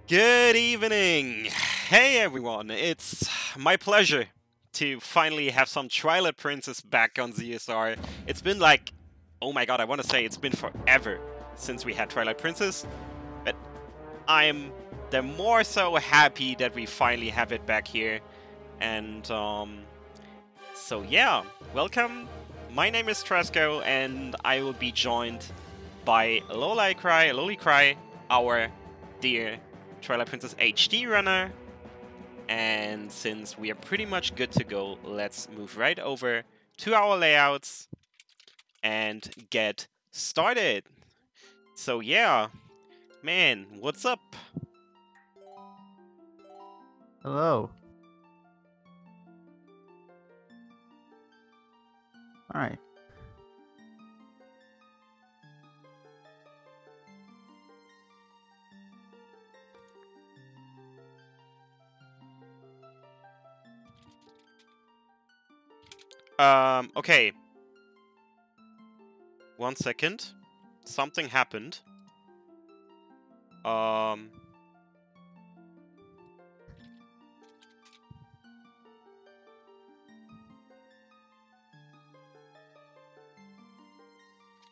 Good evening! Hey everyone, it's my pleasure to finally have some Twilight Princess back on ZSR. It's been like, oh my god, I want to say it's been forever since we had Twilight Princess, but I'm the more so happy that we finally have it back here. And so yeah, welcome. My name is Tresco, and I will be joined by Loli our dear Twilight Princess HD runner. And since we are pretty much good to go, let's move right over to our layouts and get started. So yeah, man, what's up? Hello. All right. Okay. 1 second. Something happened.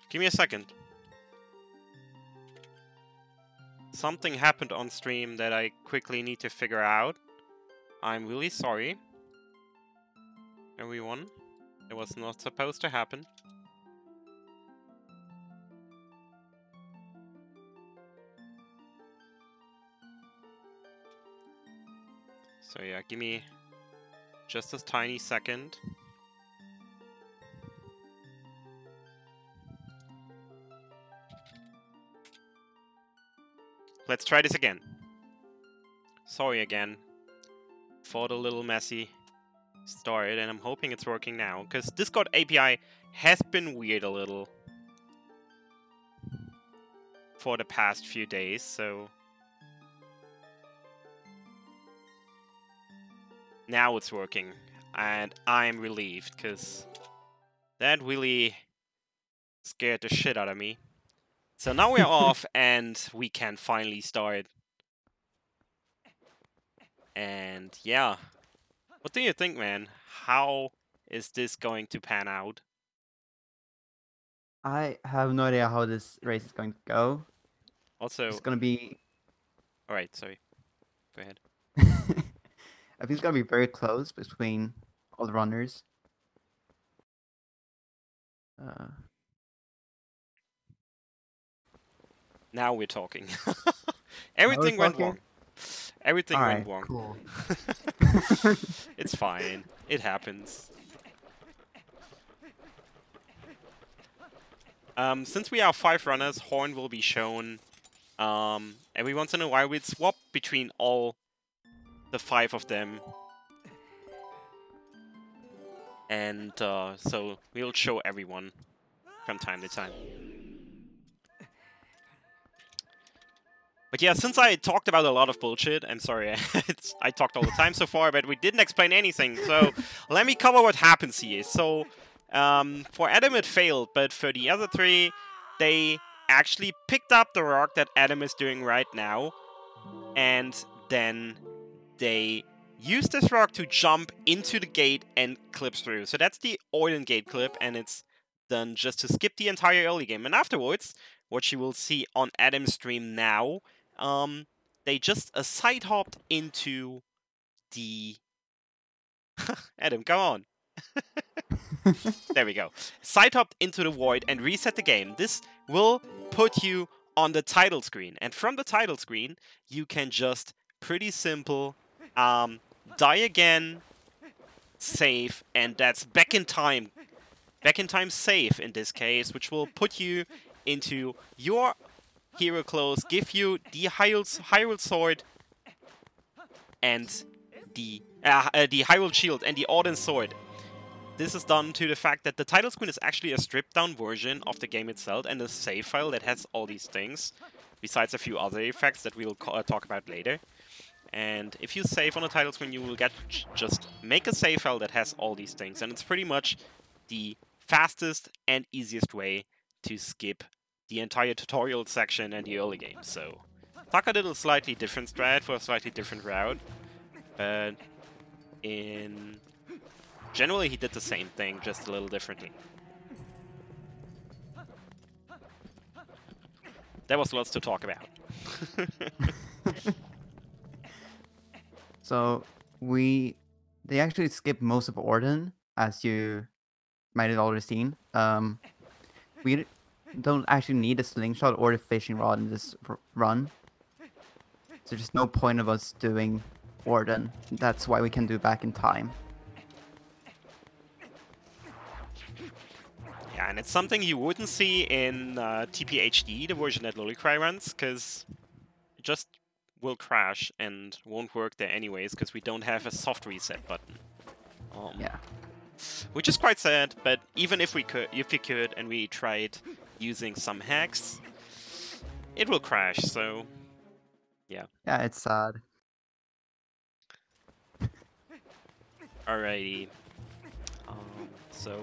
Give me a second. Something happened on stream that I quickly need to figure out. I'm really sorry, everyone. It was not supposed to happen. So yeah, give me just a tiny second. Let's try this again. Sorry again for the little messy start, and I'm hoping it's working now, because Discord API has been weird a little for the past few days, so now it's working, and I'm relieved, because that really scared the shit out of me. So now we're off, and we can finally start. And yeah, what do you think, man? How is this going to pan out? I have no idea how this race is going to go. Also, It's gonna be. alright, sorry. Go ahead. I think it's gonna be very close between all the runners. Now we're talking. Everything went wrong. Everything went wrong. Cool. It's fine. It happens. Since we are 5 runners, Horn will be shown. Every once in a while, we'll swap between all the 5 of them. And so we'll show everyone from time to time. But yeah, since I talked about a lot of bullshit, I'm sorry, I talked all the time so far, but we didn't explain anything. So let me cover what happens here. So for Adam it failed, but for the other 3, they actually picked up the rock that Adam is doing right now, and then they used this rock to jump into the gate and clip through. So that's the Oiden gate clip, and it's done just to skip the entire early game. And afterwards, what you will see on Adam's stream now, they just side hopped into the... Adam, come on. There we go. Side hopped into the void and reset the game. This will put you on the title screen. And from the title screen, you can just pretty simple die again, save, and that's back in time. Back in time save in this case, which will put you into your hero clothes, give you the Hyrule sword and the Hyrule shield and the Odin sword. This is done to the fact that the title screen is actually a stripped down version of the game itself and a save file that has all these things, besides a few other effects that we'll talk about later. And if you save on the title screen, you will get just make a save file that has all these things, and it's pretty much the fastest and easiest way to skip the entire tutorial section and the early game. So Taka did a slightly different strat for a slightly different route, but generally he did the same thing, just a little differently. There was lots to talk about. So they actually skipped most of Orden, as you might have already seen. We don't actually need a slingshot or a fishing rod in this run. So there's no point of us doing Orden. That's why we can do back in time. Yeah, and it's something you wouldn't see in TPHD, the version that Lollicry runs, because it just will crash and won't work there anyways, because we don't have a soft reset button. Yeah. Which is quite sad, but even if we could, and we tried using some hacks, it will crash, so yeah. Yeah, it's sad. Alrighty. So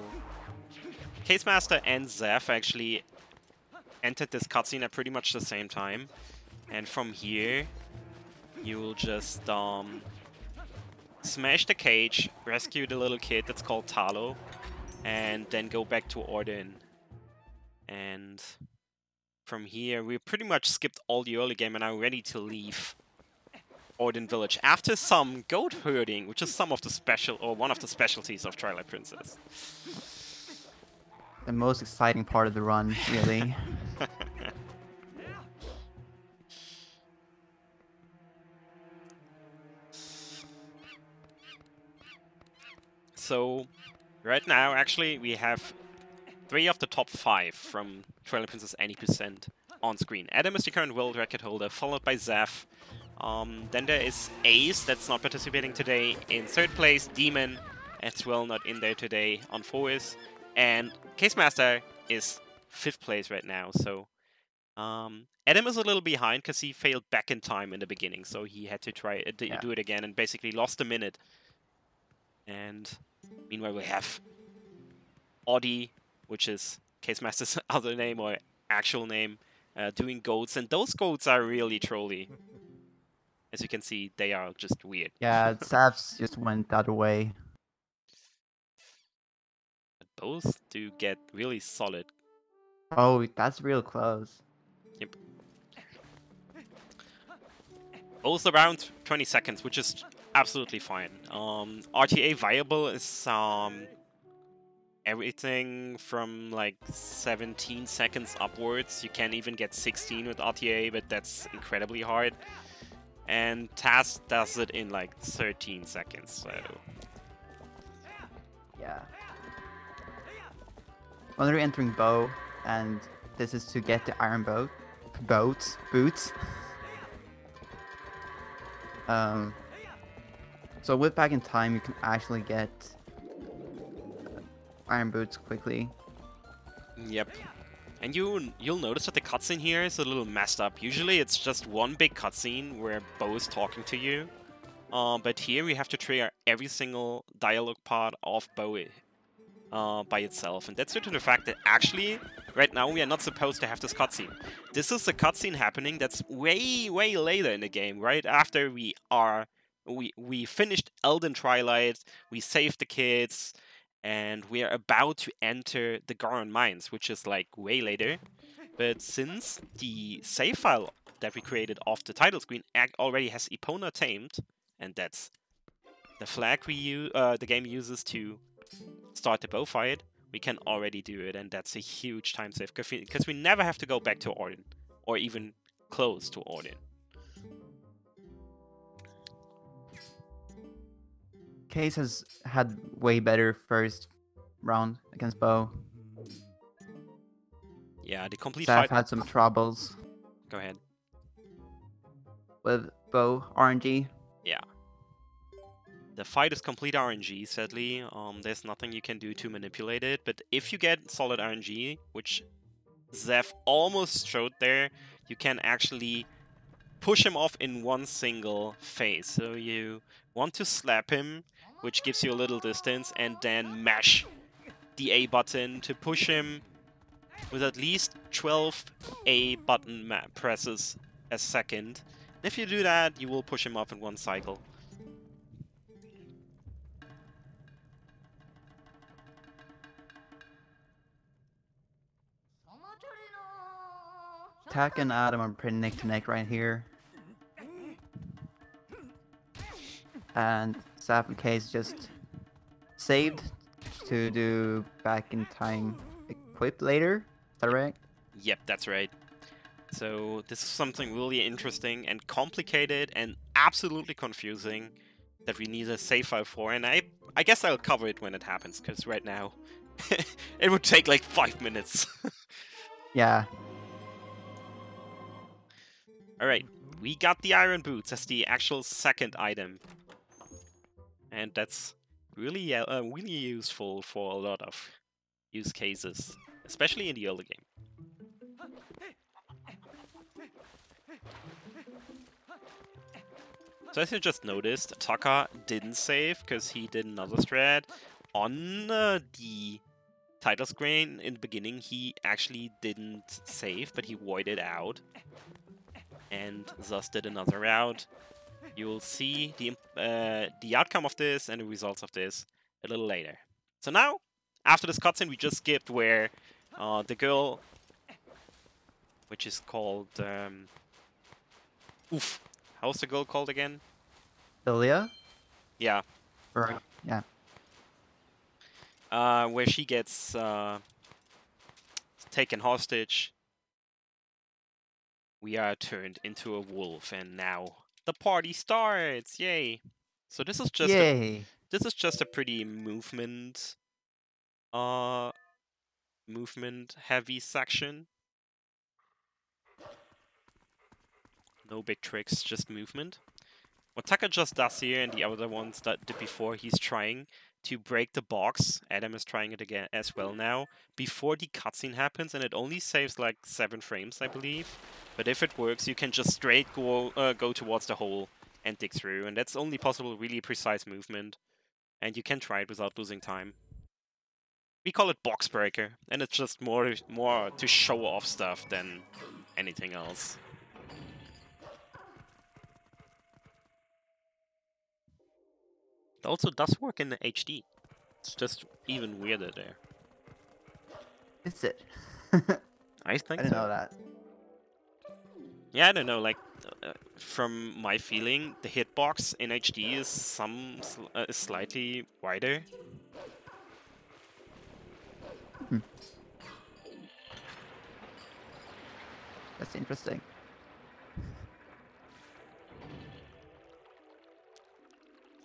Case Master and Zeph actually entered this cutscene at pretty much the same time. And from here, you will just smash the cage, rescue the little kid that's called Talo, and then go back to Orden. And from here, we pretty much skipped all the early game and are ready to leave Orden Village after some goat herding, which is one of the specialties of Twilight Princess. The most exciting part of the run, really. So, right now, actually, we have 3 of the top 5 from Twilight Princess any percent on screen. Adam is the current world record holder, followed by Zeph. Then there is Ace, that's not participating today, in 3rd place. Demon, as well, not in there today, on 4th. And Case Master is 5th place right now, so... Adam is a little behind because he failed back in time in the beginning, so he had to try do it again and basically lost a minute. And meanwhile we have Audi, which is Case Master's other name or actual name, doing goats, and those goats are really trolly. As you can see, they are just weird. Yeah, Saps just went the other way. But both do get really solid. Oh, that's real close. Yep. Both around 20 seconds, which is absolutely fine. RTA viable is everything from like 17 seconds upwards. You can even get 16 with RTA, but that's incredibly hard. And TAS does it in like 13 seconds, so... Yeah. When they're entering bow, and this is to get the iron boots. So with back in time, you can actually get iron boots quickly. Yep. And you'll notice that the cutscene here is a little messed up. Usually it's just one big cutscene where Bo is talking to you. But here we have to trigger every single dialogue part of Bo by itself. And that's due to the fact that actually, right now we are not supposed to have this cutscene. This is a cutscene happening that's way, way later in the game, right after we finished Elden Twilight, we saved the kids, and we are about to enter the Goron Mines, which is like way later. But since the save file that we created off the title screen already has Epona tamed, and that's the flag the game uses to start the bow fight, we can already do it, and that's a huge time save because we never have to go back to Orden, or even close to Orden. Case has had way better first round against Bo. Yeah, the complete Zeph fight... had some troubles. Go ahead. With Bo RNG. Yeah. The fight is complete RNG, sadly. There's nothing you can do to manipulate it, but if you get solid RNG, which Zeph almost showed there, you can actually push him off in one single phase. So you want to slap him, which gives you a little distance, and then mash the A button to push him with at least 12 A button presses a second. And if you do that, you will push him off in one cycle. Tak and Adam are pretty neck to neck right here. And Saf and Case just saved to do back in time equip later. Is that right? Yep, that's right. So this is something really interesting and complicated and absolutely confusing that we need a save file for, and I guess I'll cover it when it happens, because right now it would take like 5 minutes. Yeah. Alright, we got the iron boots as the actual second item. And that's really, really useful for a lot of use cases, especially in the early game. So as you just noticed, Taka didn't save because he did another strat. On the title screen in the beginning, he actually didn't save, but he voided out. And thus did another route. You'll see the outcome of this and the results of this a little later. So now, after this cutscene, we just skipped where the girl, which is called... Oof. How's the girl called again? Ilya? Yeah. Right. Yeah. Where she gets taken hostage. We are turned into a wolf, and now the party starts! Yay! So this is just a pretty movement heavy section. No big tricks, just movement. What Taka just does here, and the other ones that did before, he's trying to break the box. Adam is trying it again as well now, before the cutscene happens, and it only saves like 7 frames, I believe. But if it works, you can just straight go towards the hole and dig through, and that's only possible with really precise movement. And you can try it without losing time. We call it box breaker, and it's just more to show off stuff than anything else. It also does work in the HD. It's just even weirder there. Is it? I think I didn't know that. Yeah, I don't know, like, from my feeling, the hitbox in HD is slightly wider. That's interesting.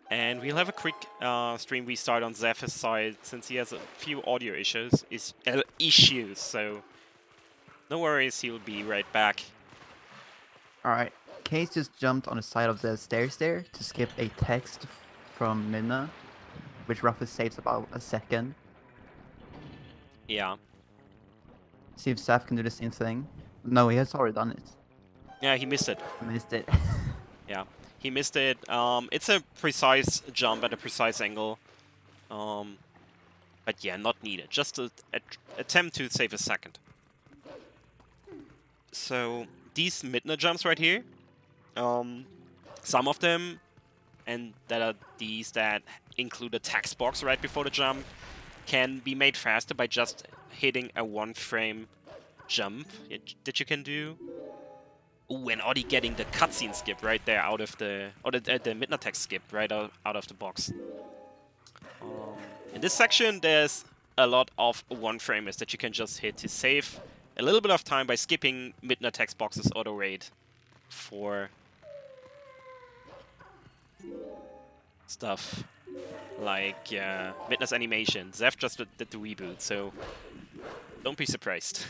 And we'll have a quick stream restart on Zeph's side, since he has a few audio issues, so no worries, he'll be right back. Alright, Case just jumped on the side of the stairs there to skip a text from Midna, which roughly saves about a second. Yeah. See if Saf can do the same thing. No, he has already done it. Yeah, he missed it. He missed it. Yeah, he missed it. It's a precise jump at a precise angle. But yeah, not needed. Just an attempt to save a second. So these Midna jumps right here, some of them, and that are these that include a text box right before the jump, can be made faster by just hitting a 1-frame jump that you can do. Ooh, and already getting the cutscene skip right there out of the, or the Midna text skip right out of the box. In this section, there's a lot of 1-framers that you can just hit to save a little bit of time by skipping Midna text boxes auto raid for stuff like Midna's animation. Zeph just did the reboot, so don't be surprised.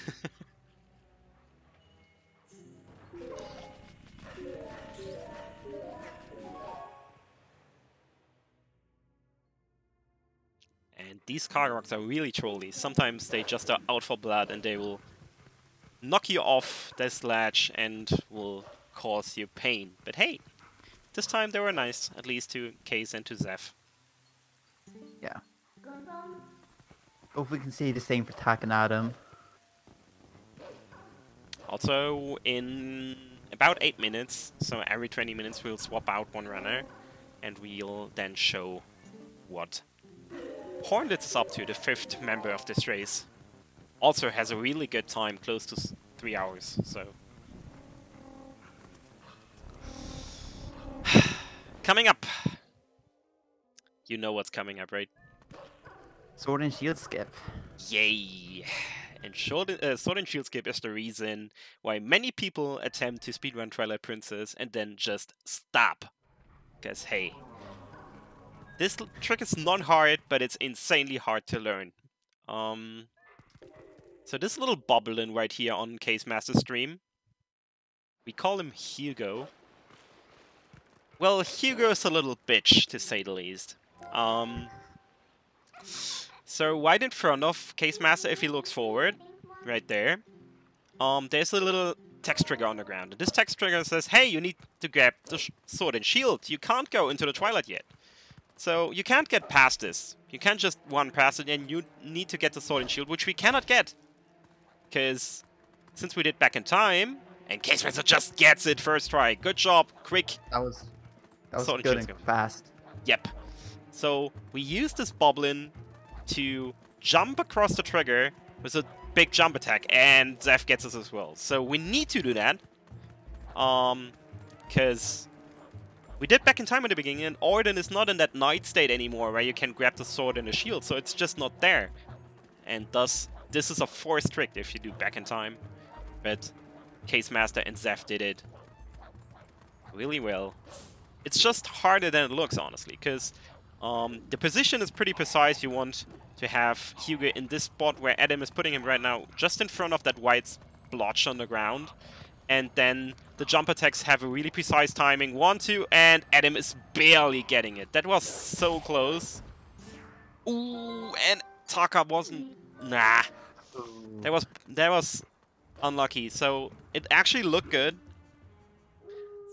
And these Kargoks are really trolly. Sometimes they just are out for blood and they will knock you off this ledge and will cause you pain. But hey, this time they were nice, at least to Case and to Zeph. Yeah. Hope we can see the same for Tak and Adam. Also, in about 8 minutes, so every 20 minutes we'll swap out one runner, and we'll then show what Hornets is up to, the 5th member of this race. Also has a really good time, close to 3 hours, so... Coming up! You know what's coming up, right? Sword and shield skip. Yay! And Sword and Shield skip is the reason why many people attempt to speedrun Twilight Princess and then just stop. Because, hey, this trick is not hard, but it's insanely hard to learn. So this little boblin right here on Case Master's stream, we call him Hugo. Well, Hugo is a little bitch, to say the least. So right in front of Case Master, if he looks forward, right there, there's a little text trigger on the ground. And this text trigger says, hey, you need to grab the sword and shield. You can't go into the Twilight yet. So you can't get past this. You can't just run past it, and you need to get the sword and shield, which we cannot get. Because since we did back in time, and Case Master just gets it first try. Good job, quick. That was Sword and good shield and fast. Yep. So we use this boblin to jump across the trigger with a big jump attack, and Zeph gets us as well. So we need to do that, because we did back in time at the beginning, and Orden is not in that night state anymore where you can grab the sword and the shield, so it's just not there. And thus, this is a forced trick if you do back in time. But Case Master and Zeph did it really well. It's just harder than it looks, honestly, because the position is pretty precise. You want to have Hugo in this spot where Adam is putting him right now, just in front of that white splotch on the ground. And then the jump attacks have a really precise timing. 1, 2, and Adam is barely getting it. That was so close. Ooh, and Taka wasn't... Nah. That was unlucky. So it actually looked good,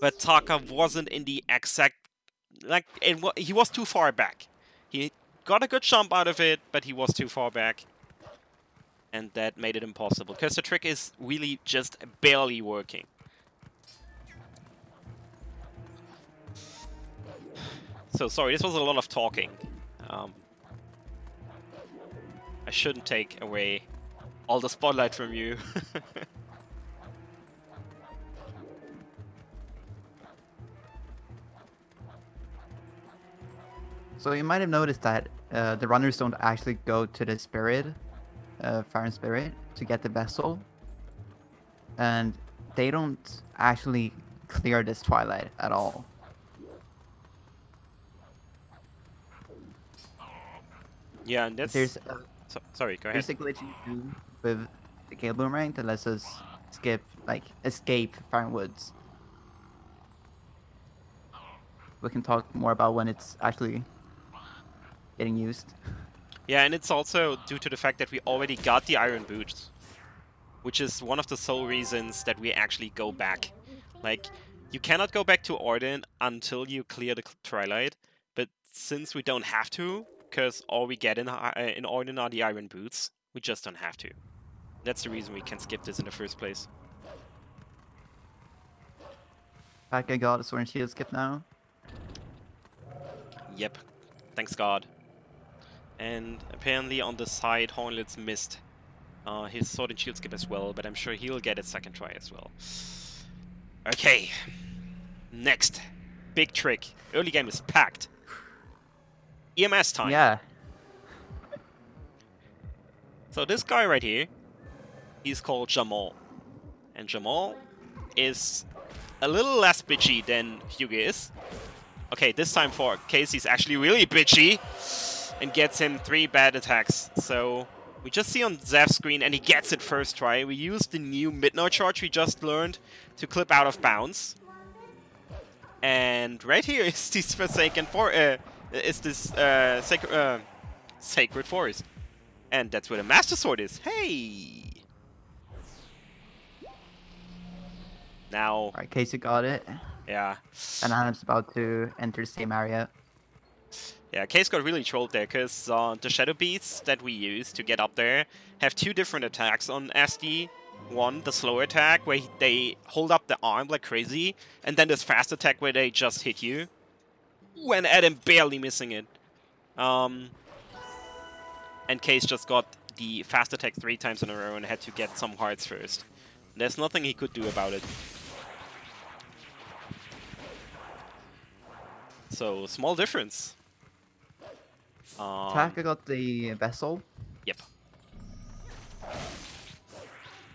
but Taka wasn't in the exact... Like, he was too far back. He got a good jump out of it, but he was too far back. And that made it impossible, because the trick is really just barely working. So, sorry, this was a lot of talking. I shouldn't take away all the spotlight from you. So you might have noticed that the runners don't actually go to the spirit, Fire and Spirit, to get the vessel. And they don't actually clear this Twilight at all. Yeah, and that's... There's sorry, go ahead. there's a glitch you do with the Gale Boomerang that lets us escape Fire and Woods. We can talk more about when it's actually getting used. Yeah, and it's also due to the fact that we already got the Iron Boots, which is one of the sole reasons that we actually go back. Like, you cannot go back to Orden until you clear the Twilight, but since we don't have to, because all we get in Orden are the Iron Boots, we just don't have to. That's the reason we can skip this in the first place. Back I got a Sword and Shield skip now. Yep, thanks God. And apparently on the side, Hornets missed his Sword and Shield skip as well, but I'm sure he'll get a second try as well. Okay, next. Big trick. Early game is packed. EMS time. Yeah. So this guy right here, he's called Jamal. And Jamal is a little less bitchy than Hugo is. Okay, this time for Casey's actually really bitchy and gets him 3 bad attacks. So we just see on Zeph's screen, and he gets it first try. We use the new Midnight Charge we just learned to clip out of bounds. And right here is this Forsaken Sacred Forest. And that's where the Master Sword is. Hey! Now... Alright, Casey got it. Yeah. And Adam's about to enter the same area. Yeah, Case got really trolled there, because the Shadow Beasts that we use to get up there have 2 different attacks on SD. one, the slow attack, where they hold up the arm like crazy, and then this fast attack where they just hit you. When Adam barely missing it. And Case just got the fast attack 3 times in a row and had to get some hearts first. There's nothing he could do about it. So, small difference. Taka got the vessel. Yep.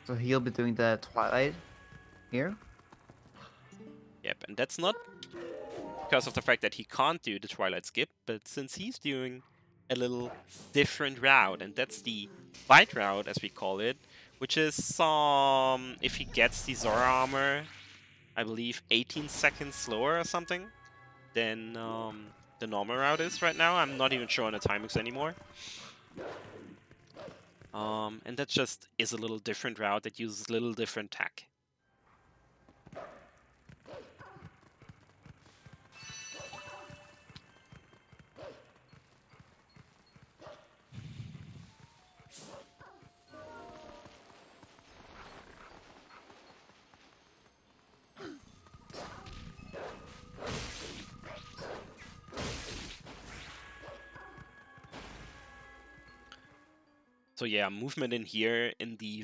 So he'll be doing the Twilight here. Yep, and that's not because of the fact that he can't do the Twilight skip, but since he's doing a little different route, and that's the bite route, as we call it, which is, if he gets the Zora armor, I believe 18 seconds slower or something than the normal route is right now. I'm not even sure on the timings anymore. And that just is a little different route that uses a little different tech. So yeah, movement in here in the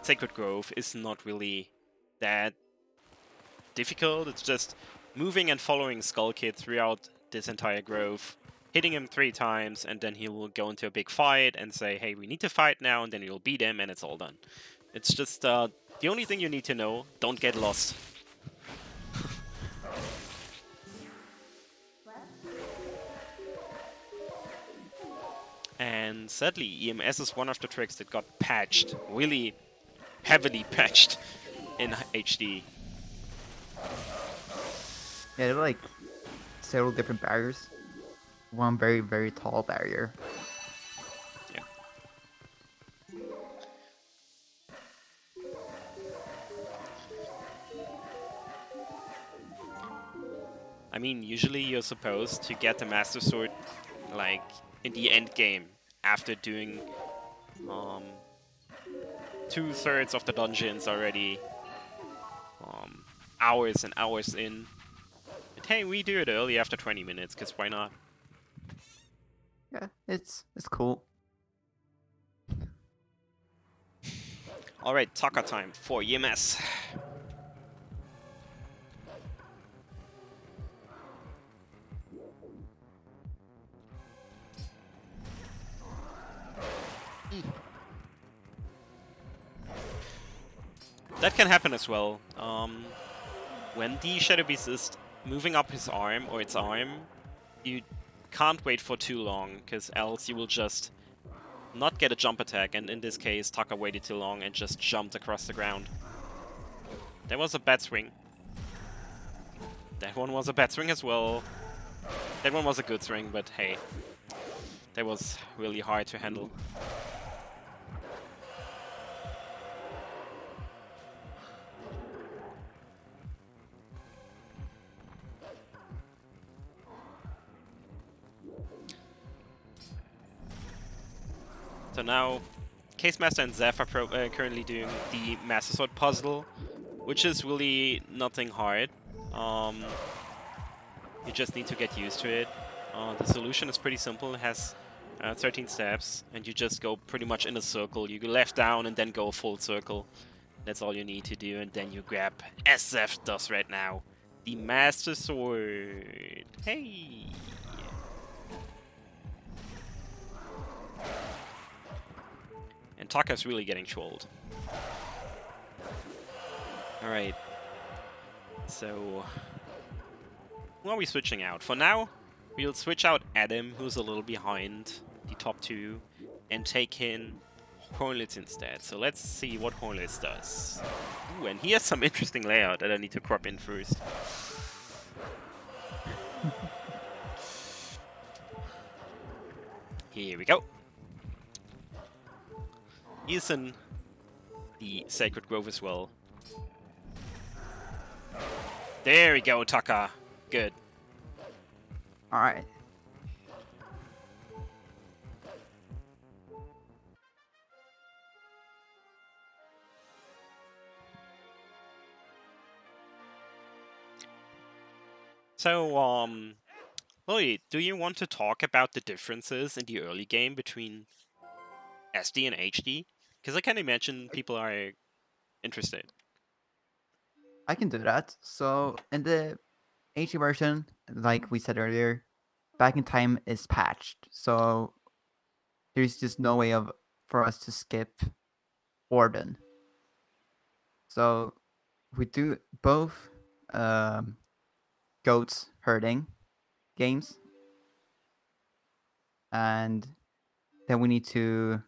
Sacred Grove is not really that difficult. It's just moving and following Skull Kid throughout this entire grove, hitting him 3 times, and then he will go into a big fight and say, hey, we need to fight now, and then you'll beat him, and it's all done. It's just the only thing you need to know, don't get lost. And sadly, EMS is one of the tricks that got patched, really heavily patched in HD. Yeah, there were like several different barriers. One very, very tall barrier. Yeah. I mean, usually you're supposed to get the Master Sword, like, in the end game, after doing 2/3 of the dungeons already, hours and hours in. But hey, we do it early after 20 minutes, because why not? Yeah, it's cool. Alright, Taka time for EMS. That can happen as well. When the Shadow Beast is moving up his arm, or its arm, you can't wait for too long, because else you will just not get a jump attack, and in this case, Taka waited too long and just jumped across the ground. That was a bad swing. That one was a bad swing as well. That one was a good swing, but hey, that was really hard to handle. So now, Case Master and Zeph are currently doing the Master Sword puzzle, which is really nothing hard. You just need to get used to it. The solution is pretty simple. It has 13 steps, and you just go pretty much in a circle. You go left down and then go full circle. That's all you need to do, and then you grab, as Zeph does right now, the Master Sword. Hey! And Taka's really getting trolled. Alright. So, who are we switching out? For now, we'll switch out Adam, who's a little behind the top 2, and take in Hornlitz instead. So let's see what Hornlitz does. Ooh, and he has some interesting layout that I need to crop in first. Here we go. He's in the Sacred Grove as well. There we go, Taka. Good. Alright. So, Lily, do you want to talk about the differences in the early game between SD and HD? Because I can imagine people are interested. I can do that. So in the HD version, like we said earlier, back in time is patched. So there's just no way of for us to skip Orden. So we do both um, goats herding games, and then we need to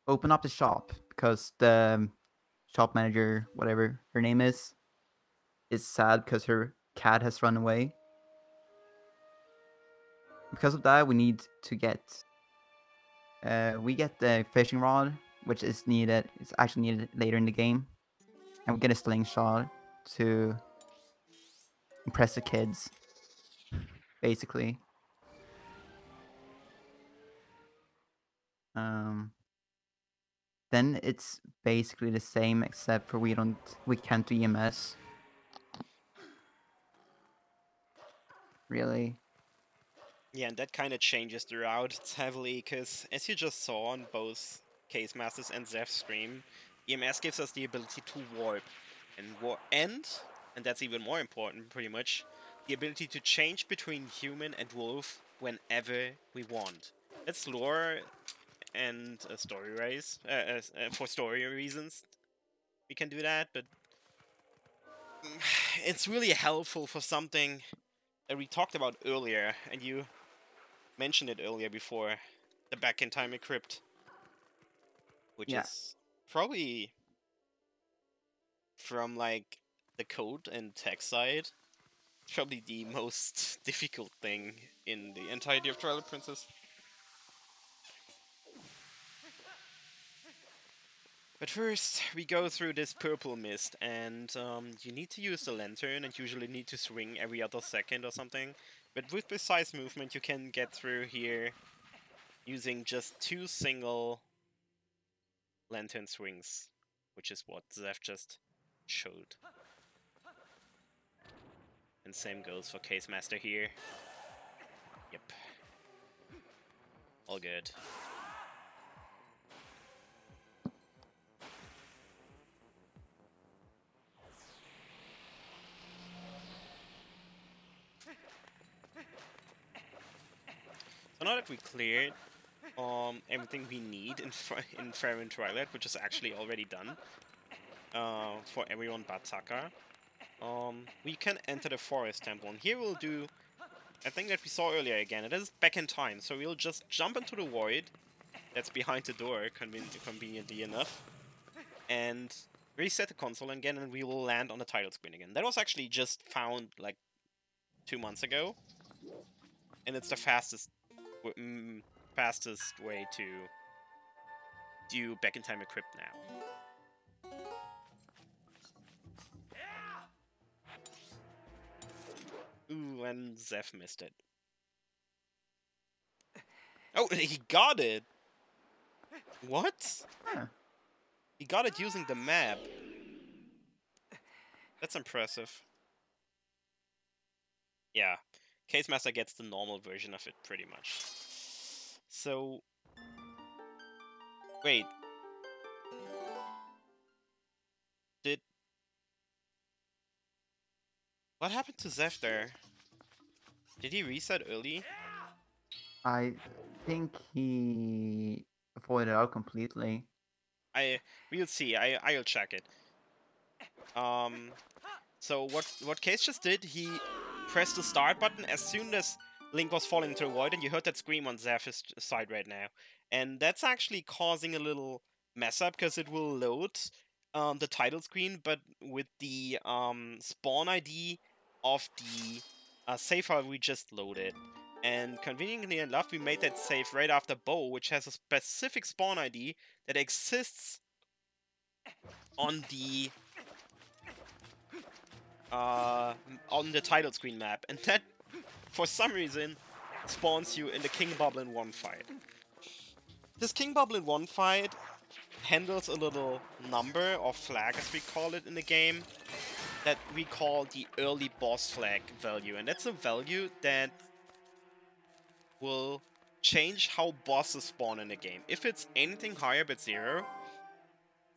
open up the shop because the shop manager, whatever her name is sad because her cat has run away. Because of that, we need to get we get the fishing rod, which is needed. It's actually needed later in the game, and we get a slingshot to impress the kids, basically. Um, then it's basically the same except for we can't do EMS really. Yeah, and that kind of changes throughout. It's heavily, because as you just saw on both Case Masters and Zeph's stream, EMS gives us the ability to warp. And that's even more important, pretty much, the ability to change between human and wolf whenever we want. It's lore and a story race, for story reasons we can do that, but it's really helpful for something that we talked about earlier, and you mentioned it earlier before, the back in time equipped, which Yeah. is probably from like the code and tech side, probably the most difficult thing in the entirety of Twilight Princess. But first, we go through this purple mist, and you need to use the lantern, and usually need to swing every other second or something. But with precise movement, you can get through here using just 2 single lantern swings, which is what Zeph just showed. And same goes for Case Master here. Yep. All good. So now that we cleared everything we need in Fair and Twilight, which is actually already done for everyone but Saka, we can enter the Forest Temple. And here we'll do a thing that we saw earlier again. It is back in time, so we'll just jump into the void that's behind the door, conveniently enough, and reset the console again, and we will land on the title screen again. That was actually just found like 2 months ago, and it's the fastest way to do back in time equipped now. Ooh, and Zeph missed it. Oh, he got it! What? Huh. He got it using the map. That's impressive. Yeah, Case Master gets the normal version of it, pretty much. So... Wait. What happened to Zeph there? Did he reset early? I think he avoided out completely. We'll see. I'll check it. So what Case just did, he pressed the start button as soon as Link was falling into the void, and you heard that scream on Zeph's side right now. And that's actually causing a little mess up, because it will load the title screen, but with the spawn ID of the save file we just loaded. And conveniently enough, we made that save right after Bow, which has a specific spawn ID that exists on the title screen map, and that, for some reason, spawns you in the King Boblin 1 fight. This King Boblin 1 fight handles a little number, or flag as we call it in the game, that we call the early boss flag value, and that's a value that will change how bosses spawn in the game. If it's anything higher but 0,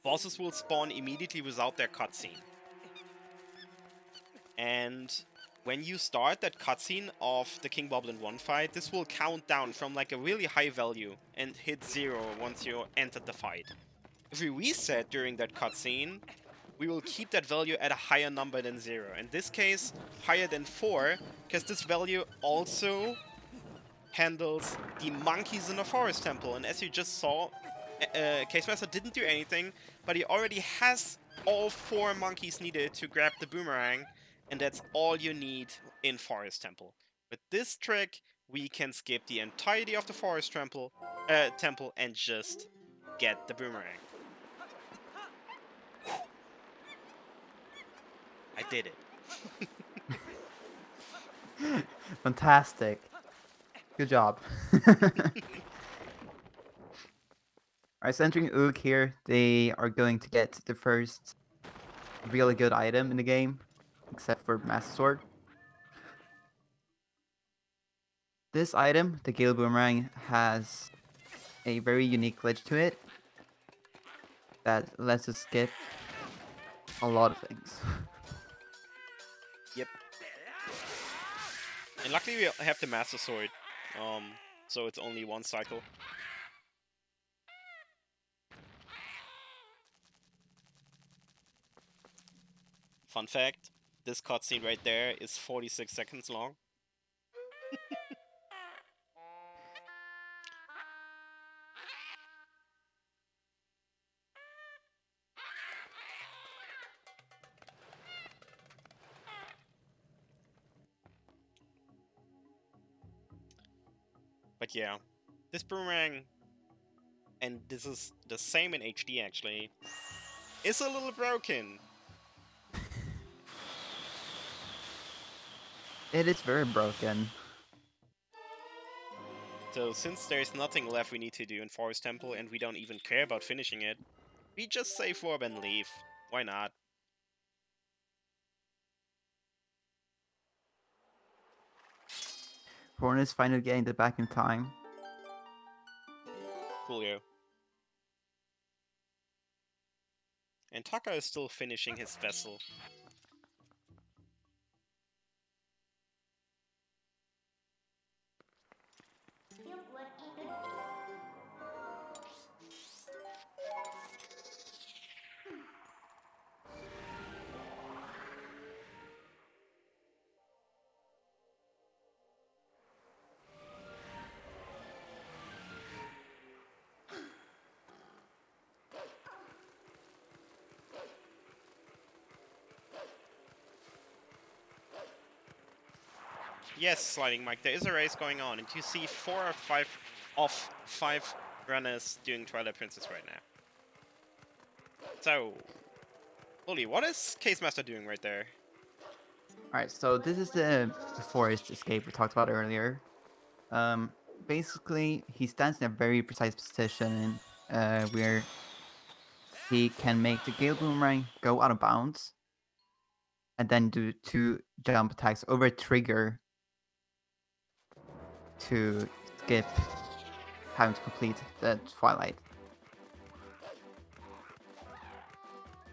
bosses will spawn immediately without their cutscene. And when you start that cutscene of the King Boblin 1 fight, this will count down from like a really high value and hit 0 once you entered the fight. If we reset during that cutscene, we will keep that value at a higher number than 0. In this case, higher than 4, because this value also handles the monkeys in the forest temple. And as you just saw, Case Master didn't do anything, but he already has all 4 monkeys needed to grab the boomerang, and that's all you need in Forest Temple. With this trick, we can skip the entirety of the Forest temple and just get the boomerang. I did it. Fantastic. Good job. Alright, so entering Ook here, they are going to get the first really good item in the game, except for Master Sword. This item, the Gale Boomerang, has a very unique glitch to it that lets us skip a lot of things. Yep. And luckily we have the Master Sword, so it's only 1 cycle. Fun fact, this cutscene right there is 46 seconds long. But yeah, this boomerang, and this is the same in HD actually, is a little broken. It is very broken. So since there's nothing left we need to do in Forest Temple and we don't even care about finishing it, we just save Orb and leave. Why not? Horn is finally getting it back in time. Coolio. And Taka is still finishing his vessel. Yes, Sliding Mike, there is a race going on, and you see 4 or 5 of 5 runners doing Twilight Princess right now. So, Oli, what is Case Master doing right there? Alright, so this is the forest escape we talked about earlier. Basically, he stands in a very precise position where he can make the Gale Boomerang go out of bounds and then do 2 jump attacks over a trigger to skip having to complete the Twilight.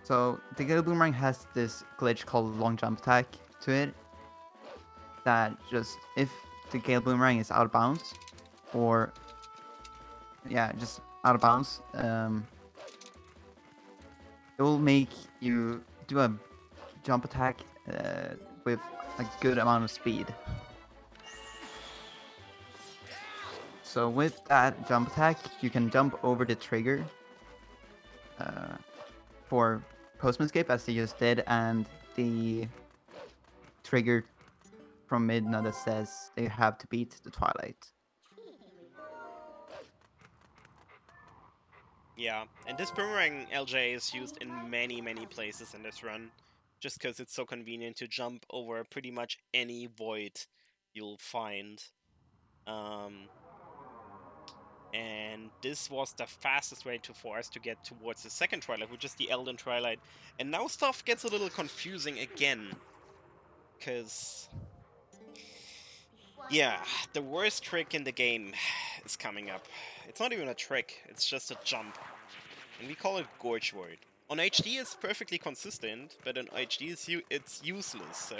So the Gale Boomerang has this glitch called long jump attack to it that just, if the Gale Boomerang is out of bounds, or yeah, just out of bounds, it will make you do a jump attack with a good amount of speed. So with that jump attack, you can jump over the trigger for Postman Escape, as you just did, and the trigger from Midna that says they have to beat the Twilight. Yeah, and this boomerang LJ is used in many places in this run, just because it's so convenient to jump over pretty much any void you'll find. And this was the fastest way for us to get towards the second Twilight, which is the Elden Twilight. And now stuff gets a little confusing again. Because... yeah, the worst trick in the game is coming up. It's not even a trick, it's just a jump. And we call it Gorge Void. On HD it's perfectly consistent, but on HD it's useless, so...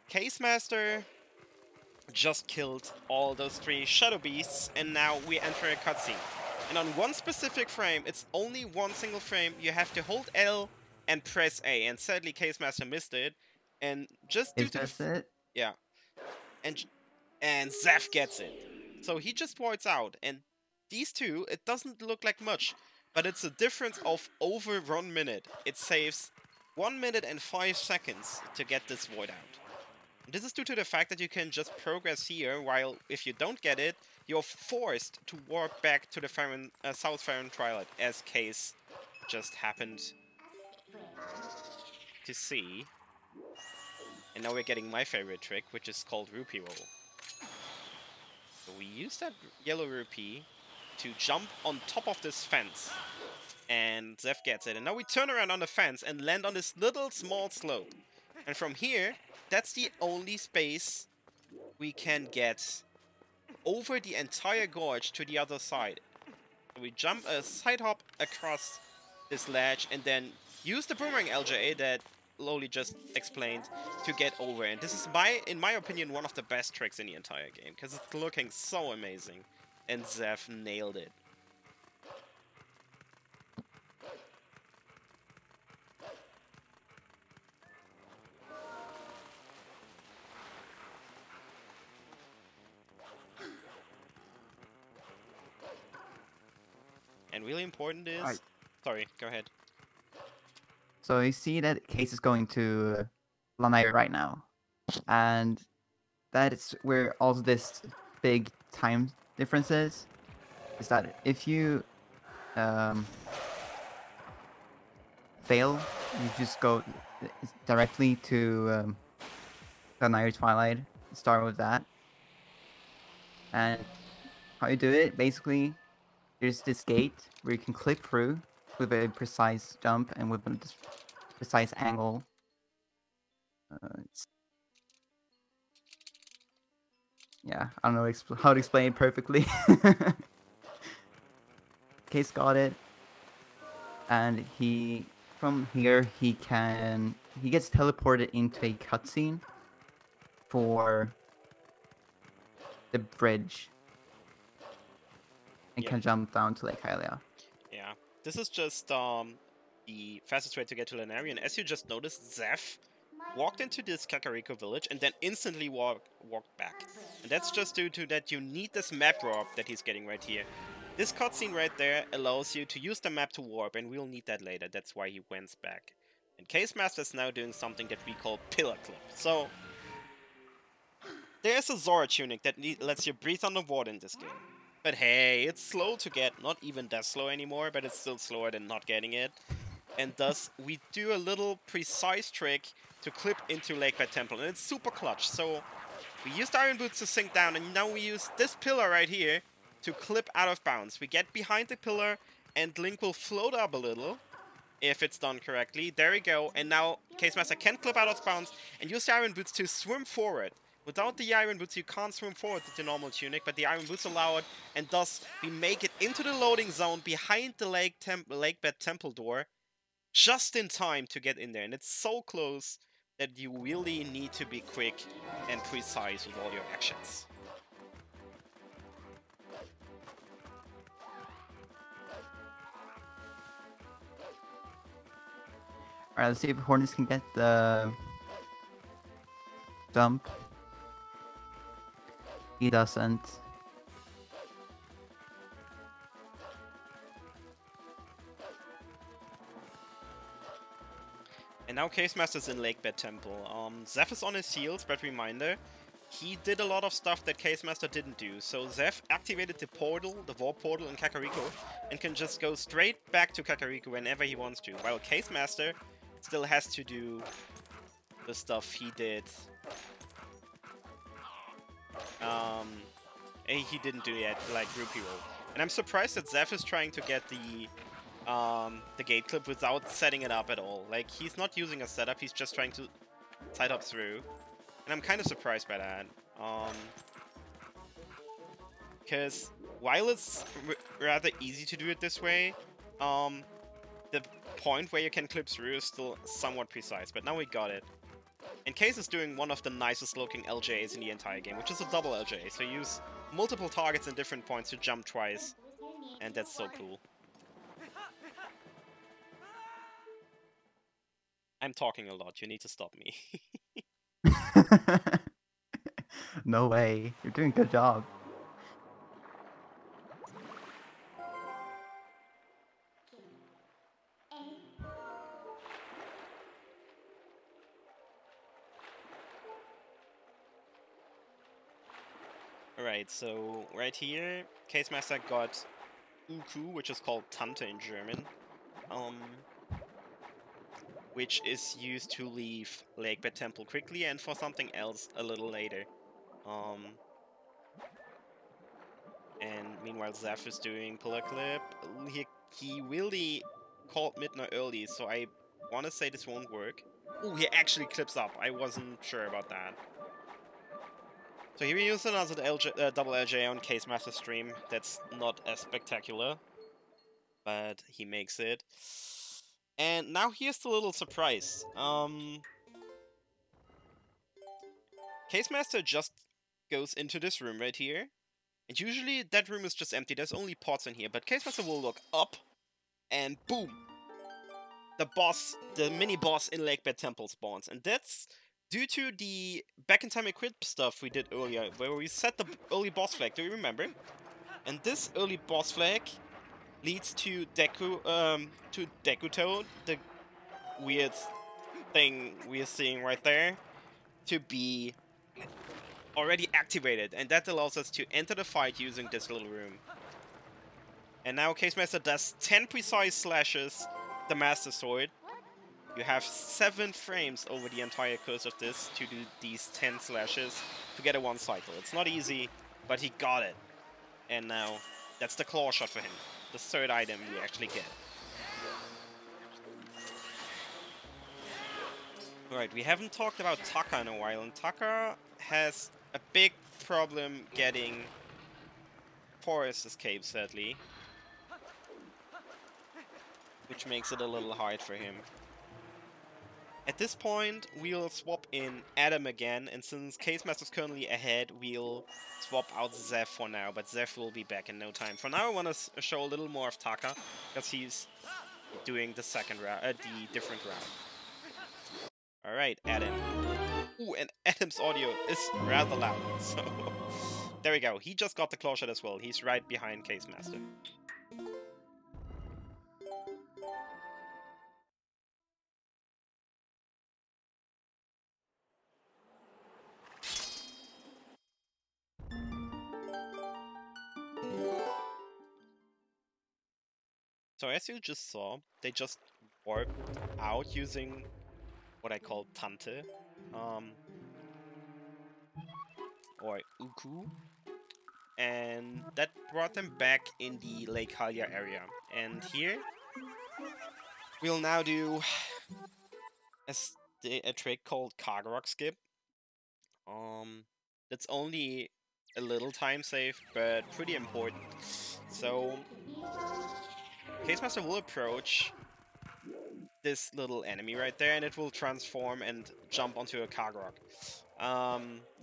Case Master just killed all those 3 Shadow Beasts, and now we enter a cutscene. And on one specific frame, it's only one single frame, you have to hold L and press A, and sadly Case Master missed it, and just due Is to that it? yeah. And Zeph gets it. So he just voids out, and these two, it doesn't look like much, but it's a difference of over 1 minute. It saves 1 minute and 5 seconds to get this void out. This is due to the fact that you can just progress here, while if you don't get it, you're forced to warp back to the South Farron Twilight, as Case just happened to see. And now we're getting my favorite trick, which is called Rupee Roll. So we use that yellow rupee to jump on top of this fence. And Zeph gets it. And now we turn around on the fence and land on this little small slope. And from here, that's the only space we can get over the entire gorge to the other side. So we jump a side hop across this ledge and then use the boomerang LJA that Loli just explained to get over. And this is, in my opinion, one of the best tricks in the entire game, because it's looking so amazing. And Zeph nailed it. And really important is... Sorry, go ahead. So you see that Case is going to Lanayru right now. And that is where all this big time difference is that if you fail, you just go directly to Lanayru Twilight, start with that. And how you do it, basically, there's this gate where you can clip through with a precise jump and with a precise angle. Yeah, I don't know how to explain it perfectly. Case got it, and from here he gets teleported into a cutscene for the bridge and can jump down to Lake Hylia. Yeah, this is just the fastest way to get to Lanayru, and as you just noticed, Zeph walked into this Kakariko village and then instantly walked back. And that's just due to that you need this map warp that he's getting right here. This cutscene right there allows you to use the map to warp, and we'll need that later. That's why he went back. And Case Master is now doing something that we call pillar clip. So there's a Zora tunic that lets you breathe underwater in this game. But hey, it's slow to get, not even that slow anymore, but it's still slower than not getting it. And thus, we do a little precise trick to clip into Lakebed Temple, and it's super clutch. So we used Iron Boots to sink down, and now we use this pillar right here to clip out of bounds. We get behind the pillar, and Link will float up a little, if it's done correctly. There we go, and now Case Master can clip out of bounds, and use the Iron Boots to swim forward. Without the Iron Boots, you can't swim forward with the normal tunic, but the Iron Boots allow it, and thus we make it into the loading zone behind the Lakebed Temple door, just in time to get in there. And it's so close that you really need to be quick and precise with all your actions. Alright, let's see if Hornets can get the jump. He doesn't. And now Case Master's in Lakebed Temple. Zeph is on his heels, but reminder, he did a lot of stuff that Case Master didn't do. So Zeph activated the portal, the warp portal in Kakariko, and can just go straight back to Kakariko whenever he wants to, while Case Master still has to do the stuff he did he didn't do that, like, groupie roll. And I'm surprised that Zeph is trying to get the gate clip without setting it up at all. Like, he's not using a setup, he's just trying to side up through. And I'm kind of surprised by that. Because while it's rather easy to do it this way, the point where you can clip through is still somewhat precise. But now we got it. And Case is doing one of the nicest looking LJs in the entire game, which is a double LJ. So you use multiple targets in different points to jump twice. And that's so cool. I'm talking a lot, you need to stop me. No way. You're doing a good job. Alright, so right here, Case Master got Uku, which is called Tante in German. Which is used to leave Lakebed Temple quickly and for something else a little later. And meanwhile Zeph is doing Pillar Clip. He really called Midna early, so I want to say this won't work. Oh, he actually clips up. I wasn't sure about that. So here we use another double LJ on Case Master stream. That's not as spectacular, but he makes it. And now here's the little surprise. Case Master just goes into this room right here. And usually that room is just empty, there's only pots in here. But Case Master will look up, and boom! The mini-boss in Lakebed Temple spawns. And that's due to the back-in-time equip stuff we did earlier, where we set the early boss flag, do you remember? And this early boss flag leads to Dekuto, the weird thing we are seeing right there, to be already activated, and that allows us to enter the fight using this little room. And now Case Master does 10 precise slashes, the Master Sword. You have 7 frames over the entire course of this to do these 10 slashes to get a 1 cycle. It's not easy, but he got it. And now, that's the claw shot for him. The 3rd item we actually get. Alright, we haven't talked about Taka in a while, and Taka has a big problem getting forest escape, sadly. Which makes it a little hard for him. At this point, we'll swap in Adam again, and since Case Master's currently ahead, we'll swap out Zeph for now, but Zeph will be back in no time. For now, I want to show a little more of Taka, because he's doing the second round, the different round. Alright, Adam. Ooh, and Adam's audio is rather loud, so... There we go, he just got the claw shot as well, he's right behind Case Master. So as you just saw, they just warped out using what I call Tante, or Uku, and that brought them back in the Lake Hylia area. And here, we'll now do a trick called Kagurok Skip. That's only a little time save, but pretty important. So, Case Master will approach this little enemy right there, and it will transform and jump onto a Kagurok.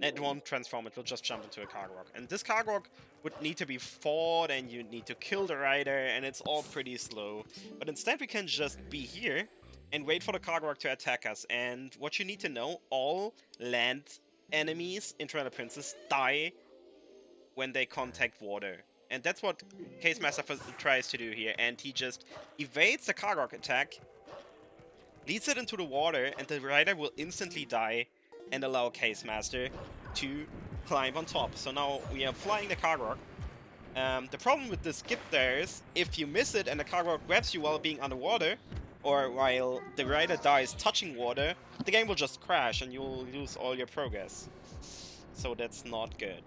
It won't transform, it will just jump into a Kagurok. And this Kagurok would need to be fought, and you need to kill the rider, and it's all pretty slow. But instead we can just be here and wait for the Kagurok to attack us. And what you need to know, all land enemies in Twilight Princess die when they contact water. And that's what Case Master tries to do here, and he just evades the Kagurok attack, leads it into the water, and the rider will instantly die and allow Case Master to climb on top. So now we are flying the Kagurok. The problem with this skip there is, if you miss it and the Kagurok grabs you while being underwater, or while the rider dies touching water, the game will just crash and you'll lose all your progress. So that's not good.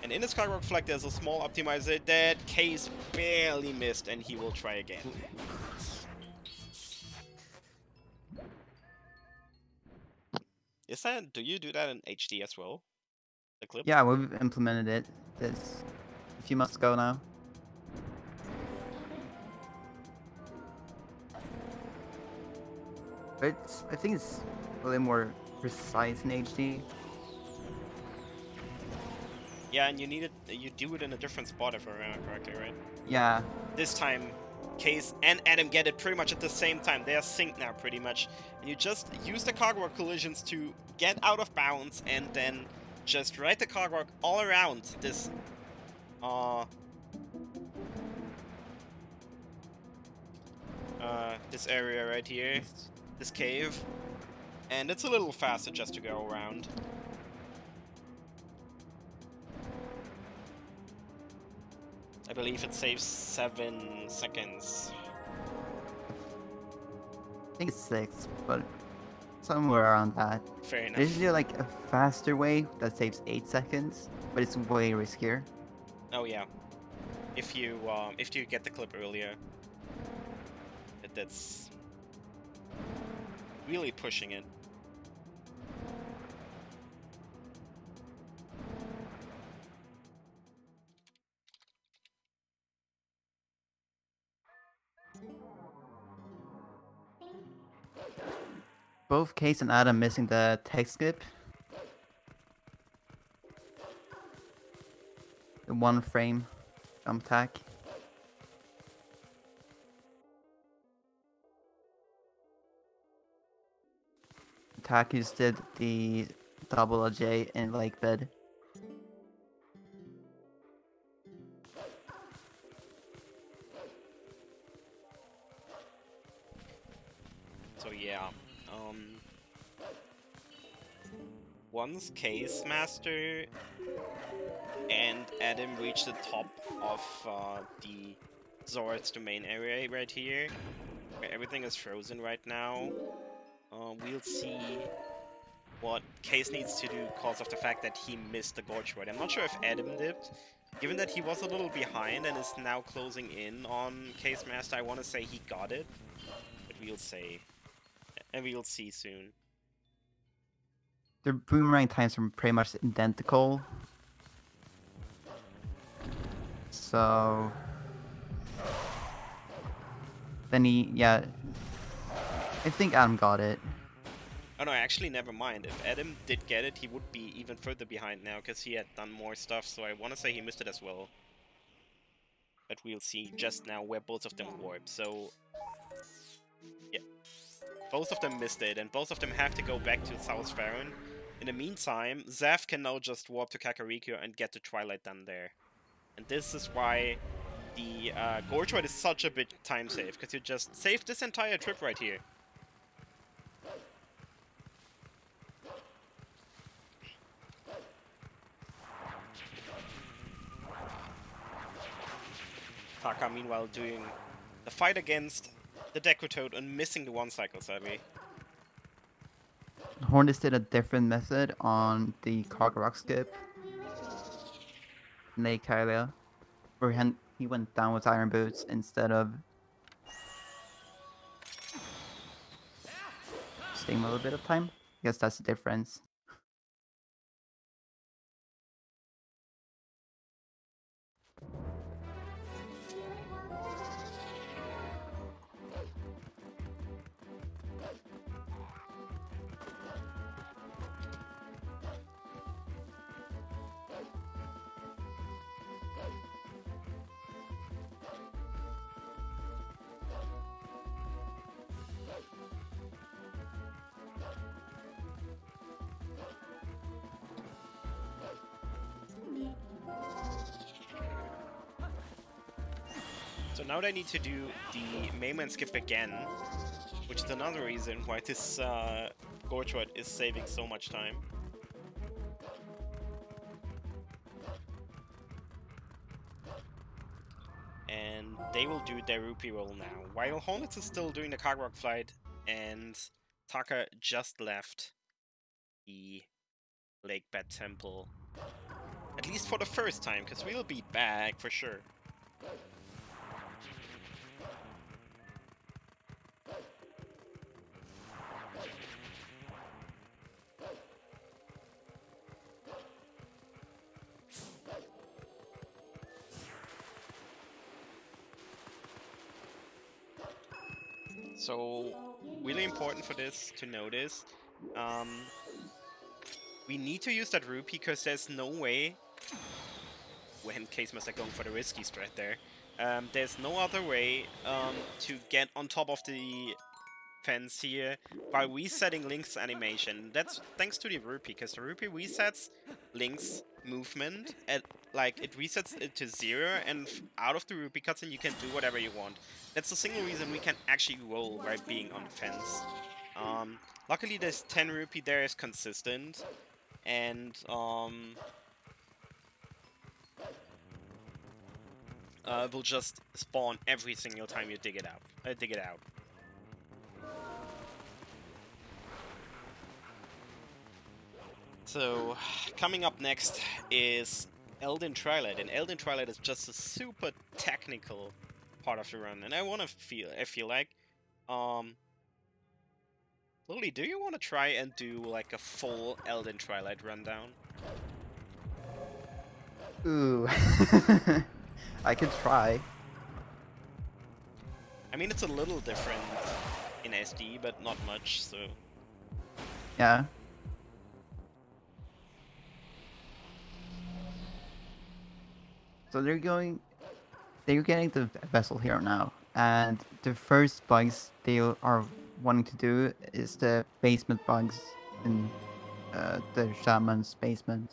And in his Cockroach flag, there's a small optimizer that Case barely missed, and he will try again. Is that? Do you do that in HD as well? The clip? Yeah, we've implemented it. This a few months ago now. But I think it's a little more precise in HD. Yeah, and you need it. You do it in a different spot, if I remember correctly, right? Yeah. This time, Case and Adam get it pretty much at the same time. They are synced now, pretty much. And you just use the Cockroach collisions to get out of bounds, and then just ride the Cockroach all around this. This area right here, this cave, and it's a little faster just to go around. I believe it saves 7 seconds. I think it's 6, but somewhere around that. Fair enough. There's usually like a faster way that saves 8 seconds, but it's way riskier. Oh yeah. If you get the clip earlier. That's really pushing it. Both Case and Adam missing the text skip. The 1 frame jump tack. Takis did the double J in lake bed. So yeah, once Case Master and Adam reach the top of the Zord's domain area right here, where everything is frozen right now, we'll see what Case needs to do because of the fact that he missed the Gorge Ride. I'm not sure if Adam did. Given that he was a little behind and is now closing in on Case Master, I want to say he got it. But we'll see. And we'll see soon. Their boomerang times are pretty much identical. So... Then yeah. I think Adam got it. Oh no, actually, never mind. If Adam did get it, he would be even further behind now, because he had done more stuff, so I want to say he missed it as well. But we'll see just now where both of them warp, so... Yeah. Both of them missed it, and both of them have to go back to South Farron. In the meantime, Zaf can now just warp to Kakariko and get the Twilight done there. And this is why the Gorge Ride is such a big time save, because you just saved this entire trip right here. Taka, meanwhile, doing the fight against the Deku Toad and missing the 1 cycle, sadly. Hornets did a different method on the Cockroach skip. Lake Hylia, where he went down with Iron Boots instead of staying a little bit of time. I guess that's the difference. So now they need to do the mainland skip again, which is another reason why this Gorge Ride is saving so much time. And they will do their rupee roll now, while Hornets is still doing the Cockroach flight, and Taka just left the Lake Bed Temple. At least for the first time, because we'll be back for sure. So, really important for this to notice. We need to use that rupee because there's no way, when Case Master going for the risky strat there, there's no other way to get on top of the fence here by resetting Link's animation. That's thanks to the rupee, because the rupee resets Link's movement at it resets it to 0, and out of the rupee cutscene you can do whatever you want. That's the single reason we can actually roll by being on the fence. Luckily this 10 rupee there is consistent, and will just spawn every single time you dig it out. So, coming up next is Elden Twilight, and Elden Twilight is just a super technical part of the run, and I feel like, Lily, do you want to try and do like a full Elden Twilight rundown? Ooh, I could try. I mean, it's a little different in SD, but not much, so... Yeah. So they're getting the vessel here now, and the first bugs they are wanting to do is the basement bugs in the shaman's basement.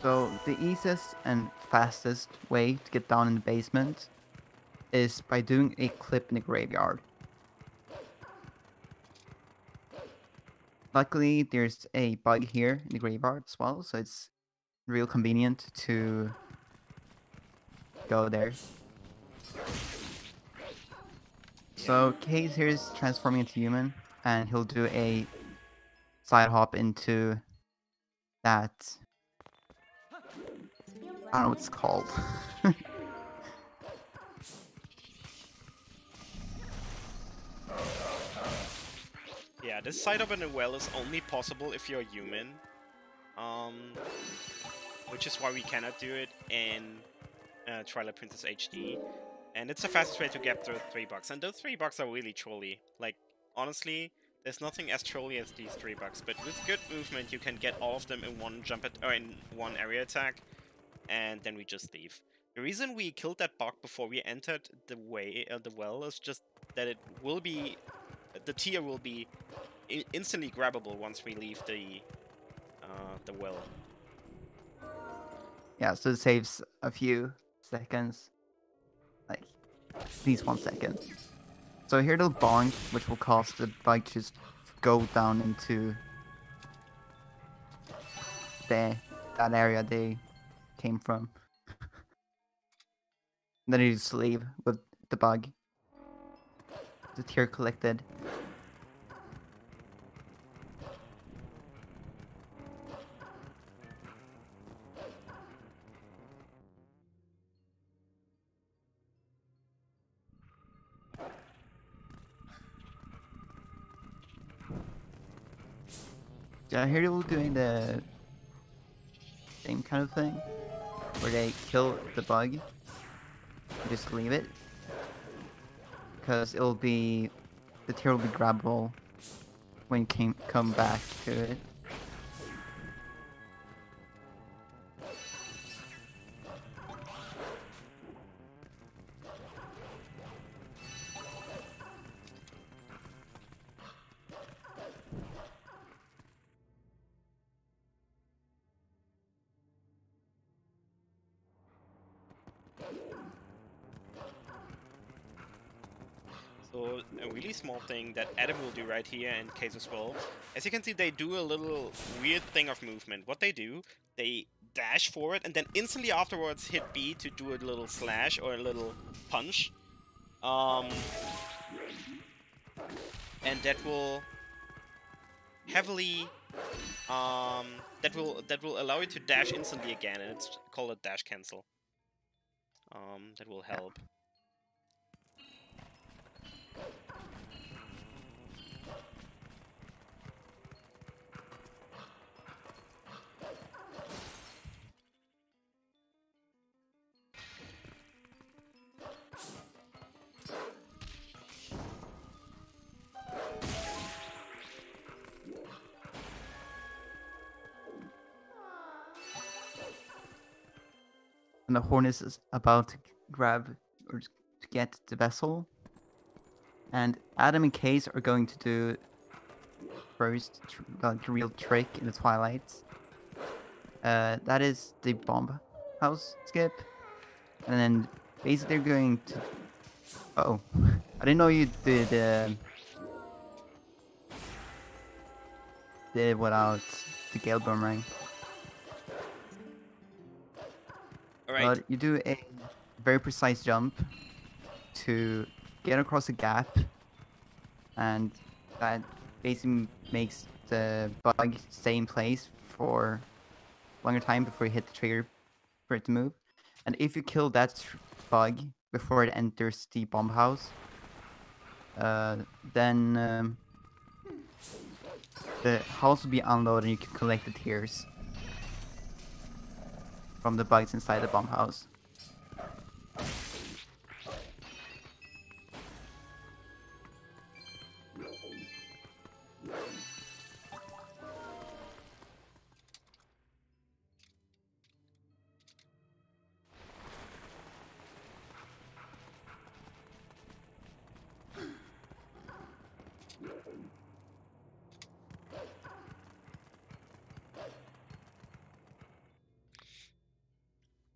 So the easiest and fastest way to get down in the basement is by doing a clip in the graveyard. Luckily, there's a bug here in the graveyard as well, so it's real convenient to go there. So Case here is transforming into human, and he'll do a side hop into that... I don't know what it's called. Yeah, this side up in a well is only possible if you're human. Which is why we cannot do it in Twilight Princess HD. And it's the fastest way to get those $3. And those $3 are really trolly. Like, honestly, there's nothing as trolly as these $3. But with good movement, you can get all of them in one in one area attack. And then we just leave. The reason we killed that bug before we entered the well is just that it will be... The tier will be instantly grabbable once we leave the well. Yeah, so it saves a few seconds. Like, at least 1 second. So here they'll bonk, which will cause the bug to just go down into that area they came from. Then you just leave with the bug. The tier collected. Yeah, here they're doing the same kind of thing, where they kill the bug, just leave it, because it'll be, the tier will be grabbable when you come back to it. So a really small thing that Adam will do right here in Case as well. As you can see, they do a little weird thing of movement. What they do, they dash forward and then instantly afterwards hit B to do a little slash or a little punch. And that will heavily that will allow you to dash instantly again, and it's called a dash cancel. That will help. And the Hornet is about to grab or to get the vessel. And Adam and Case are going to do first the real trick in the Twilight. That is the bomb house skip. And then basically they're going to... Oh, I didn't know you did without the Gale Boomerang. Alright. But you do a very precise jump to get across a gap, and that basically makes the bug stay in place for a longer time before you hit the trigger for it to move. And if you kill that bug before it enters the bomb house, then the house will be unloaded and you can collect the tears from the bugs inside the bomb house.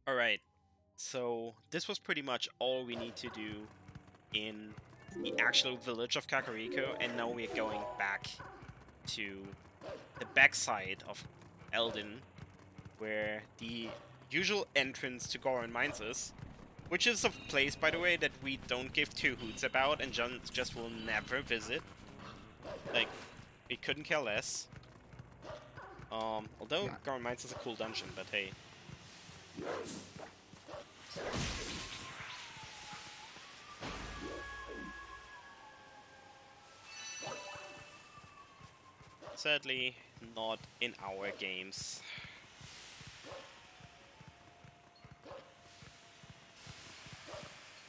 Alright, so this was pretty much all we need to do in the actual village of Kakariko, and now we're going back to the backside of Eldin, where the usual entrance to Goron Mines is, which is a place, by the way, that we don't give two hoots about and just will never visit. Like, we couldn't care less. Although Goron Mines is a cool dungeon, but hey. Sadly, not in our games.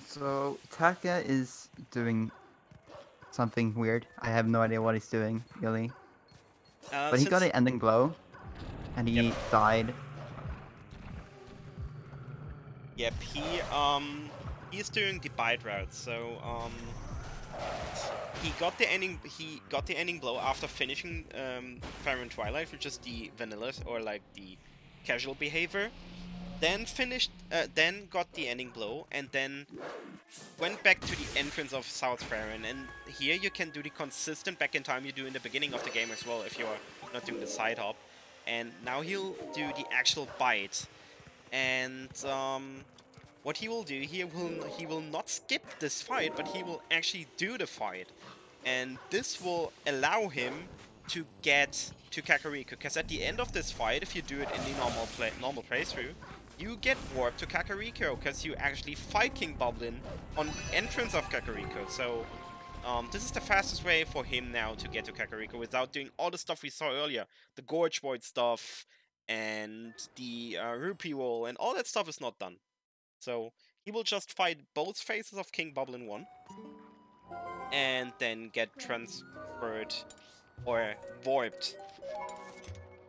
So Taka is doing something weird. I have no idea what he's doing, really. But he got an ending blow, and he died. Yep, he's doing the bite route, so he got the ending blow after finishing Fire and Twilight, which is the vanilla or like the casual behavior. Then got the ending blow, and then went back to the entrance of South Farron. And here you can do the consistent back in time you do in the beginning of the game as well, if you're not doing the side hop. And now he'll do the actual bite. And what he will do, he will not skip this fight, but he will actually do the fight. And this will allow him to get to Kakariko, because at the end of this fight, if you do it in the normal playthrough, you get warped to Kakariko, because you actually fight King Boblin on entrance of Kakariko. So this is the fastest way for him now to get to Kakariko without doing all the stuff we saw earlier. The Gorge Void stuff, and the Rupee Wall, and all that stuff is not done. So he will just fight both phases of King Boblin 1, and then get transferred, or warped,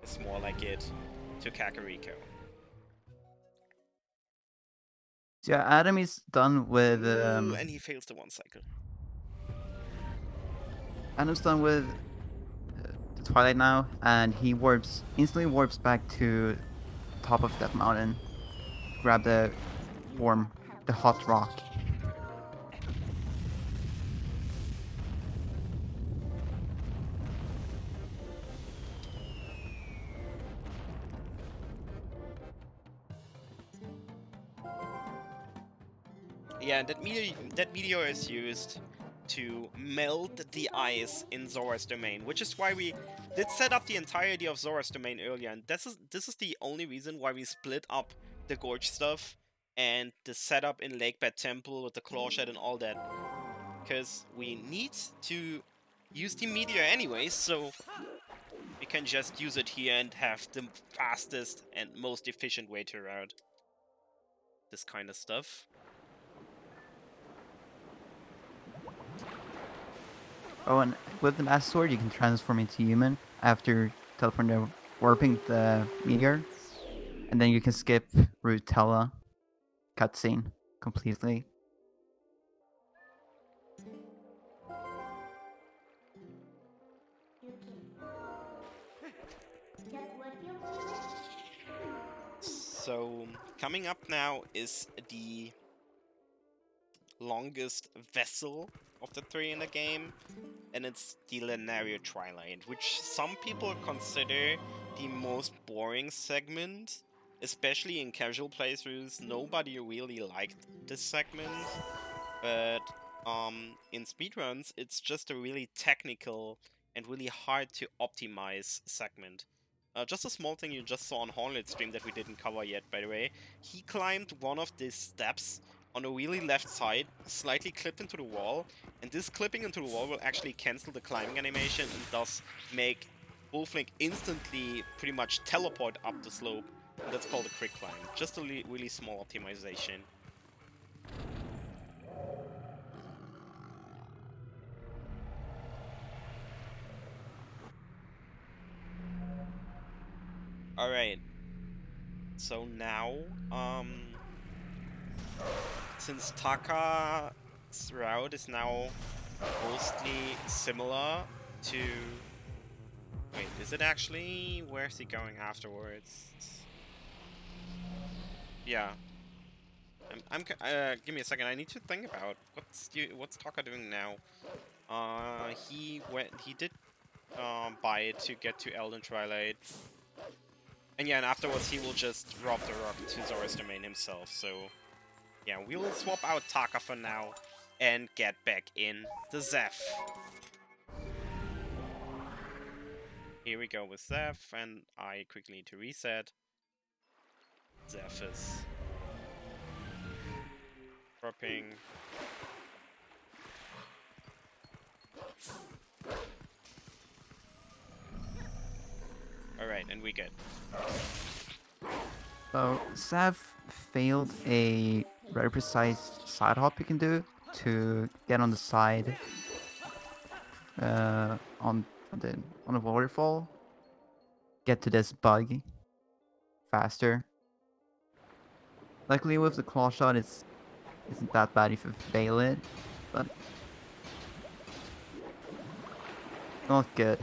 is more like it, to Kakariko. So yeah, Adam is done with... and he fails the one cycle. Adam's done with the Twilight now, and he instantly warps back to the top of Death Mountain. Grab the hot rock. Yeah, that meteor is used to melt the ice in Zora's domain, which is why we did set up the entirety of Zora's domain earlier, and this is the only reason why we split up the gorge stuff and the setup in Lakebed Temple with the claw shed and all that, because we need to use the meteor anyways, so we can just use it here and have the fastest and most efficient way to route this kind of stuff. Oh, and with the Master Sword, you can transform into human after teleporting warping the meteor. And then you can skip Rutella cutscene completely. So, coming up now is the longest vessel of the three in the game, and it's the Lenario Twilight, which some people consider the most boring segment, especially in casual playthroughs. Nobody really liked this segment, but in speedruns, it's just a really technical and really hard to optimize segment. Just a small thing you just saw on Hornet's stream that we didn't cover yet, by the way. He climbed one of these steps on the really left side, slightly clipped into the wall, and this clipping into the wall will actually cancel the climbing animation and thus make Wolflink instantly pretty much teleport up the slope, and that's called a quick climb. Just a really small optimization. Alright, so now, since Taka's route is now mostly similar to... Wait, is it actually? Where's he going afterwards? Yeah. Give me a second, I need to think about what's Taka doing now. He did buy it to get to Elden Twilight. And yeah, and afterwards he will just drop the rock to Zora's domain himself, so... Yeah, we will swap out Taka for now and get back in the Zeph. Here we go with Zeph, and I quickly need to reset. Zeph is dropping. Alright, and we good. So, Zeph failed a very precise side hop you can do to get on the side on a waterfall. Get to this bug faster. Luckily with the claw shot isn't that bad if you fail it, but not good.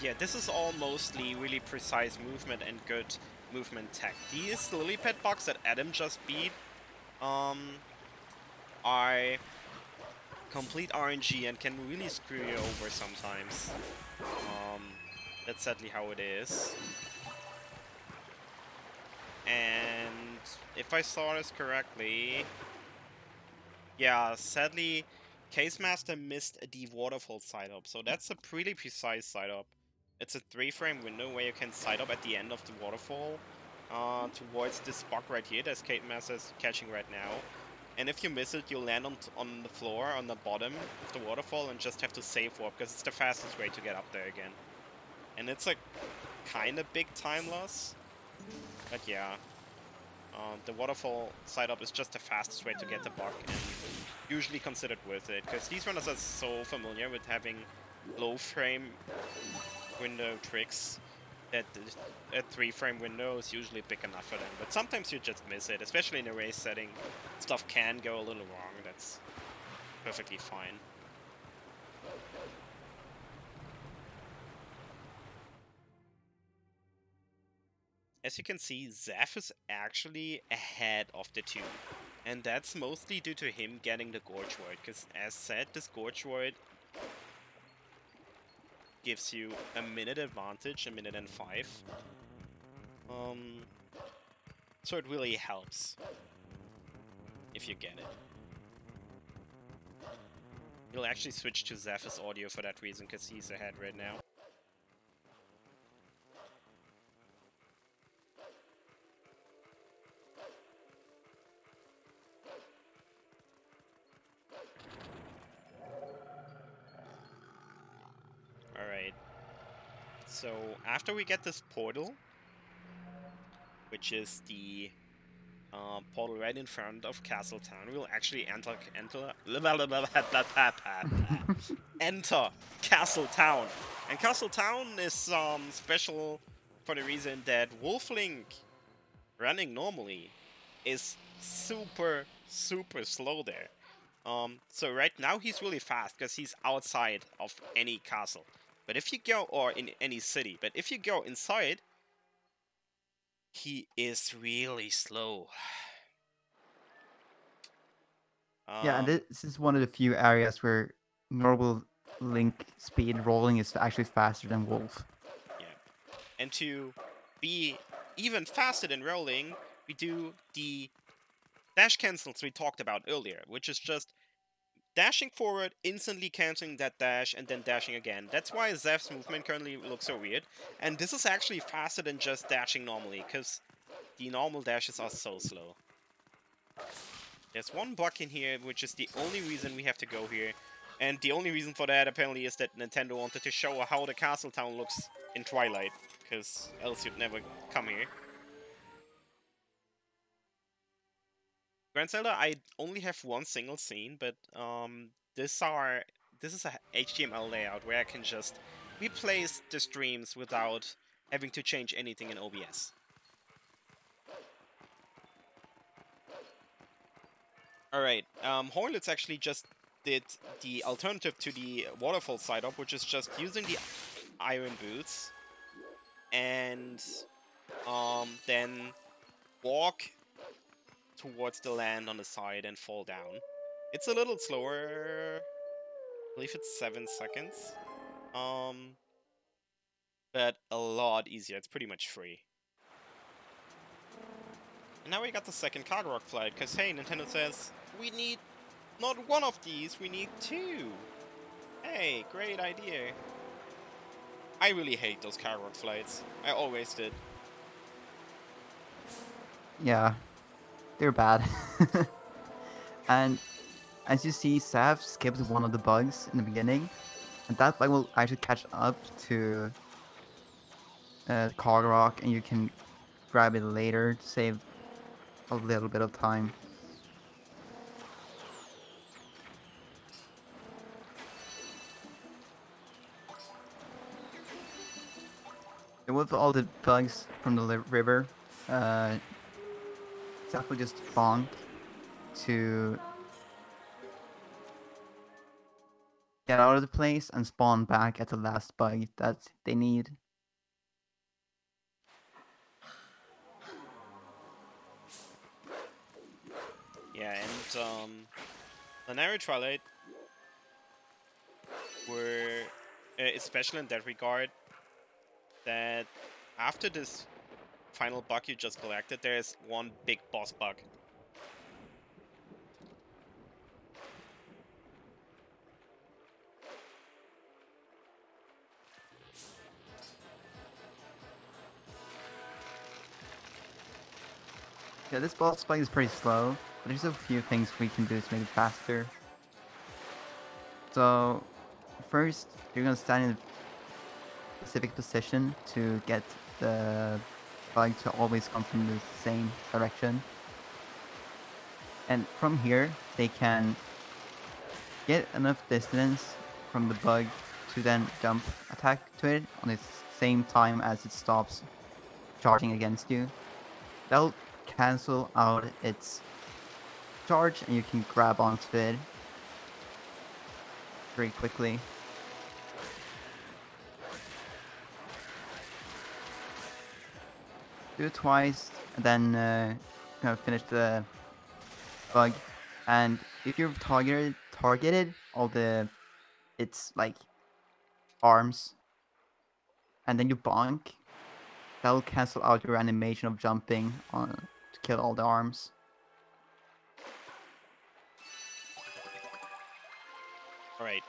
Yeah, this is all mostly really precise movement and good movement tech. These lily pad bugs that Adam just beat are complete RNG and can really screw you over sometimes. That's sadly how it is. And if I saw this correctly, yeah, sadly, Case Master missed the waterfall side up, so that's a pretty precise side up. It's a 3-frame window where you can side up at the end of the waterfall towards this bug right here that Case Master is catching right now. And if you miss it, you'll land on the floor, on the bottom of the waterfall, and just have to save warp, because it's the fastest way to get up there again. And it's a kind of big time loss, but yeah. The waterfall side up is just the fastest way to get the bug, and usually considered worth it, because these runners are so familiar with having low frame window tricks that 3-frame window is usually big enough for them. But sometimes you just miss it, especially in a race setting. Stuff can go a little wrong. That's perfectly fine. As you can see, Zeph is actually ahead of the two. And that's mostly due to him getting the Gorge Void, because as said, this Gorge Void gives you a minute advantage, a minute and 5. So it really helps if you get it. You'll actually switch to Zeph's audio for that reason, because he's ahead right now. Alright. So, after we get this portal, which is the portal right in front of Castle Town, we'll actually enter Castle Town. And Castle Town is special for the reason that Wolflink running normally is super slow there. So right now he's really fast because he's outside of any castle. But if you go, or in any city, but if you go inside, he is really slow. Yeah, and this is one of the few areas where normal Link speed rolling is actually faster than Wolf. Yeah. And to be even faster than rolling, we do the dash cancels we talked about earlier, which is just dashing forward, instantly canceling that dash, and then dashing again. That's why Zeph's movement currently looks so weird. And this is actually faster than just dashing normally, because the normal dashes are so slow. There's one bug in here, which is the only reason we have to go here. And the only reason for that, apparently, is that Nintendo wanted to show how the castle town looks in Twilight, because else you'd never come here. Grand Zelda, I only have one single scene, but this is a HTML layout where I can just replace the streams without having to change anything in OBS. Alright, Hornets actually just did the alternative to the waterfall side-up, which is just using the iron boots and then walk towards the land on the side and fall down. It's a little slower. I believe it's 7 seconds. But a lot easier. It's pretty much free. And now we got the second Card Rock flight, because hey, Nintendo says, we need not one of these, we need 2. Hey, great idea. I really hate those Card Rock flights. I always did. Yeah, they're bad. And as you see, Sav skips one of the bugs in the beginning, and that bug will actually catch up to Card Rock, and you can grab it later to save a little bit of time. And with all the bugs from the river, Zeph will just bonk to get out of the place and spawn back at the last bug that they need. Yeah, and the Narrow Twilight were special in that regard, that after this final bug you just collected, there's one big boss bug. Yeah, this boss fight is pretty slow, but there's a few things we can do to make it faster. So, first, you're gonna stand in a specific position to get the bug to always come from the same direction. And from here, they can get enough distance from the bug to then jump attack to it on its same time as it stops charging against you. That'll cancel out its charge, and you can grab onto it very quickly. Do it twice, and then kind of finish the bug. And if you've targeted all its like arms, and then you bonk, that'll cancel out your animation of jumping on to kill all the arms. Alright.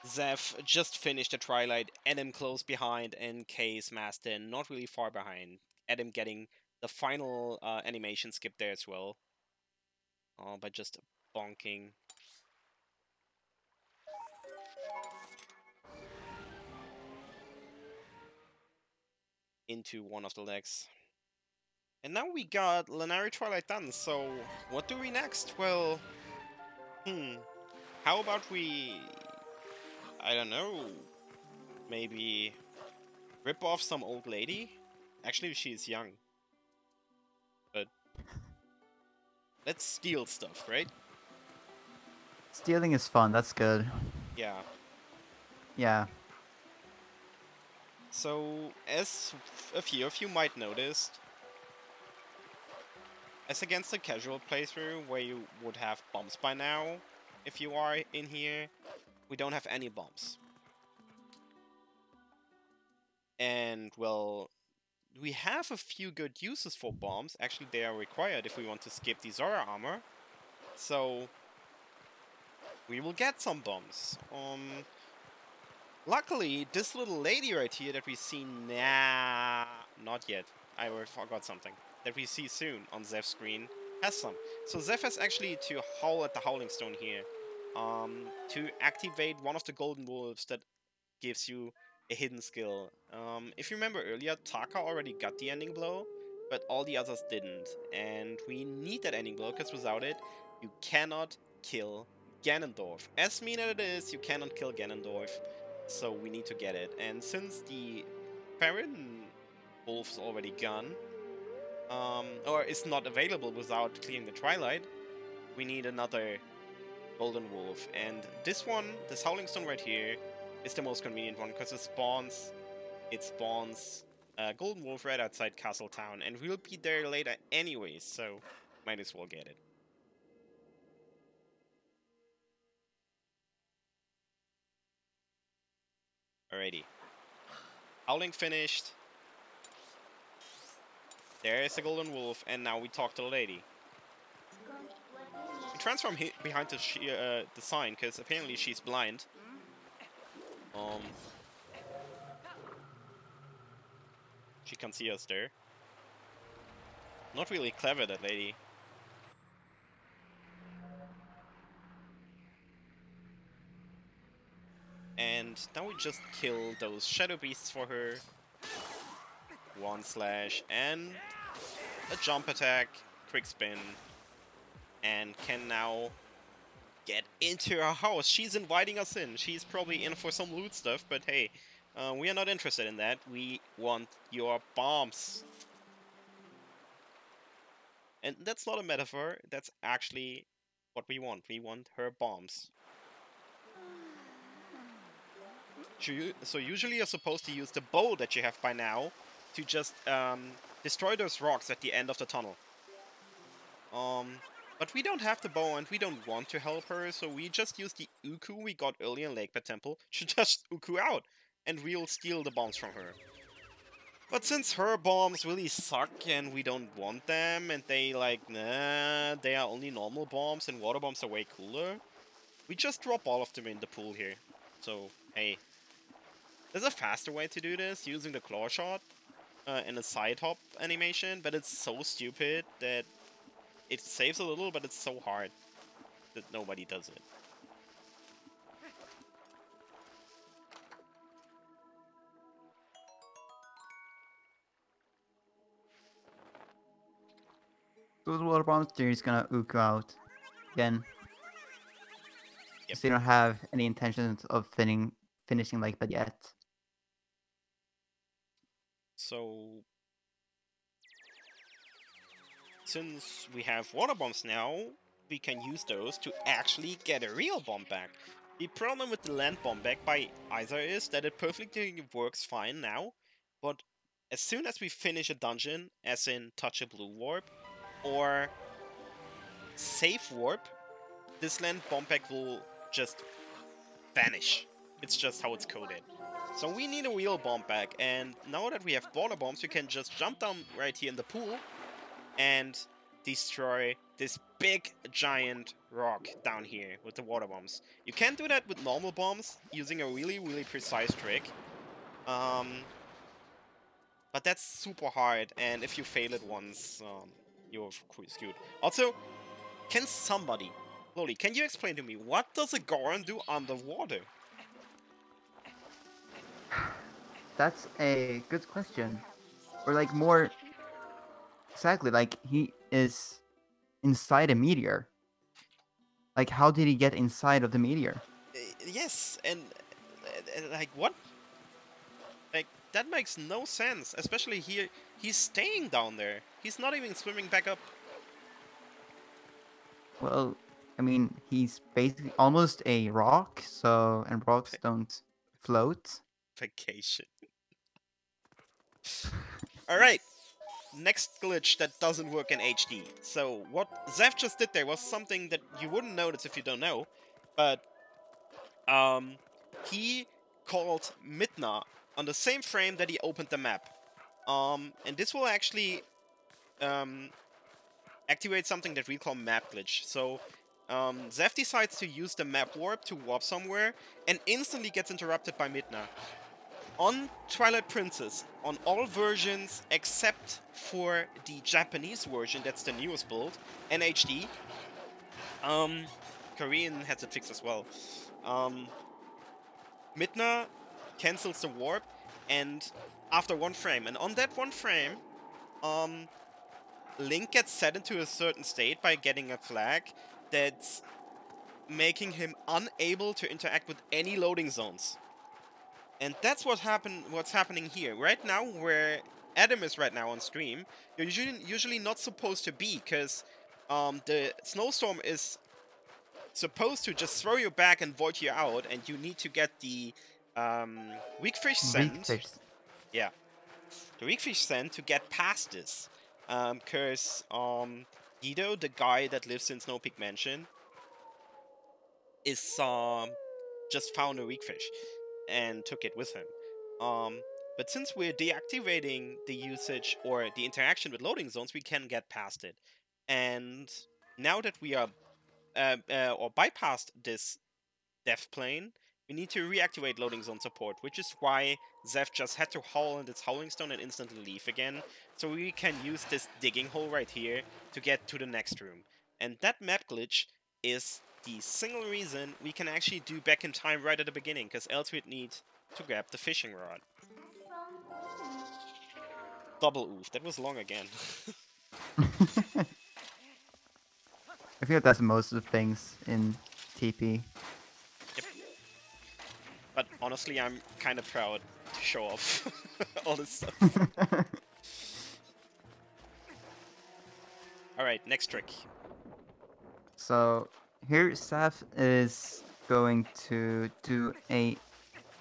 Zeph just finished the Twilight, Adam close behind, and K's Master not really far behind. Adam getting the final animation skip there as well. By just bonking. Into one of the legs. And now we got Lanari Twilight done, so what do we next? Well, how about we... I don't know... maybe... rip off some old lady? Actually, she's young. But... let's steal stuff, right? Stealing is fun, that's good. Yeah. Yeah. So, as a few of you might notice, as against a casual playthrough where you would have bombs by now, if you are in here, we don't have any bombs. And, well, we have a few good uses for bombs. Actually, they are required if we want to skip the Zora armor. So, we will get some bombs. Luckily, this little lady right here that we see now... not yet. I forgot something. That we see soon on Zeph's screen has some. So Zeph has actually to howl at the Howling Stone here. To activate one of the Golden Wolves that gives you a hidden skill. If you remember earlier, Taka already got the ending blow, but all the others didn't. And we need that ending blow, because without it, you cannot kill Ganondorf. As mean as it is, you cannot kill Ganondorf. So we need to get it. And since the Baron Wolf is already gone, or is not available without clearing the Twilight, we need another Golden Wolf. And this one, this Howling Stone right here, is the most convenient one, because it spawns Golden Wolf right outside Castle Town, and we'll be there later anyways, so might as well get it. Alrighty. Howling finished. There's the Golden Wolf, and now we talk to the lady. We transform behind the sign, because apparently she's blind. She can't see us there. Not really clever, that lady. And now we just kill those shadow beasts for her. 1 slash and a jump attack, quick spin, and can now get into her house. She's inviting us in. She's probably in for some loot stuff, but hey, we are not interested in that. We want your bombs. And that's not a metaphor, that's actually what we want. We want her bombs. So usually you're supposed to use the bow that you have by now to just destroy those rocks at the end of the tunnel. But we don't have the bow and we don't want to help her, so we just use the Uku we got earlier in Lakebed Temple to just Uku out, and we'll steal the bombs from her. But since her bombs really suck and we don't want them, and they like, nah, they are only normal bombs and water bombs are way cooler, we just drop all of them in the pool here. So, hey. There's a faster way to do this, using the claw shot in a side hop animation, but it's so stupid that it saves a little, but it's so hard that nobody does it. Those water bombs, they're just gonna Uku out again. Yep. So they don't have any intentions of finishing Lakebed yet. So, since we have water bombs now, we can use those to actually get a real bomb back. The problem with the land bomb back by either is that it perfectly works fine now, but as soon as we finish a dungeon, as in touch a blue warp, or safe warp, this land bomb back will just vanish. It's just how it's coded. So we need a real bomb back, and now that we have water bombs, we can just jump down right here in the pool and destroy this big giant rock down here with the water bombs. You can't do that with normal bombs using a really precise trick. But that's super hard, and if you fail it once, you're screwed. Also, can somebody, Loli, can you explain to me, what does a Goron do underwater? That's a good question. Or like more exactly, like he is inside a meteor. Like how did he get inside of the meteor? Yes, and like what? Like that makes no sense, especially here. He's staying down there. He's not even swimming back up. Well, I mean, he's basically almost a rock, so and rocks don't float. Vacation. Alright, next glitch that doesn't work in HD. So what Zeph just did there was something that you wouldn't notice if you don't know, but he called Midna on the same frame that he opened the map. And this will actually activate something that we call map glitch. So Zeph decides to use the map warp to warp somewhere and instantly gets interrupted by Midna. On Twilight Princess, on all versions except for the Japanese version, that's the newest build, and HD, Korean has it fixed as well. Midna cancels the warp, and after one frame, and on that one frame, Link gets set into a certain state by getting a flag that's making him unable to interact with any loading zones. And that's what's happening here. Right now, where Adam is right now on stream, you're usually not supposed to be, because the snowstorm is supposed to just throw you back and void you out, and you need to get the weak fish send. Yeah, the weak fish send to get past this. Because Guido, the guy that lives in Snow Peak Mansion, is just found a weak fish and took it with him. But since we're deactivating the usage or the interaction with loading zones, we can get past it. And now that we are or bypassed this death plane, we need to reactivate loading zone support, which is why Zeph just had to howl in its howling stone and instantly leave again. So we can use this digging hole right here to get to the next room. And that map glitch is the single reason we can actually do back in time right at the beginning, because else we'd need to grab the fishing rod. Double oof, that was long again. I feel like that's most of the things in TP. Yep. But honestly, I'm kind of proud to show off all this stuff. Alright, next trick. So here Seth is going to do a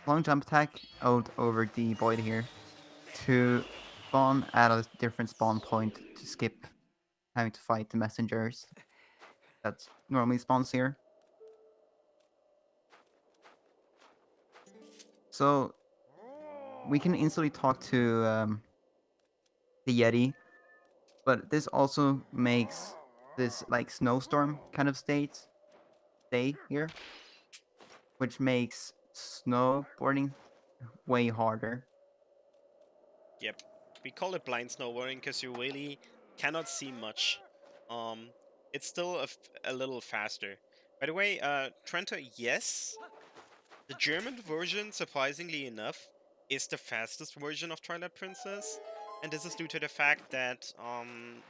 long jump attack out over the void here to spawn at a different spawn point to skip having to fight the messengers that normally spawns here. So we can instantly talk to the Yeti, but this also makes this like snowstorm kind of stay here, which makes snowboarding way harder. Yep, we call it blind snowboarding because you really cannot see much. It's still a little faster. By the way, Trento, yes, the German version, surprisingly enough, is the fastest version of Twilight Princess, and this is due to the fact that,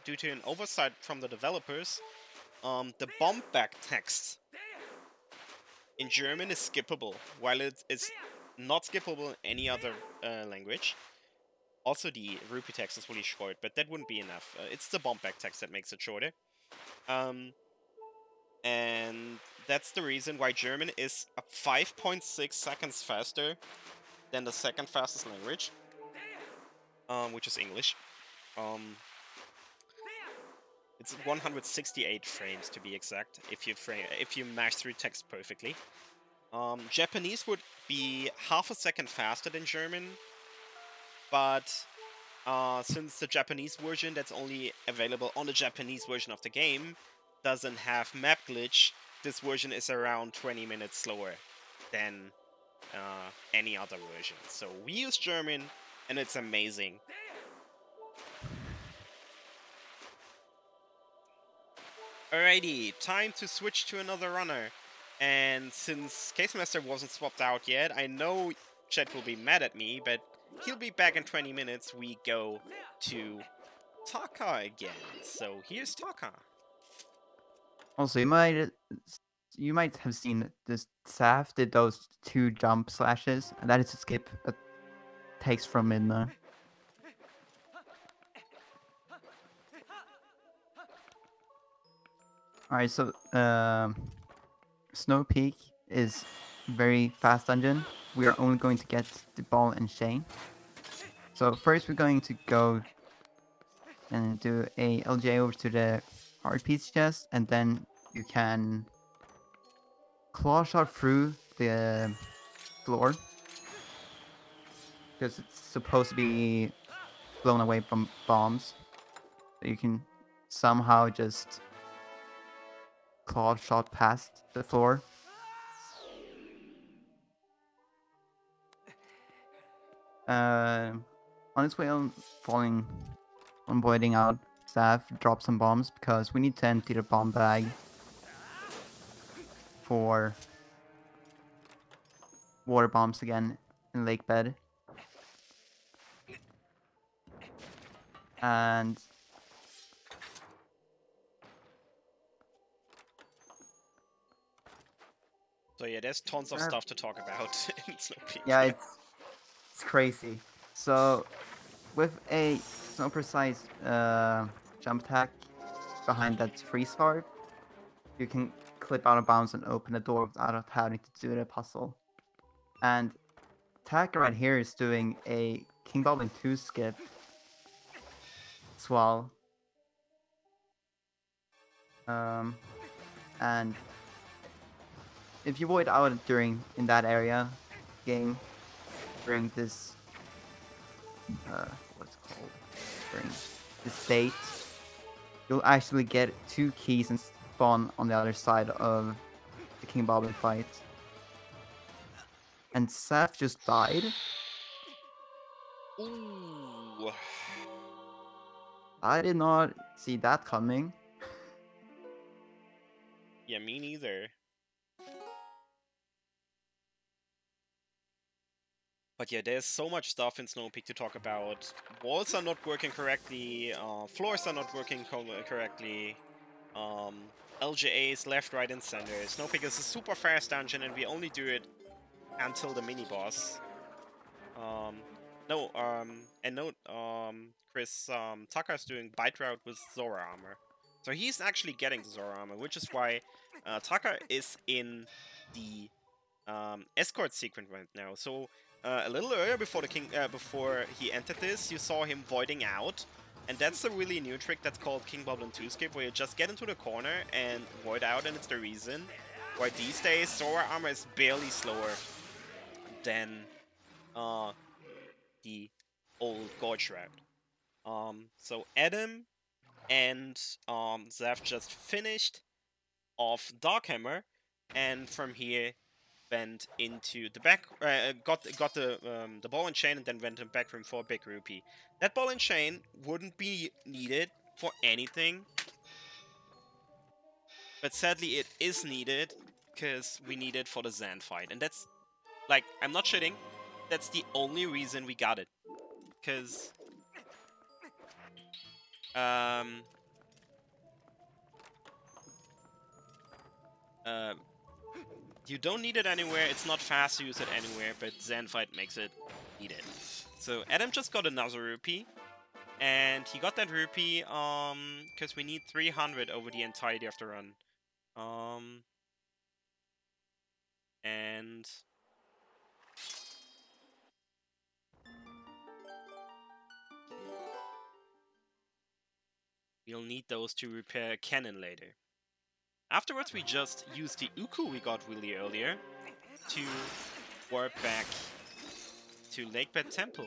due to an oversight from the developers, the bomb back text in German is skippable, while it is not skippable in any other language. Also, the rupee text is really short, but that wouldn't be enough. It's the bomb back text that makes it shorter. And that's the reason why German is 5.6 seconds faster than the second fastest language, which is English. It's 168 frames to be exact, if you mash through text perfectly. Japanese would be half a second faster than German, but since the Japanese version that's only available on the Japanese version of the game doesn't have map glitch, this version is around 20 minutes slower than any other version. So we use German, and it's amazing. Alrighty, time to switch to another runner. And since Case Master wasn't swapped out yet, I know Chet will be mad at me, but he'll be back in 20 minutes. We go to Taka again. So here's Taka. Also, you might have seen this Saf did those 2 jump slashes, and that is a skip that takes from Midna. Alright, so Snow Peak is very fast dungeon. We are only going to get the ball and chain. So first we're going to go and do a LJ over to the hard piece chest, and then you can claw shot through the floor because it's supposed to be blown away from bombs. So you can somehow just claw shot past the floor. On its way on voiding out, Staff drop some bombs because we need to empty the bomb bag for water bombs again in lake bed. And so yeah, there's tons of stuff to talk about in Snow Peak. Yeah, it's crazy. So with a Snow Precise jump attack behind that freeze heart, you can clip out of bounds and open the door without having to do the puzzle. And Taka right here is doing a King Goblin 2 skip as well. And if you void out in that area game during this what's it called? During this date, you'll actually get 2 keys and spawn on the other side of the King Goblin fight. And Seth just died. Ooh. I did not see that coming. Yeah, me neither. But yeah, there's so much stuff in Snow Peak to talk about. Walls are not working correctly, floors are not working correctly, LGAs left, right, and center. Snow Peak is a super fast dungeon, and we only do it until the mini-boss. Chris, Taka's doing Bite Route with Zora armor. So he's actually getting the Zora armor, which is why Taka is in the escort sequence right now. So a little earlier before he entered this, you saw him voiding out, and that's a really new trick that's called King Goblin 2 skip, where you just get into the corner and void out, and it's the reason why these days Zora armor is barely slower than the old Gorge route. So Adam and Zaf just finished off Darkhammer, and from here went into the back, got the ball and chain, and then went in back room for a big rupee. That ball and chain wouldn't be needed for anything, but sadly it is needed because we need it for the Zan fight, and that's, like, I'm not shitting, that's the only reason we got it, because you don't need it anywhere, it's not fast to use it anywhere, but Zan fight makes it needed. So Adam just got another rupee. And he got that rupee, because we need 300 over the entirety of the run. And... we'll need those to repair a cannon later. Afterwards, we just use the Uku we got really earlier to warp back to Lakebed Temple.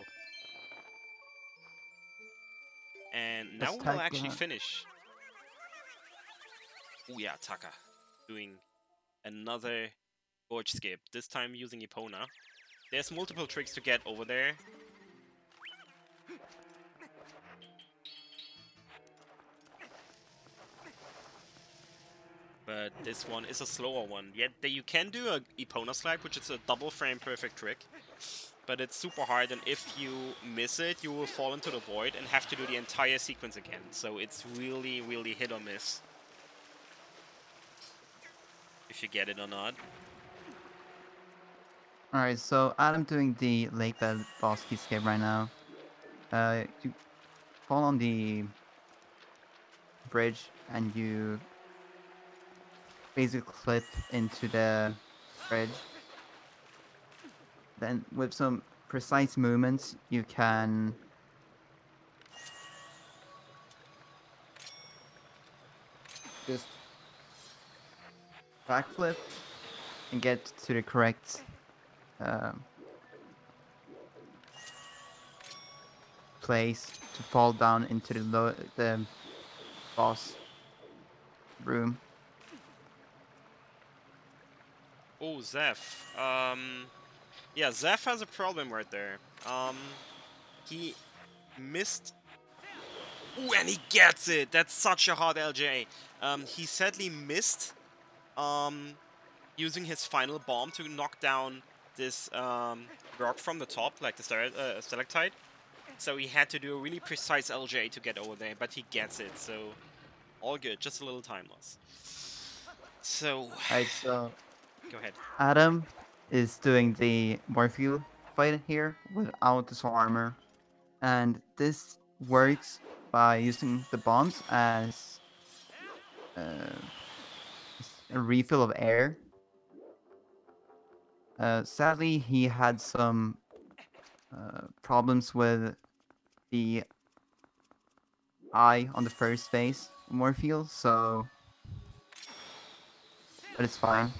And now Let's we'll tackle actually her. finish. Oh yeah, Taka. Doing another gorge skip, this time using Epona. There's multiple tricks to get over there. But this one is a slower one. Yet you can do a Epona slide, which is a double frame perfect trick. But it's super hard, and if you miss it, you will fall into the void and have to do the entire sequence again. So it's really, really hit or miss. If you get it or not. Alright, so I'm doing the Lakebed boss key escape right now. You fall on the bridge and you basically clip into the bridge. Then with some precise movements, you can just backflip and get to the correct place to fall down into the boss room. Oh, Zeph. Yeah, Zeph has a problem right there. He missed... Ooh, and he gets it! That's such a hard LJ. He sadly missed, using his final bomb to knock down this, rock from the top, like the stalactite. So he had to do a really precise LJ to get over there, but he gets it, so... all good, just a little time loss. So... Alright, so go ahead. Adam is doing the Morphew fight here without the soul armor. And this works by using the bombs as a refill of air. Sadly, he had some problems with the eye on the first phase Morphew, so... but it's fine.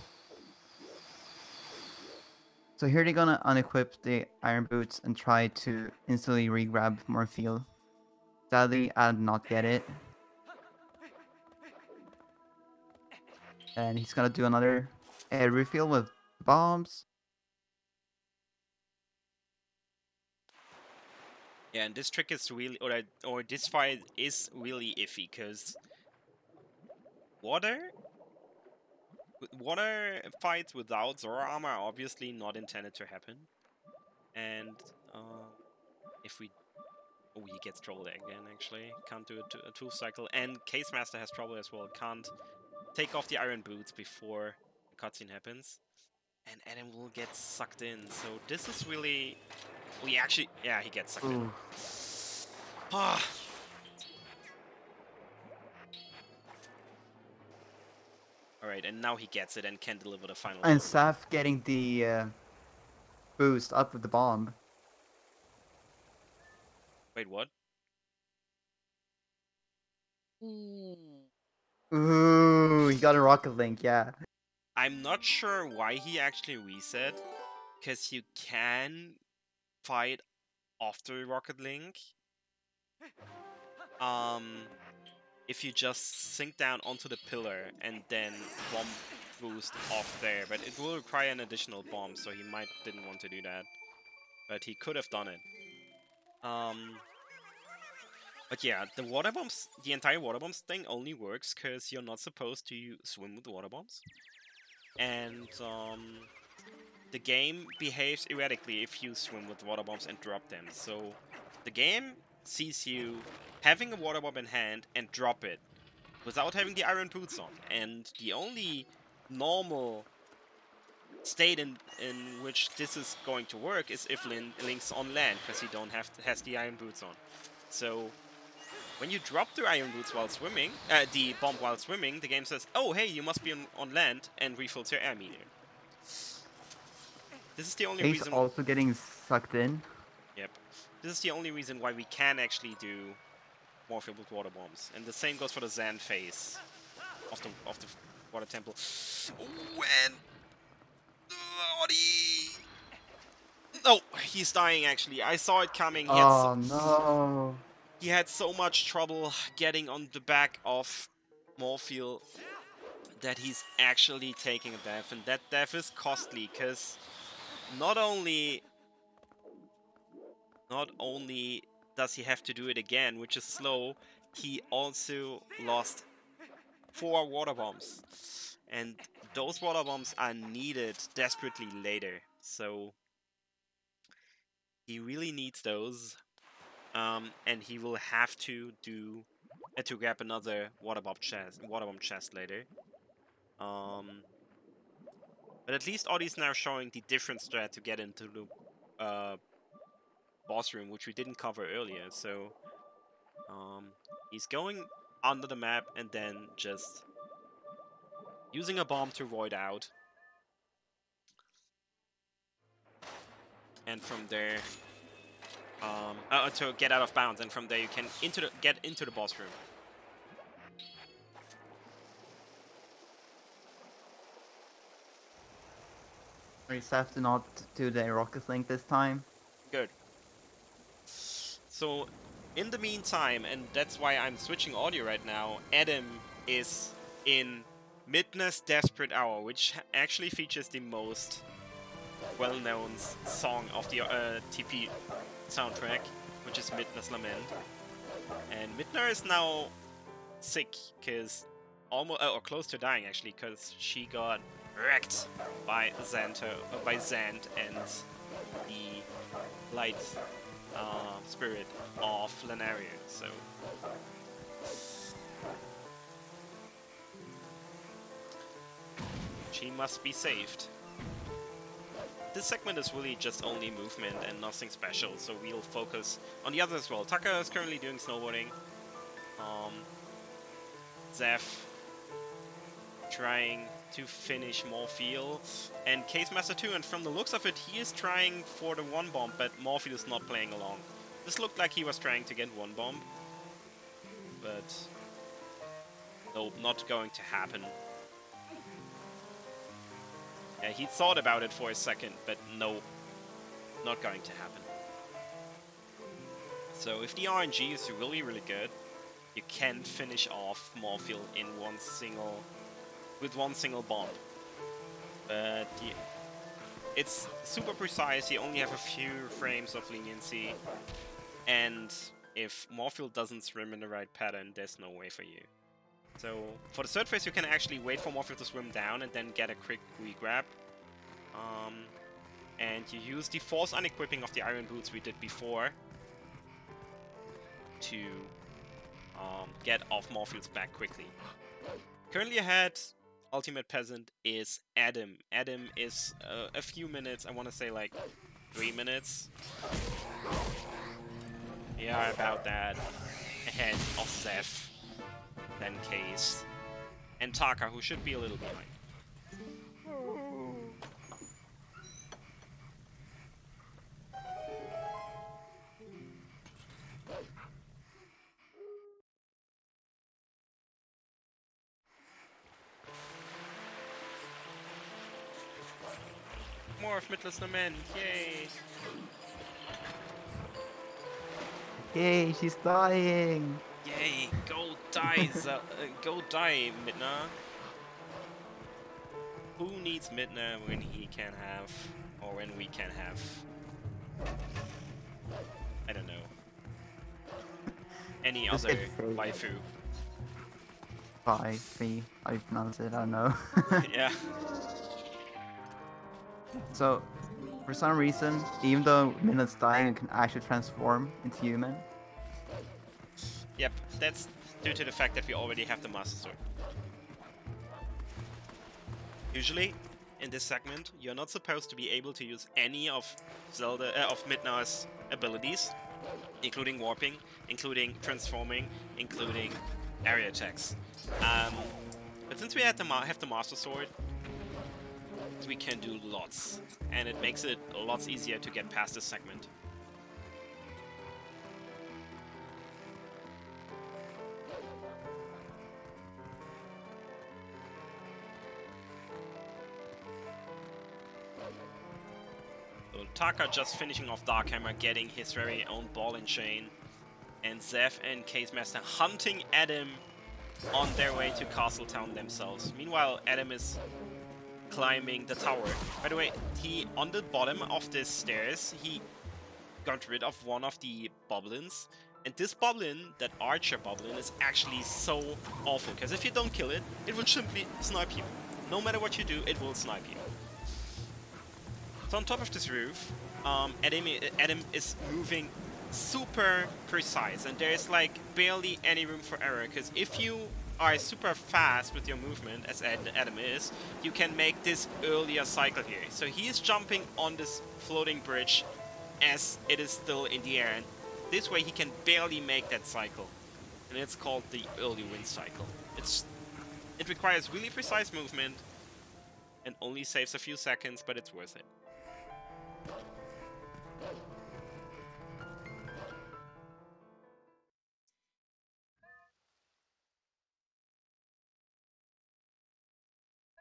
So here they're gonna unequip the iron boots and try to instantly re-grab Morphew. Sadly, I did not get it. And he's gonna do another air refill with bombs. Yeah, and this trick is really, or this fight is really iffy, because water fights without Zora armor are obviously not intended to happen. And if we... oh, he gets trouble there again, actually. Can't do a tool cycle. And Case Master has trouble as well. Can't take off the iron boots before the cutscene happens. And Adam will get sucked in. So this is really... we actually... yeah, he gets sucked in. Ah. Alright, and now he gets it and can deliver the final And blow. Saf getting the boost up with the bomb. Wait, what? Ooh, he got a rocket link, yeah. I'm not sure why he actually reset, because you can fight after Rocket Link. If you just sink down onto the pillar and then bomb boost off there, but it will require an additional bomb, so he didn't want to do that. But he could have done it. But yeah, the water bombs, the entire water bombs thing only works because you're not supposed to swim with the water bombs. And the game behaves erratically if you swim with water bombs and drop them. So the game sees you having a water bomb in hand and drop it without having the iron boots on. And the only normal state in which this is going to work is if Link's on land, because he don't have has the iron boots on. So when you drop the iron boots while swimming, the bomb while swimming, the game says, "Oh, hey, you must be on land," and refills your air meter. This is the only He's reason. also getting sucked in. Yep. This is the only reason why we can actually do more filled with water bombs, and the same goes for the Zan phase of the water temple. Ooh, and no, he's dying. Actually, I saw it coming. Oh no! He had so much trouble getting on the back of Morphle that he's actually taking a death, and that death is costly because not only does he have to do it again, which is slow, he also lost 4 water bombs, and those water bombs are needed desperately later, so he really needs those, and he will have to grab another water bomb chest later. But at least Audie's now showing the different strat to get into the boss room, which we didn't cover earlier. So he's going under the map and then just using a bomb to void out, and from there to get out of bounds, and from there you can get into the boss room. We just have to not do the rocket link this time. Good. So, in the meantime, and that's why I'm switching audio right now, Adam is in Midna's Desperate Hour, which actually features the most well-known song of the TP soundtrack, which is Midna's Lament. And Midna is now sick, because almost or close to dying actually, because she got wrecked by Zant and the light spirit of Lanarian. So she must be saved. This segment is really just only movement and nothing special, so we'll focus on the others as well. Tucker is currently doing snowboarding. Zeph trying to finish Morphle, and Case Master 2, and from the looks of it, he is trying for the 1 bomb, but Morphle is not playing along. This looked like he was trying to get 1 bomb, but nope, not going to happen. Yeah, he thought about it for a second, but no, not going to happen. So if the RNG is really, really good, you can finish off Morphle in with one single bomb. But it's super precise, you only have a few frames of leniency, and if Morphle doesn't swim in the right pattern, there's no way for you. So for the third phase you can actually wait for Morphle to swim down and then get a quick re-grab. And you use the force unequipping of the iron boots we did before to get off Morphle's back quickly. Currently ahead, Ultimate Peasant is Adam. Adam is a few minutes, I want to say like 3 minutes. Yeah, about that. Ahead of Zeph, then Case, and Taka, who should be a little behind. More of Midless Lament, yay! Yay, she's dying! Yay, go die, go die, Midna. Who needs Midna when he can have, or when we can have? I don't know. Any Just other get free. waifu. Fee, I pronounce it, I don't know. Yeah. So, for some reason, even though Minna's dying, it can actually transform into human. Yep, that's due to the fact that we already have the Master Sword. Usually, in this segment, you're not supposed to be able to use any of of Midna's abilities, including warping, including transforming, including area attacks. But since we have the Master Sword, we can do lots, and it makes it lots easier to get past this segment. So Taka just finishing off Darkhammer, getting his very own ball and chain, and Zeph and Case Master hunting Adam on their way to Castletown themselves. Meanwhile, Adam is climbing the tower. By the way, on the bottom of the stairs, he got rid of one of the boblins. And this boblin, that archer boblin, is actually so awful, because if you don't kill it, it will simply snipe you. No matter what you do, it will snipe you. So on top of this roof, Adam is moving super precise, and there's like barely any room for error, because if you are super fast with your movement, as Adam is, you can make this earlier cycle here. So he is jumping on this floating bridge as it is still in the air, and this way he can barely make that cycle. And it's called the early win cycle. It requires really precise movement and only saves a few seconds, but it's worth it.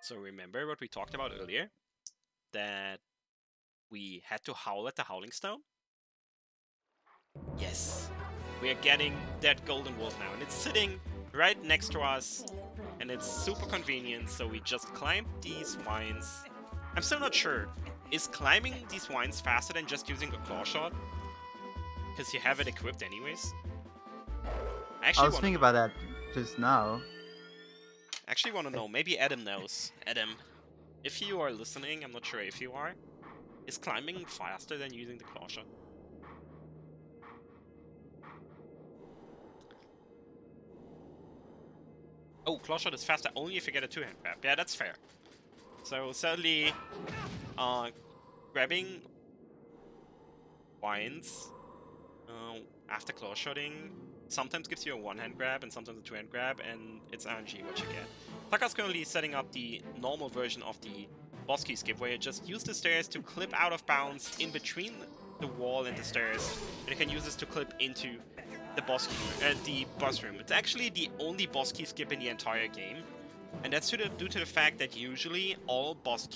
So remember what we talked about earlier? That we had to howl at the Howling Stone? Yes. We are getting that golden wolf now, and it's sitting right next to us, and it's super convenient, so we just climb these vines. I'm still not sure. Is climbing these vines faster than just using a claw shot? Because you have it equipped anyways? I was thinking about that just now. Actually want to know, maybe Adam knows. Adam, if you are listening, I'm not sure if you are, is climbing faster than using the claw shot? Oh, claw shot is faster only if you get a two-hand grab. Yeah, that's fair. So certainly, grabbing vines after claw shotting sometimes gives you a one-hand grab and sometimes a two-hand grab, and it's RNG what you get. Taka's currently setting up the normal version of the boss key skip, where you just use the stairs to clip out of bounds in between the wall and the stairs, and you can use this to clip into the boss room. It's actually the only boss key skip in the entire game, and that's due to the fact that usually all boss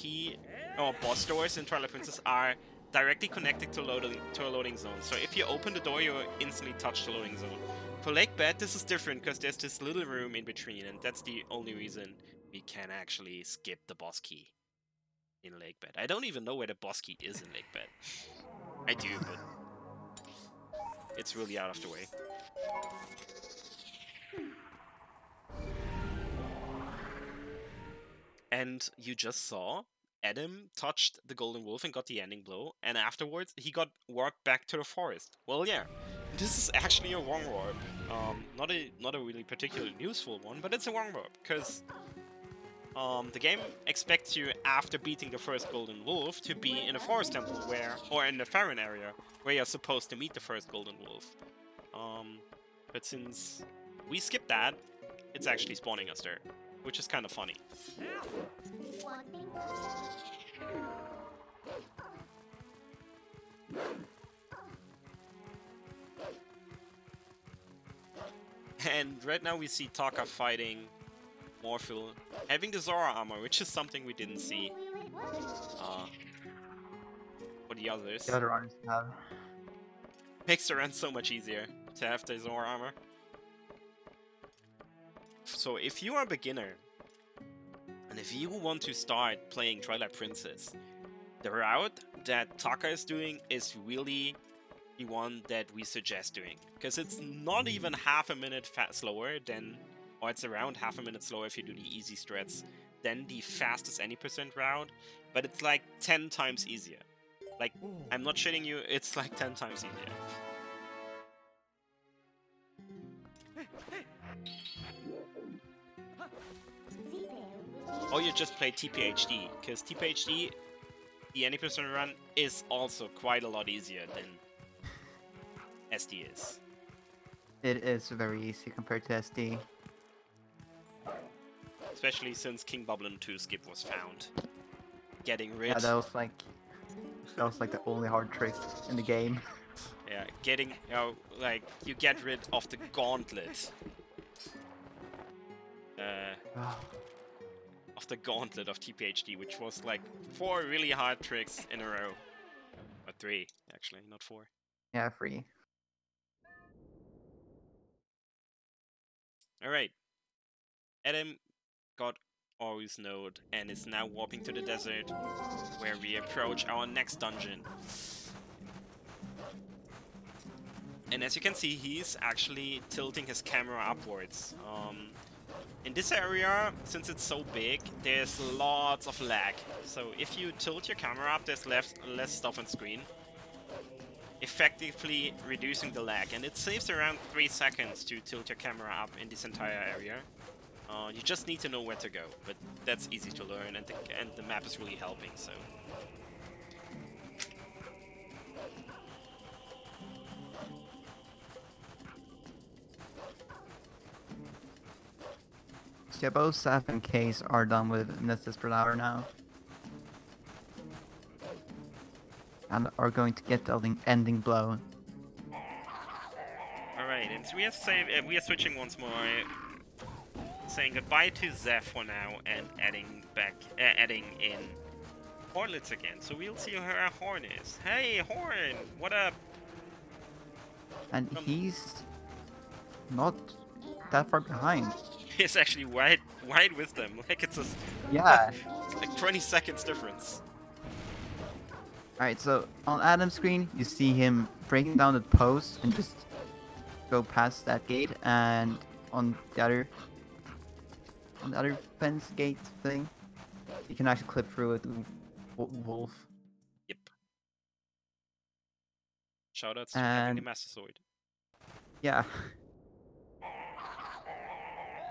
doors in Twilight Princess are directly connected to a loading zone. So if you open the door, you instantly touch the loading zone. For Lake Bed, this is different because there's this little room in between, and that's the only reason we can actually skip the boss key in Lake Bed. I don't even know where the boss key is in Lake Bed. I do, but it's really out of the way. And you just saw Adam touched the Golden Wolf and got the ending blow, and afterwards he got warped back to the forest. Well, yeah, this is actually a wrong warp. Not a really particularly useful one, but it's a wrong warp, because the game expects you, after beating the first Golden Wolf, to be in a forest temple or in the Farron area, where you're supposed to meet the first Golden Wolf. But since we skipped that, it's actually spawning us there, which is kind of funny. And right now we see Taka fighting Morphil, having the Zora armor, which is something we didn't see for the others. The other runners have. Makes the run so much easier to have the Zora armor. So if you are a beginner, and if you want to start playing Twilight Princess, the route that Taka is doing is really the one that we suggest doing. Because it's not even half a minute slower than, or it's around half a minute slower if you do the easy strats, than the fastest any % route, but it's like 10 times easier. Like, I'm not shitting you, it's like 10 times easier. or you just play TPHD, because TPHD, the any person run, is also quite a lot easier than SD is. It is very easy compared to SD. Especially since King Boblin 2 skip was found. Getting rid. Yeah, that was like the only hard trick in the game. Yeah, getting, like, you get rid of the gauntlet. Of the gauntlet of TPHD, which was like 4 really hard tricks in a row. Or 3, actually, not 4. Yeah, free. Alright. Adam got Oru's node and is now warping to the desert, where we approach our next dungeon. And as you can see, he's actually tilting his camera upwards. In this area, since it's so big, there's lots of lag. So if you tilt your camera up, there's less stuff on screen, effectively reducing the lag. And it saves around 3 seconds to tilt your camera up in this entire area. You just need to know where to go, but that's easy to learn, and the map is really helping, so... Yeah, both Saf and Case are done with Nessus per hour now. And are going to get the ending blow. Alright, and so we are switching once more, saying goodbye to Zeph for now, and adding in Hornlets again. So we'll see where our Horn is. Hey, Horn! What up? And he's not that far behind. He's actually wide with them. Like it's it's like 20 seconds difference. Alright, so on Adam's screen, you see him breaking down the post and just go past that gate, and on the other fence gate thing, you can actually clip through it with Wolf. Yep. Shoutouts to having the Master Sword. Yeah.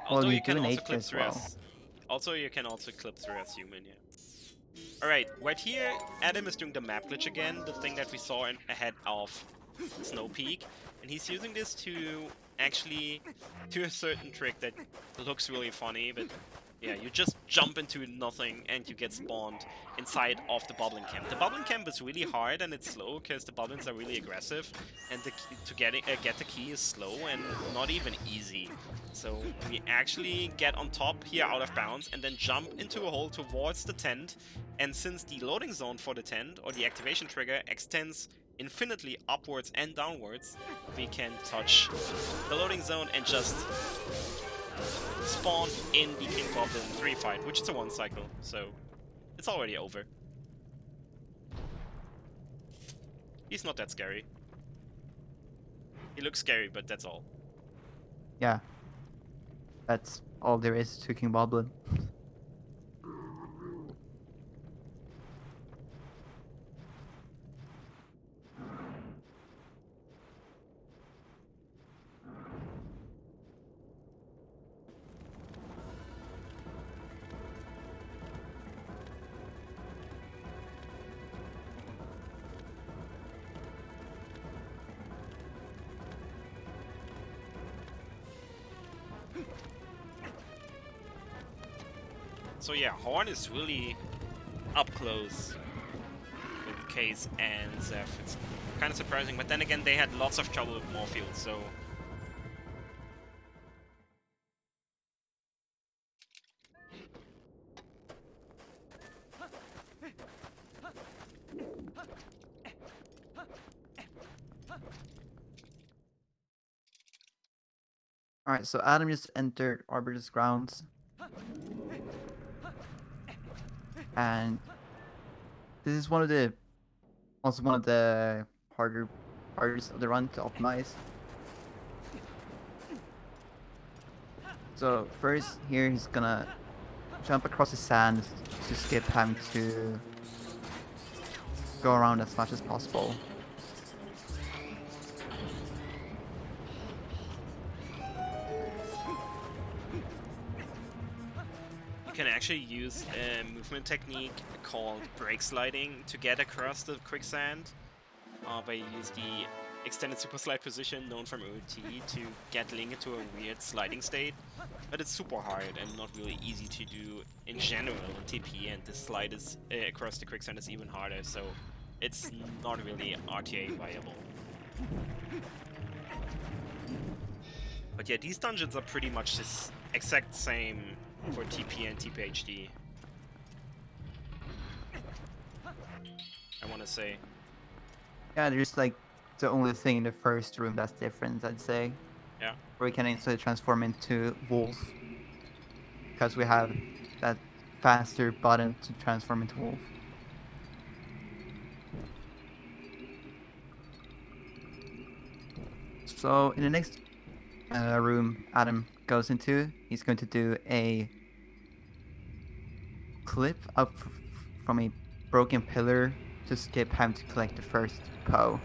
Although well, you can also clip as through as... Also, you can also clip through as human, yeah. Alright, right here, Adam is doing the map glitch again, the thing that we saw ahead of Snow Peak. And he's using this to actually do a certain trick that looks really funny, but yeah, you just jump into nothing and you get spawned inside of the Boblin Camp. The Boblin Camp is really hard and it's slow because the Boblins are really aggressive, and the key to get the key is slow and not even easy. So we actually get on top here out of bounds and then jump into a hole towards the tent, and since the loading zone for the tent, or the activation trigger, extends infinitely upwards and downwards, we can touch the loading zone and just spawn in the King Boblin 3 fight, which is a 1 cycle, so it's already over. He's not that scary. He looks scary, but that's all. Yeah. That's all there is to King Boblin. So yeah, Horn is really up close with Case and Zeph. It's kind of surprising, but then again, they had lots of trouble with Morfield, so... Alright, so Adam just entered Arbiter's grounds. And this is also one of the hardest of the run to optimize. So first here he's gonna jump across the sand to skip having to go around as much as possible. You can actually use a movement technique called brake sliding to get across the quicksand. Where you use the extended super slide position known from OT to get Link into a weird sliding state. But it's super hard and not really easy to do in general in TP, and the slide is across the quicksand is even harder, so it's not really RTA viable. But yeah, these dungeons are pretty much the exact same for TP and TPHD. I want to say. Yeah, there's like the only thing in the first room that's different, I'd say. Yeah. Where we can instantly transform into wolf. Because we have that faster button to transform into wolf. So in the next room Adam goes into, he's going to do a clip up from a broken pillar to skip having to collect the first Poe.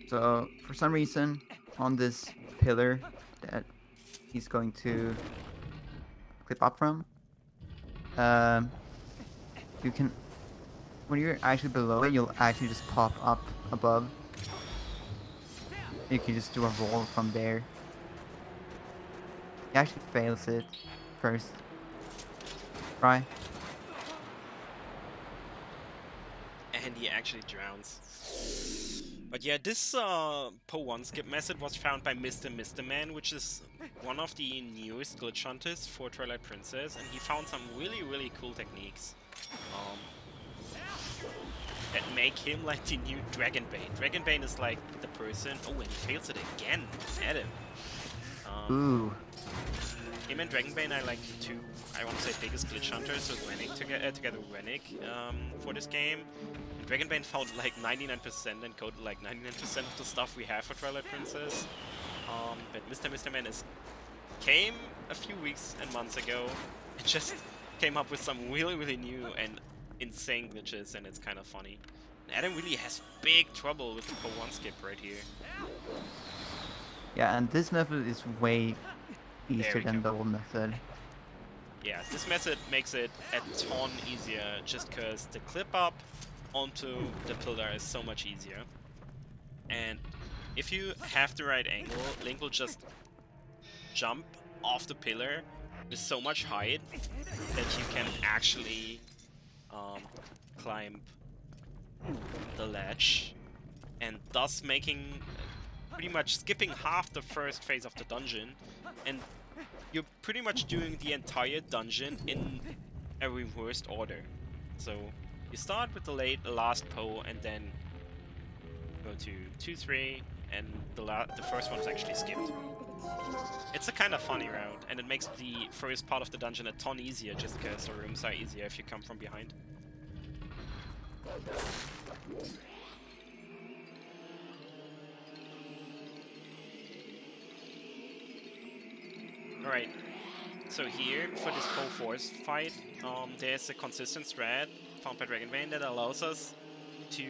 So for some reason on this pillar that he's going to clip up from, you can, when you're actually below it, you'll actually just pop up above. You can just do a roll from there. He actually fails it first try. And he actually drowns. But yeah, this Po 1 skip method was found by Mr. Man, which is one of the newest glitch hunters for Twilight Princess, and he found some really cool techniques that make him like the new Dragonbane. Dragonbane is like the person... Oh, and he fails it again! Adam. Ooh. Him and Dragonbane are like the two, I want to say, biggest glitch hunters with Rennick together with Rennick for this game. And Dragonbane found like 99% and coded like 99% of the stuff we have for Twilight Princess. But Mr. Man came a few weeks and months ago and just came up with some really new and insane glitches, and it's kind of funny. And Adam really has big trouble with the Po 1 skip right here. Yeah, and this method is way easier than the old method. Yeah, this method makes it a ton easier just because the clip up onto the pillar is so much easier. And if you have the right angle, Link will just jump off the pillar with so much height that you can actually climb the ledge, and thus making pretty much skipping half the first phase of the dungeon, and you're pretty much doing the entire dungeon in a reversed order. So you start with the last Po and then go to 2, 3, and the first one's actually skipped. It's a kind of funny route, and it makes the first part of the dungeon a ton easier just because the rooms are easier if you come from behind. Alright, so here, for this Po Force fight, there's a consistent strat found by Dragonbane that allows us to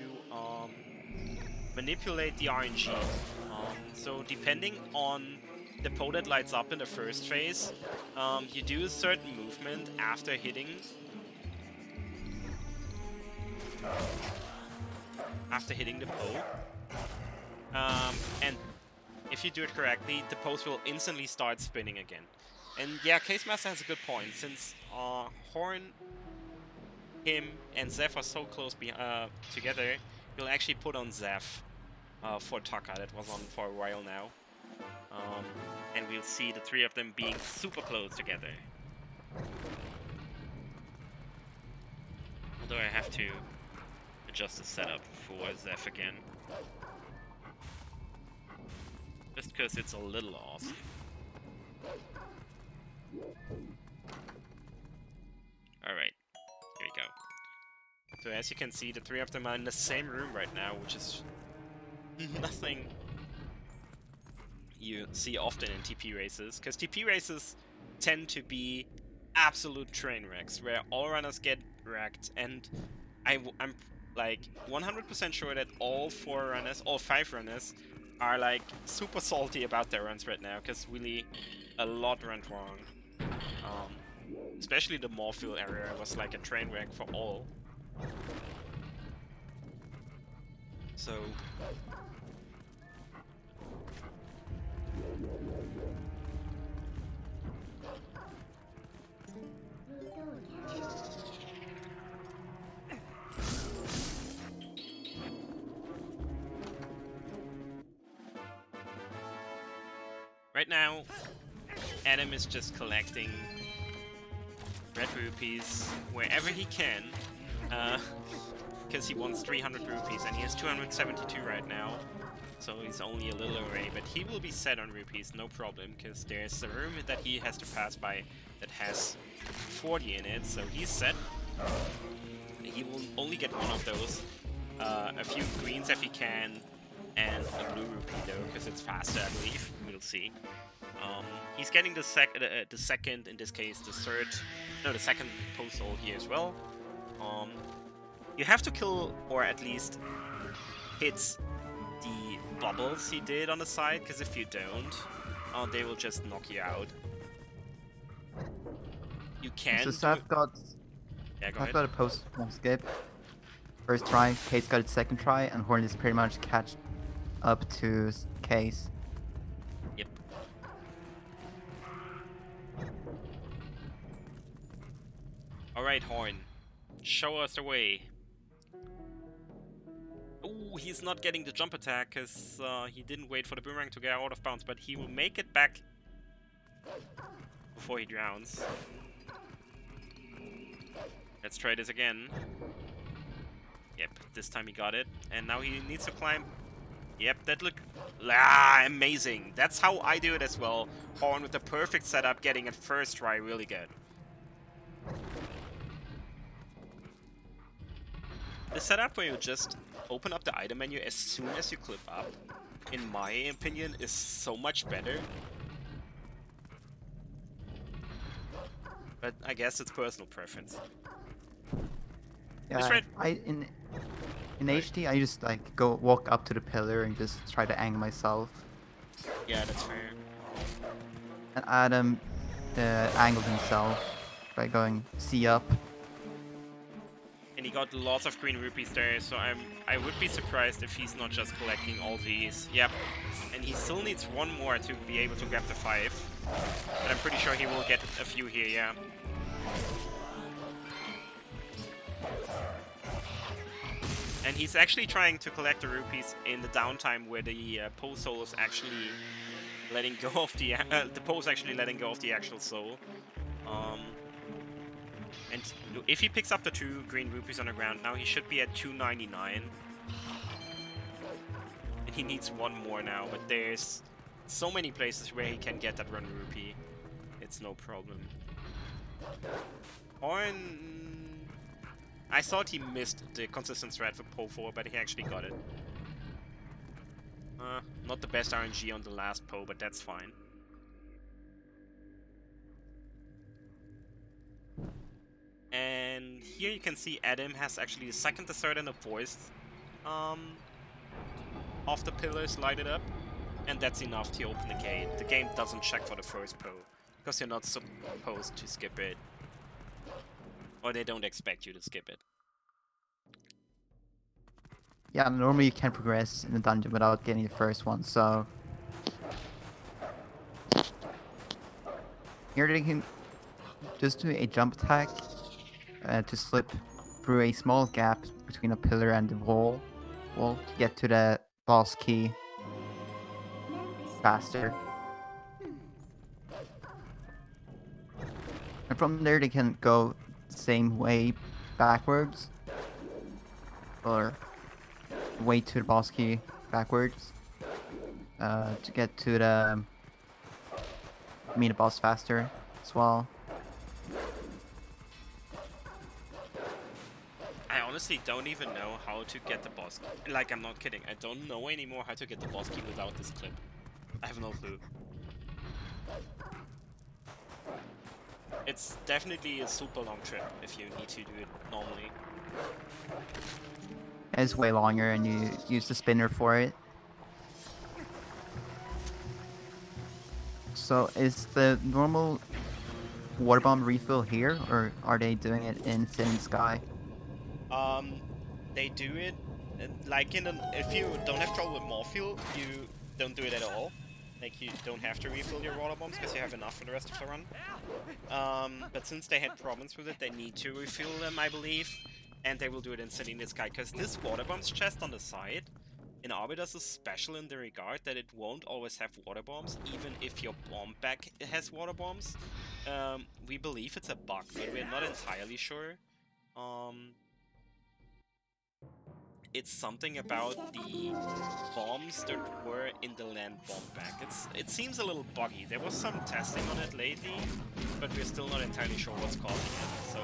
manipulate the RNG. So depending on the Po that lights up in the first phase, you do a certain movement after hitting the Po. And if you do it correctly, the Poes will instantly start spinning again. And yeah, Case Master has a good point, since Horn, him, and Zeph are so close together, you'll actually put on Zeph for Taka, that was on for a while now. And we'll see the three of them being super close together. Although I have to adjust the setup for Zeph again. Just because it's a little off. Alright, here we go. So as you can see, the three of them are in the same room right now, which is nothing you see often in TP races. Because TP races tend to be absolute train wrecks, where all runners get wrecked, and I'm like 100% sure that all 5 runners are like super salty about their runs right now, because really a lot went wrong. Especially the Morphil area was like a train wreck for all. So right now, Adam is just collecting red rupees wherever he can, because he wants 300 rupees, and he has 272 right now, so he's only a little away, but he will be set on rupees, no problem, because there's a room that he has to pass by that has 40 in it, so he's set. He will only get one of those, a few greens if he can, and a blue rupee though, because it's faster, I believe. We'll see. He's getting the second, in this case, the second postal here as well. You have to kill, or at least hit the bubbles he did on the side, because if you don't, they will just knock you out. You can. So Seth got. Yeah, go I've ahead. got a post one skip. First try, Case got its second try, and Horn is pretty much catch up to Case. Yep. Alright, Horn. Show us the way. Ooh, he's not getting the jump attack because he didn't wait for the boomerang to get out of bounds, but he will make it back before he drowns. Let's try this again. Yep, this time he got it. And now he needs to climb. Yep, that look... Ah, amazing. That's how I do it as well. Horn with the perfect setup, getting it first try really good. The setup where you just open up the item menu as soon as you clip up, in my opinion, is so much better. But I guess it's personal preference. Yeah, in HD, I just like walk up to the pillar and just try to angle myself. Yeah, that's fair. And Adam angled himself by going C up. And he got lots of green rupees there, so I would be surprised if he's not just collecting all these. Yep. And he still needs one more to be able to grab the 5. But I'm pretty sure he will get a few here, yeah. And he's actually trying to collect the rupees in the downtime where the pose soul is actually letting go of the pose actually letting go of the actual soul. And if he picks up the 2 green rupees on the ground, now he should be at 299. And he needs one more now, but there's so many places where he can get that run rupee. It's no problem. Horn... I thought he missed the consistent strat for Po 4, but he actually got it. Not the best RNG on the last Po, but that's fine. And here you can see Adam has actually the second, the third, and the fourth of the pillars lighted up. And that's enough to open the gate. The game doesn't check for the first Po, because you're not supposed to skip it. Or they don't expect you to skip it. Yeah, normally you can't progress in the dungeon without getting the first one, so... Here they can just do a jump attack to slip through a small gap between a pillar and the wall to get to the boss key faster. And from there they can go the same way backwards, or way to the boss key backwards to get to the boss faster as well. I honestly don't even know how to get the boss key. Like, I'm not kidding. I don't know anymore how to get the boss key without this clip. I have no clue. It's definitely a super long trip if you need to do it normally. It's way longer and you use the spinner for it. So is the normal water bomb refill here, or are they doing it in Sin Sky? They do it like if you don't have trouble with Morphle, you don't do it at all. Like you don't have to refill your water bombs because you have enough for the rest of the run. But since they had problems with it, they need to refill them, I believe, and they will do it in City in the Sky because this water bombs chest on the side in Arbidas is special in the regard that it won't always have water bombs, even if your bomb bag has water bombs. We believe it's a bug, but we're not entirely sure. It's something about the bombs that were in the land bomb bag. It seems a little buggy. There was some testing on it lately, but we're still not entirely sure what's causing it. So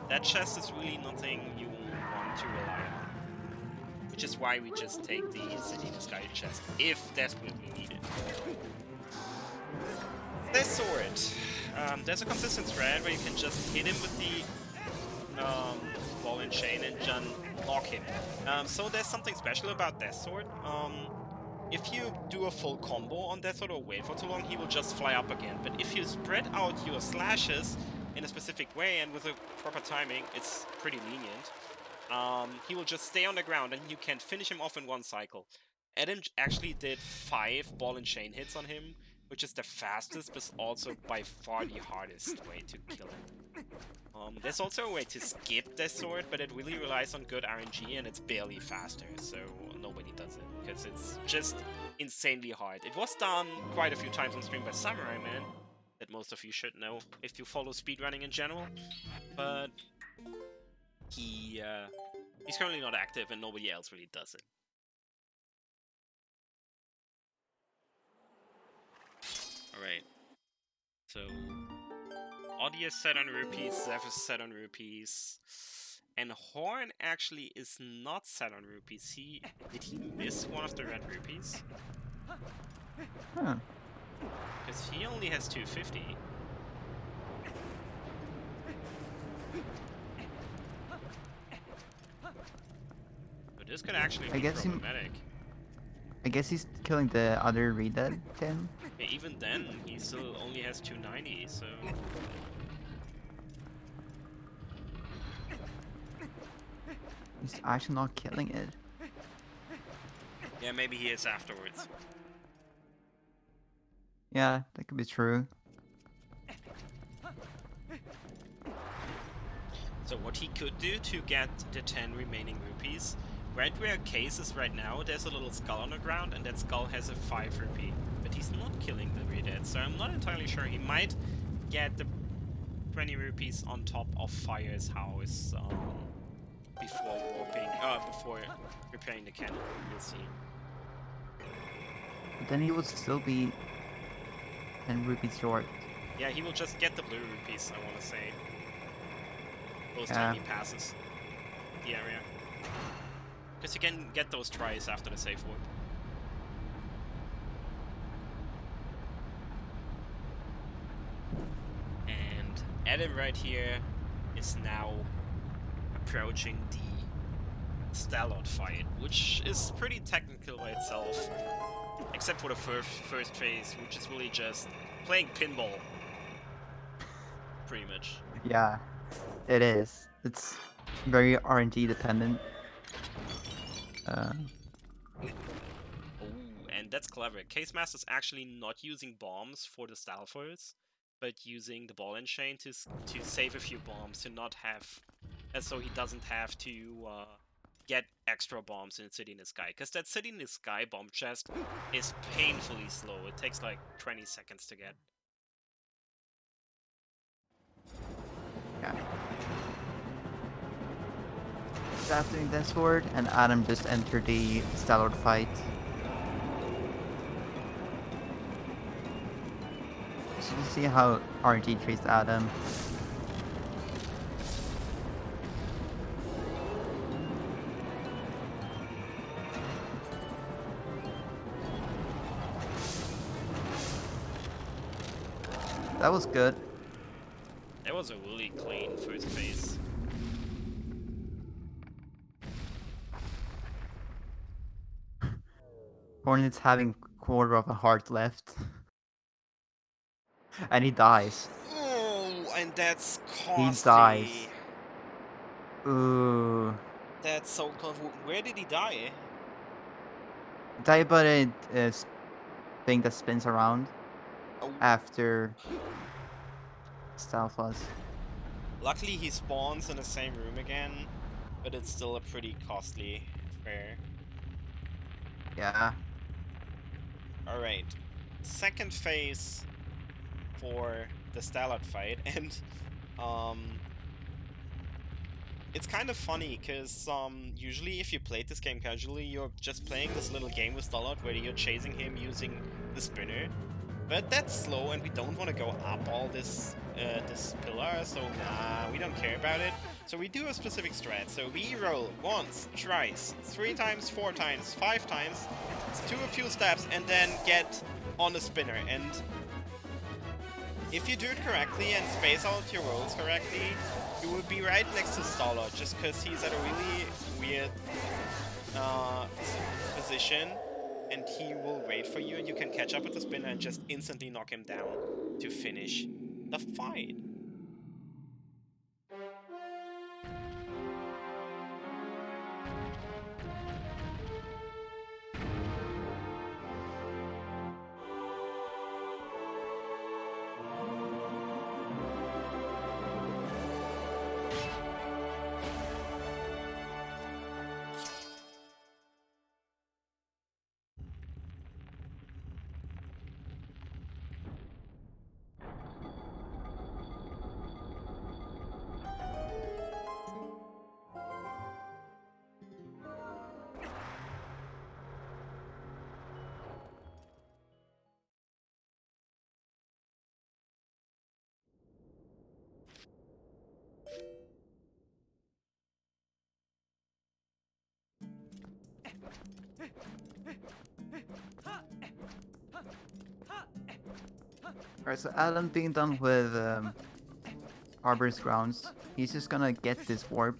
that chest is really nothing you want to rely on. Which is why we just take the City in the Sky chest, if desperately needed. This sword. There's a consistent thread where you can just hit him with the ball and chain and just lock him. So there's something special about Death Sword. If you do a full combo on Death Sword or wait for too long, he will just fly up again. But if you spread out your slashes in a specific way and with a proper timing, it's pretty lenient. He will just stay on the ground and you can finish him off in one cycle. Adam actually did 5 ball and chain hits on him, which is the fastest, but also by far the hardest way to kill him. There's also a way to skip this sword, but it really relies on good RNG and it's barely faster, so nobody does it, because it's just insanely hard. It was done quite a few times on stream by Samurai Man, that most of you should know if you follow speedrunning in general, but he's currently not active and nobody else really does it. Alright, so Audi is set on rupees, Zeph is set on rupees, and Horn actually is not set on rupees. Did he miss one of the red rupees? Huh. Because he only has 250. But this could actually be problematic. I guess he's killing the other Redead then? Yeah, even then, he still only has 290, so... He's actually not killing it. Yeah, maybe he is afterwards. Yeah, that could be true. So what he could do to get the 10 remaining rupees, right where Case is right now, there's a little skull on the ground, and that skull has a 5 rupee. But he's not killing the Redead, so I'm not entirely sure. He might get the 20 rupees on top of Fire's house before repairing the cannon. We'll see. But then he would still be 10 rupees short. Yeah, he will just get the blue rupees, I want to say. Those time he passes the area. Because you can get those tries after the safe word. And Adam right here is now approaching the Stalot fight, which is pretty technical by itself. Except for the first phase, which is really just playing pinball. Pretty much. Yeah, it is. It's very RNG dependent. Oh, and that's clever. Case Master's actually not using bombs for the Stalfors, but using the ball and chain to save a few bombs, to not have, so he doesn't have to get extra bombs in City in the Sky. Because that City in the Sky bomb chest is painfully slow. It takes like 20 seconds to get. Yeah. After Death Sword, and Adam just entered the Stalord fight. So we'll see how RNG treats Adam. That was good. That was a really clean first phase. Hornet's having quarter of a heart left. And he dies. Oh, and that's He costly. dies. Ooh. That's so costly. Where did he die? He died by a thing that spins around Oh, after TLoZ. luckily he spawns in the same room again, but it's still a pretty costly affair. Yeah. Alright, second phase for the Starlight fight, and it's kind of funny, because usually if you played this game casually, you're just playing this little game with Starlight where you're chasing him using the spinner. But that's slow, and we don't want to go up all this this pillar, so nah, we don't care about it. So we do a specific strat. So we roll once, twice, 3 times, 4 times, 5 times, do a few steps, and then get on the spinner. And if you do it correctly and space out your rolls correctly, you will be right next to Starlord, just because he's at a really weird position, and he will wait for you, and you can catch up with the spinner and just instantly knock him down to finish the fight. Alright, so Adam being done with Harbor's grounds, he's just gonna get this warp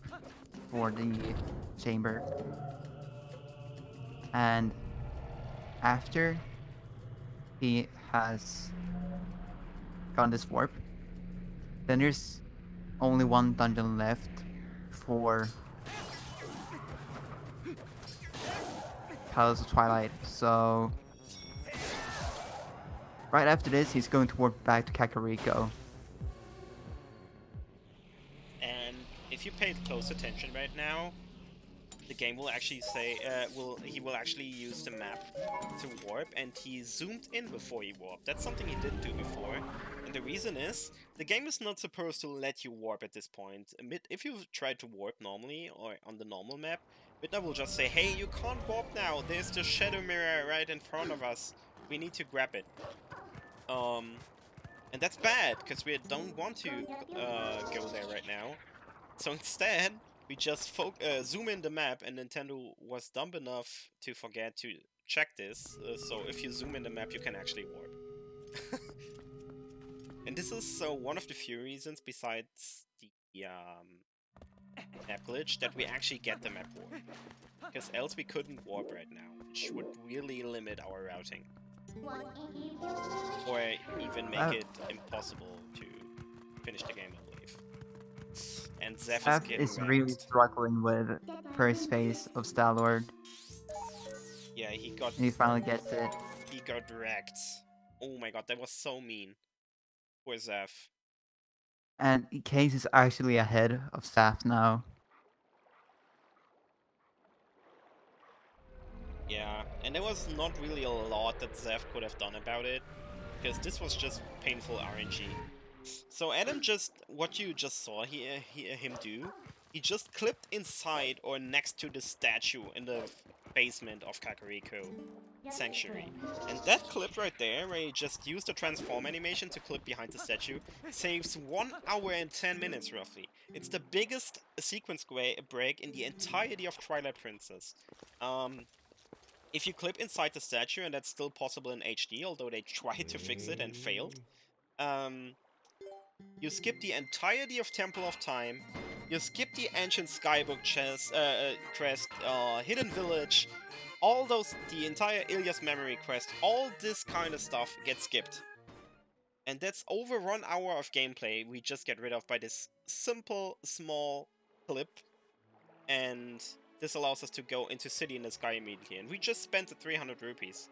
for the chamber. And after he has gotten this warp, then there's only one dungeon left for TLoZ of Twilight. So right after this, he's going to warp back to Kakariko. And if you pay close attention right now, the game will actually say, he will actually use the map to warp, and he zoomed in before he warped. That's something he didn't do before. And the reason is, the game is not supposed to let you warp at this point. If you try to warp normally, or on the normal map, Midna will just say, hey, you can't warp now, there's the shadow mirror right in front of us. We need to grab it. And that's bad, because we don't want to go there right now. So instead, we just zoom in the map, and Nintendo was dumb enough to forget to check this. So if you zoom in the map, you can actually warp. And this is one of the few reasons, besides the map glitch, that we actually get the map warp. Because else we couldn't warp right now, which would really limit our routing. Or even make it impossible to finish the game, I believe. And Zeph is getting is really wrecked. struggling with first phase of Starlord. Yeah, he got... And he finally gets it. He got wrecked. Oh my god, that was so mean. Poor Zeph. And Case is actually ahead of Saf now. Yeah, and there was not really a lot that Zeph could have done about it, because this was just painful RNG. So Adam just, what you just saw him do, he just clipped inside or next to the statue in the basement of Kakariko Sanctuary. And that clip right there, where he just used the transform animation to clip behind the statue, saves 1 hour and 10 minutes roughly. It's the biggest sequence break in the entirety of Twilight Princess. If you clip inside the statue, and that's still possible in HD, although they tried to fix it and failed, you skip the entirety of Temple of Time, you skip the Ancient Skybook quest, Hidden Village, all those, the entire Ilias Memory quest, all this kind of stuff gets skipped. And that's over 1 hour of gameplay we just get rid of by this simple, small clip. And this allows us to go into City in the Sky immediately. And we just spent the 300 rupees.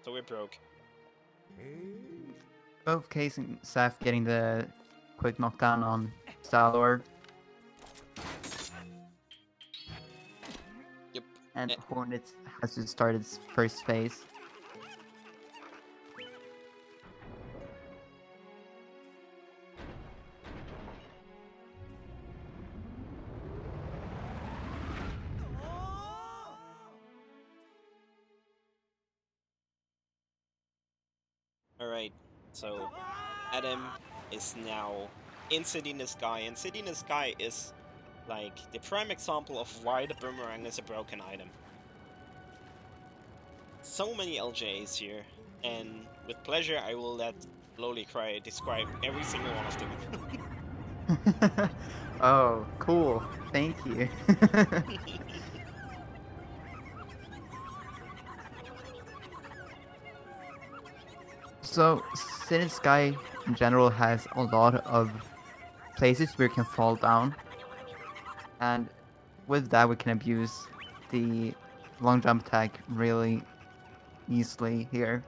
So we're broke. Both Case and Saf getting the quick knockdown on Star-Lord. Yep. And Hornet has to start its first phase. Alright, so Adam is now in City in the Sky, and City in the Sky is like the prime example of why the boomerang is a broken item. So many LJs here, and with pleasure I will let Lowly Cry describe every single one of them. Oh, cool. Thank you. So, City Sky in general has a lot of places where you can fall down. And with that we can abuse the long jump attack really easily here.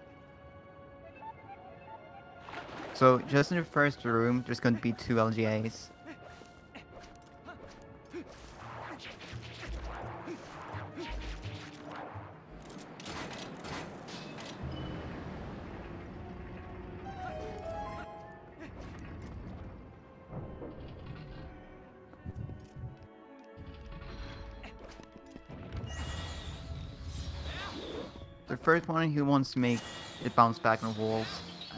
So just in the first room there's going to be 2 LGAs. The first one he wants to make it bounce back on walls,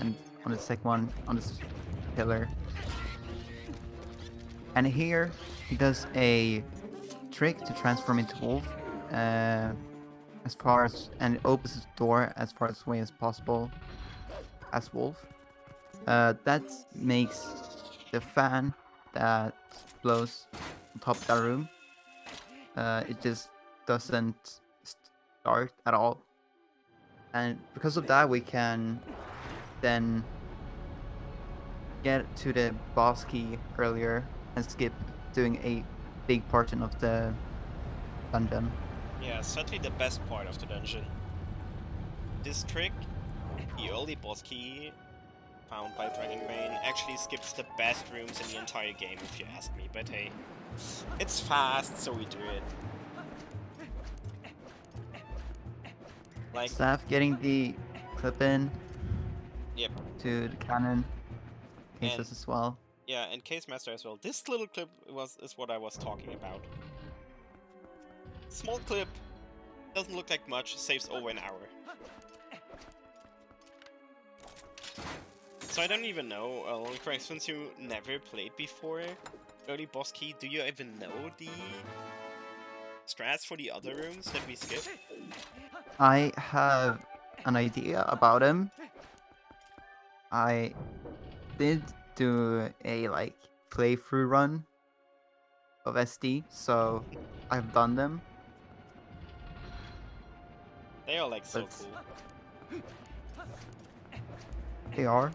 and on the second one on this pillar. And here he does a trick to transform into wolf, as far as, and it opens his door as far away as possible as wolf. That makes the fan that blows on top of that room, it just doesn't start at all. And because of that, we can then get to the boss key earlier and skip doing a big portion of the dungeon. Yeah, certainly the best part of the dungeon. This trick, the early boss key found by Dragonbane, actually skips the best rooms in the entire game if you ask me, but hey, it's fast, so we do it. Like, Staff getting the clip in. Yep. To the cannon. Cases as well. Yeah, and Case Master as well. This little clip is what I was talking about. Small clip, doesn't look like much, saves over an hour. So I don't even know, Lonely, since you never played before early boss key, do you even know the strats for the other rooms that we skip? I have an idea about him. I did do a playthrough run of SD, so I've done them. They are so cool. They are.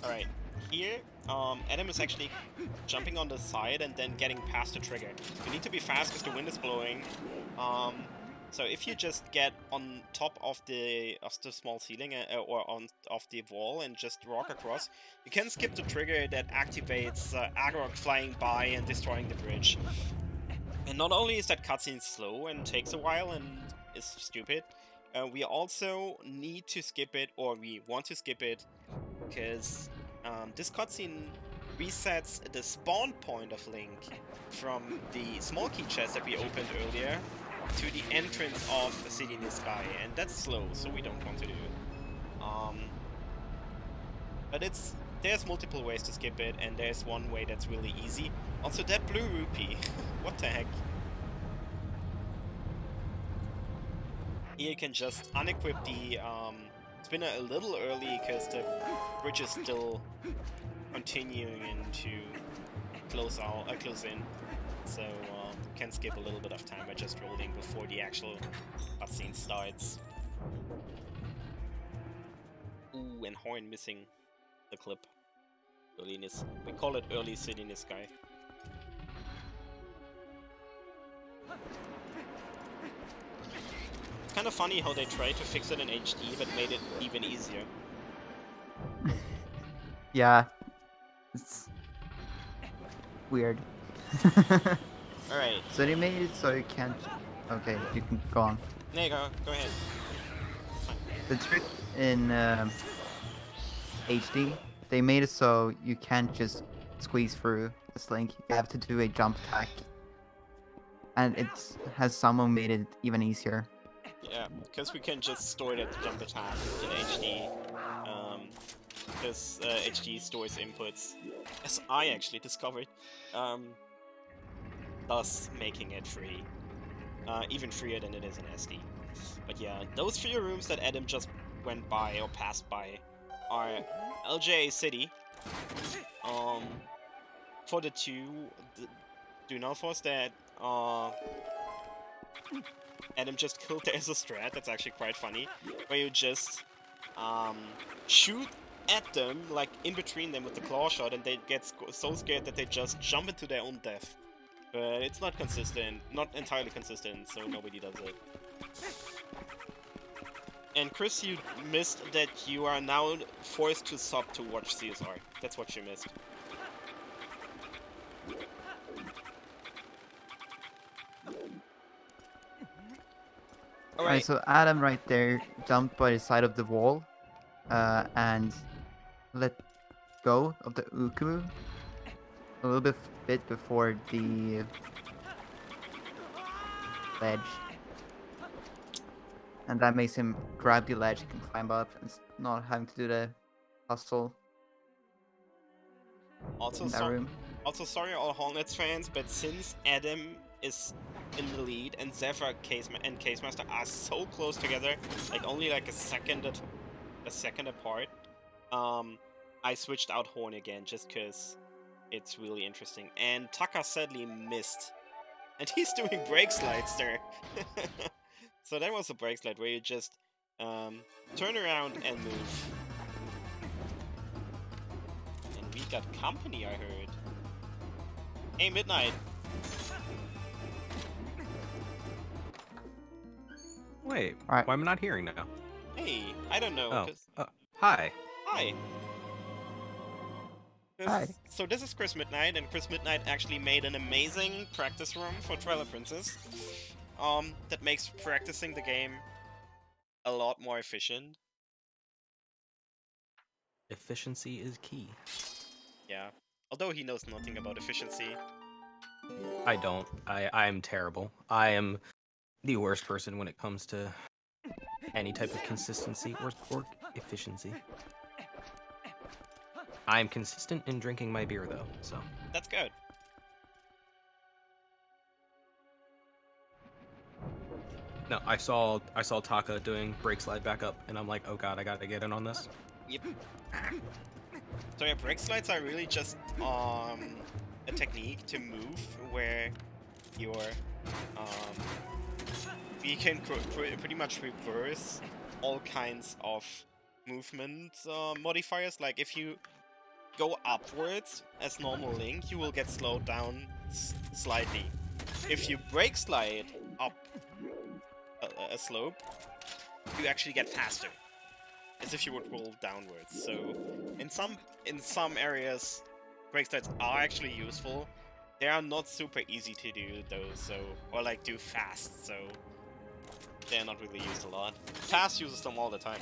Alright, here Adam is actually jumping on the side and then getting past the trigger. You need to be fast because the wind is blowing. So if you just get on top of the small ceiling or off the wall and just rock across, you can skip the trigger that activates Agrok flying by and destroying the bridge. And not only is that cutscene slow and takes a while and is stupid, we also need to skip it, or we want to skip it, because this cutscene resets the spawn point of Link from the small key chest that we opened earlier to the entrance of a City in the Sky, and that's slow, so we don't want to do it. But there's multiple ways to skip it, and there's one way that's really easy. Also, that blue rupee, what the heck? Here you can just unequip the spinner a little early, because the bridge is still continuing to close in. So can skip a little bit of time by just rolling before the actual cutscene starts. and Horn missing the clip. Earliness. We call it early silliness guy. It's kind of funny how they tried to fix it in HD, but made it even easier. Yeah. It's weird. Alright. So they made it so you can't... Okay, you can go on. There you go. Go ahead. Fine. The trick in HD, they made it so you can't just squeeze through the sling. You have to do a jump attack. And it has somehow made it even easier. Yeah, because we can just store that jump attack in HD. Because HD stores inputs, as I actually discovered, thus making it free. Even freer than it is in SD. But yeah, those 3 rooms that Adam just went by or passed by are LJA City. For the 2 do not force that Adam just killed, there's a strat that's actually quite funny, where you just shoot at them, like in between them with the claw shot, and they get so scared that they just jump into their own death. But it's not consistent, not entirely consistent, so nobody does it. And Chris, you missed that you are now forced to sub to watch CSR. That's what you missed. Alright, so Adam right there jumped by the side of the wall and let go of the Ukumu a little bit before the ledge. And that makes him grab the ledge and climb up and not having to do the hustle Also, in that room. Also, sorry all Hornets fans, but since Adam is in the lead and Zephyr and Case Master are so close together, like only like a second apart, I switched out Horn again just because it's really interesting. And Taka sadly missed, and he's doing break slides there. So that was a break slide where you just turn around and move. And we got company, I heard. Hey, Midnight. Wait, Alright. why am I not hearing now? Hey, I don't know. Hi. Hi. Hi. So this is Chris Midnight, and Chris Midnight actually made an amazing practice room for Twilight Princess. That makes practicing the game a lot more efficient. Efficiency is key. Yeah. Although he knows nothing about efficiency. I don't. I am terrible. I am the worst person when it comes to any type of consistency or efficiency. I am consistent in drinking my beer though, so. That's good. No, I saw Taka doing break slide back up, and I'm like, oh god, I gotta get in on this. Yep. So yeah, break slides are really just a technique to move where you can pretty much reverse all kinds of movement modifiers. Like if you go upwards as normal Link, you will get slowed down slightly. If you break slide up a slope, you actually get faster, as if you would roll downwards. So in some areas, break slides are actually useful. They are not super easy to do though, or like do fast, so they're not really used a lot. Fast uses them all the time.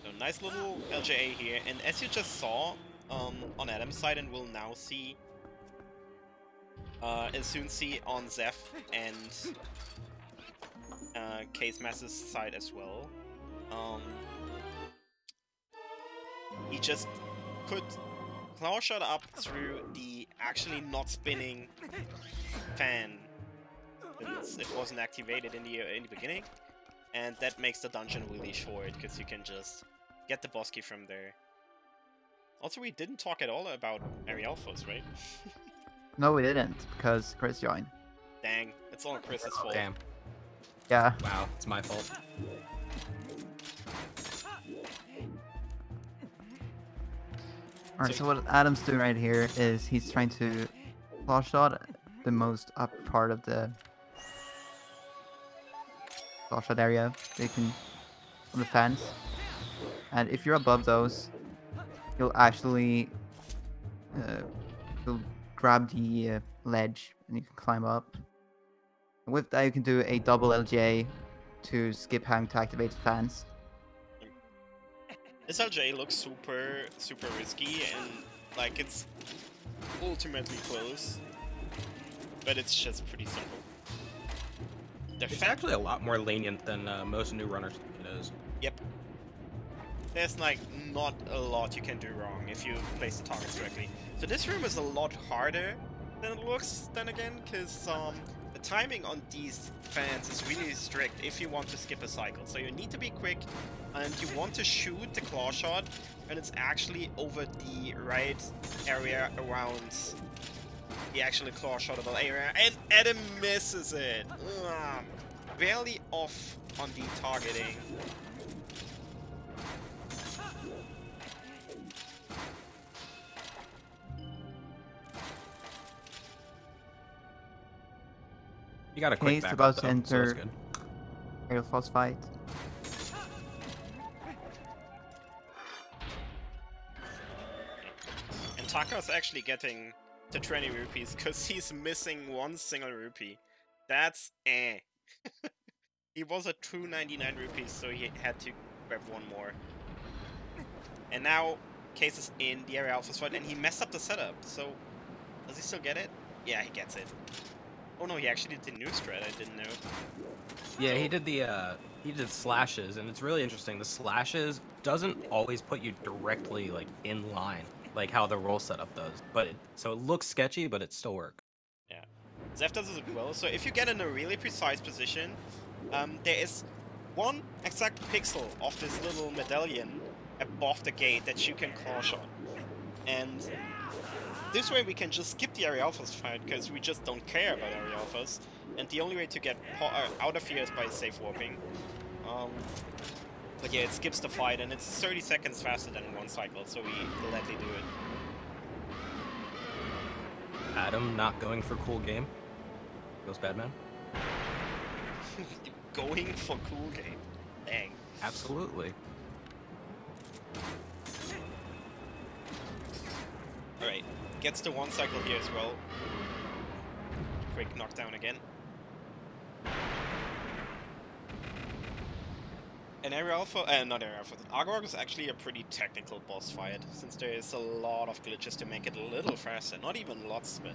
So nice little LJA here, and as you just saw on Adam's side, and will now see, and soon see on Zeph and Case Master's side as well. He just put Claw Shot up through the actually not spinning fan, since it wasn't activated in the beginning, and that makes the dungeon really short because you can just get the boss key from there. Also, we didn't talk at all about Arielphos, right? No, we didn't, because Chris joined. Dang, it's all Chris's fault. Damn. Yeah. Wow, it's my fault. Alright, so what Adam's doing right here is he's trying to claw shot the most upper part of the claw shot area they can on the fence. And if you're above those, you'll actually you'll grab the ledge and you can climb up. And with that, you can do a double LJ to skip having to activate the fence. This LJ looks super risky and like it's ultimately close, but it's just pretty simple. It's actually a lot more lenient than most new runners think it is. Yep. There's like not a lot you can do wrong if you place the targets correctly. So this room is a lot harder than it looks then again, because the timing on these fans is really strict if you want to skip a cycle. So you need to be quick and you want to shoot the claw shot and it's actually over the right area around the actually claw shotable area, and Adam misses it. Ugh. Barely off on the targeting. You got a quick He's back about up, to though, so that's enter good. aerial false fight. And Taka's actually getting the 20 rupees because he's missing one single rupee. That's eh. He was at 299 rupees, so he had to grab one more. And now Case is in the area alpha fight, and he messed up the setup. So does he still get it? Yeah, he gets it. Oh no, he actually did the new strat. I didn't know. Yeah, So- he did slashes, and it's really interesting. The slashes doesn't always put you directly like in line, like how the roll setup does. But so it looks sketchy, but it still works. Yeah. Zeph does it as well. So if you get in a really precise position, there is one exact pixel of this little medallion above the gate that you can claw shot. And this way we can just skip the area alphas fight because we just don't care about area alphas. And the only way to get out of here is by safe warping. But yeah, it skips the fight and it's 30 seconds faster than one cycle, so we gladly do it. Adam not going for cool game. Goes bad man. Going for cool game. Dang. Absolutely. Alright, gets to one cycle here as well. Quick knockdown again. And Area Alpha, not Area Alpha, Argorg is actually a pretty technical boss fight, since there is a lot of glitches to make it a little faster, not even lots, but...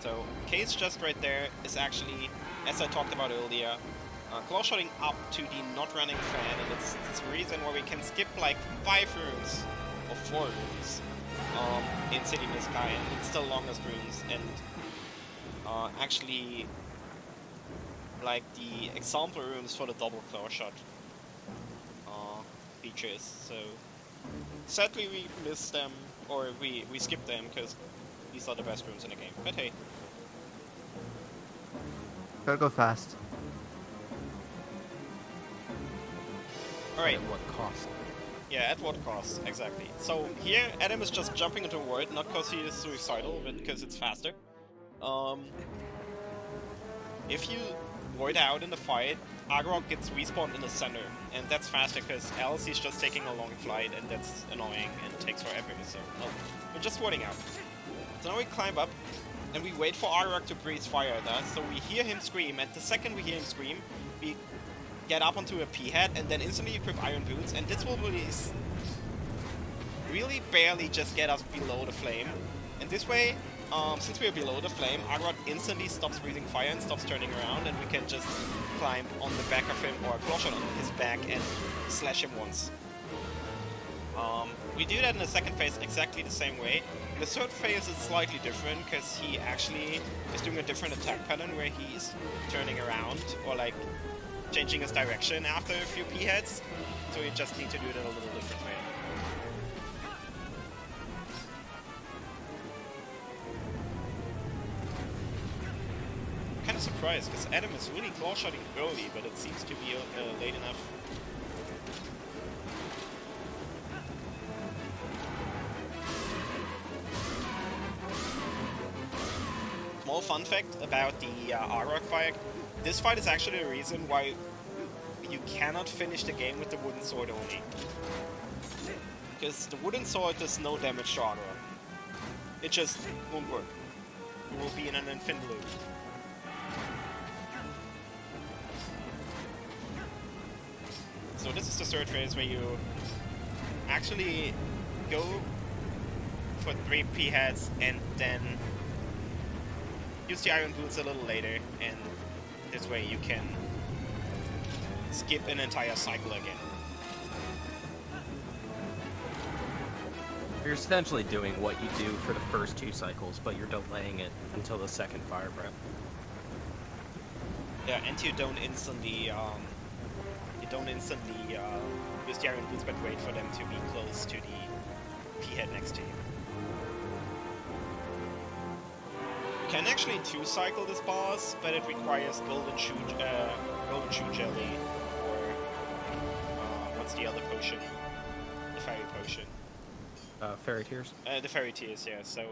So, Case just right there is actually, as I talked about earlier, claw shotting up to the not running fan, and it's the reason why we can skip like 5 rooms, or 4 rooms, in City Mist Sky, and it's the longest rooms, and actually like the example rooms for the double claw shot features. So sadly we missed them, or we skipped them because these are the best rooms in the game. But hey. Gotta go fast. Alright. At what cost? Yeah, at what cost? Exactly. So here Adam is just jumping into a void, not because he is suicidal, but because it's faster. If you void out in the fight, Argorok gets respawned in the center, and that's faster because else he's just taking a long flight, and that's annoying and takes forever. So no, we're just voiding out. So now we climb up, and we wait for Argorok to breathe fire at us. So we hear him scream, and the second we hear him scream, we get up onto a P-head, and then instantly equip Iron Boots, and this will really barely just get us below the flame. And this way, since we are below the flame, Argorok instantly stops breathing fire and stops turning around, and we can just climb on the back of him or claw shot on his back and slash him once. We do that in the second phase exactly the same way. In the third phase it's slightly different because he actually is doing a different attack pattern where he's turning around or like changing his direction after a few P-heads. So you just need to do it in a little different way. I'm surprised, because Adam is really claw-shotting early, but it seems to be late enough. Small fun fact about the Arok fight. This fight is actually the reason why you cannot finish the game with the wooden sword only. Because the wooden sword does no damage to Arok. It just won't work. You will be in an infinite loop. So this is the third phase where you actually go for 3 P-heads and then use the iron boots a little later, and this way you can skip an entire cycle again. You're essentially doing what you do for the first 2 cycles, but you're delaying it until the second fire breath. Yeah, and you don't instantly use the iron boots, but wait for them to be close to the P-head next to you. You can actually 2-cycle this boss, but it requires golden shoe jelly, or what's the other potion? The fairy potion. Fairy tears? The fairy tears, yeah. So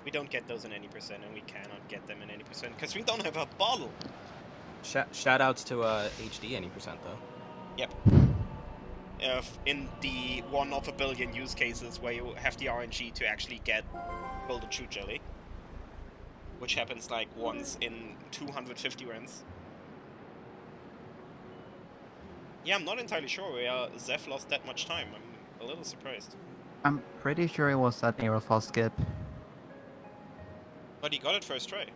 we don't get those in any percent, and we cannot get them in any percent because we don't have a bottle. Shout outs to HD any percent though. Yep. In the 1 of a billion use cases where you have the RNG to actually get golden shoe jelly, which happens like once in 250 runs. Yeah, I'm not entirely sure where Zeph lost that much time. I'm a little surprised. I'm pretty sure it was that Aerofall skip. But he got it first try.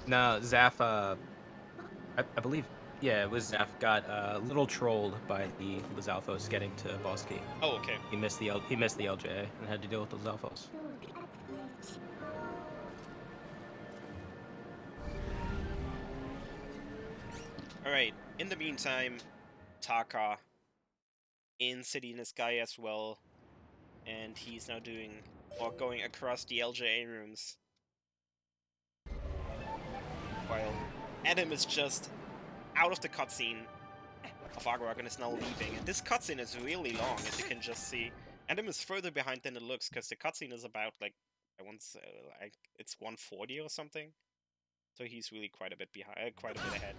No, Zaf, I believe, yeah, it was Zaf got a little trolled by the Lizalfos getting to boss key. Oh, okay. He missed the LJA and had to deal with the Lizalfos. Alright, in the meantime, Taka in City in the Sky as well, and he's now going across the LJA rooms. While Adam is just out of the cutscene of Agorok and is now leaving. And this cutscene is really long, as you can just see. Adam is further behind than it looks, because the cutscene is about, like, like, it's 140 or something. So he's really quite a bit behind, quite a bit ahead.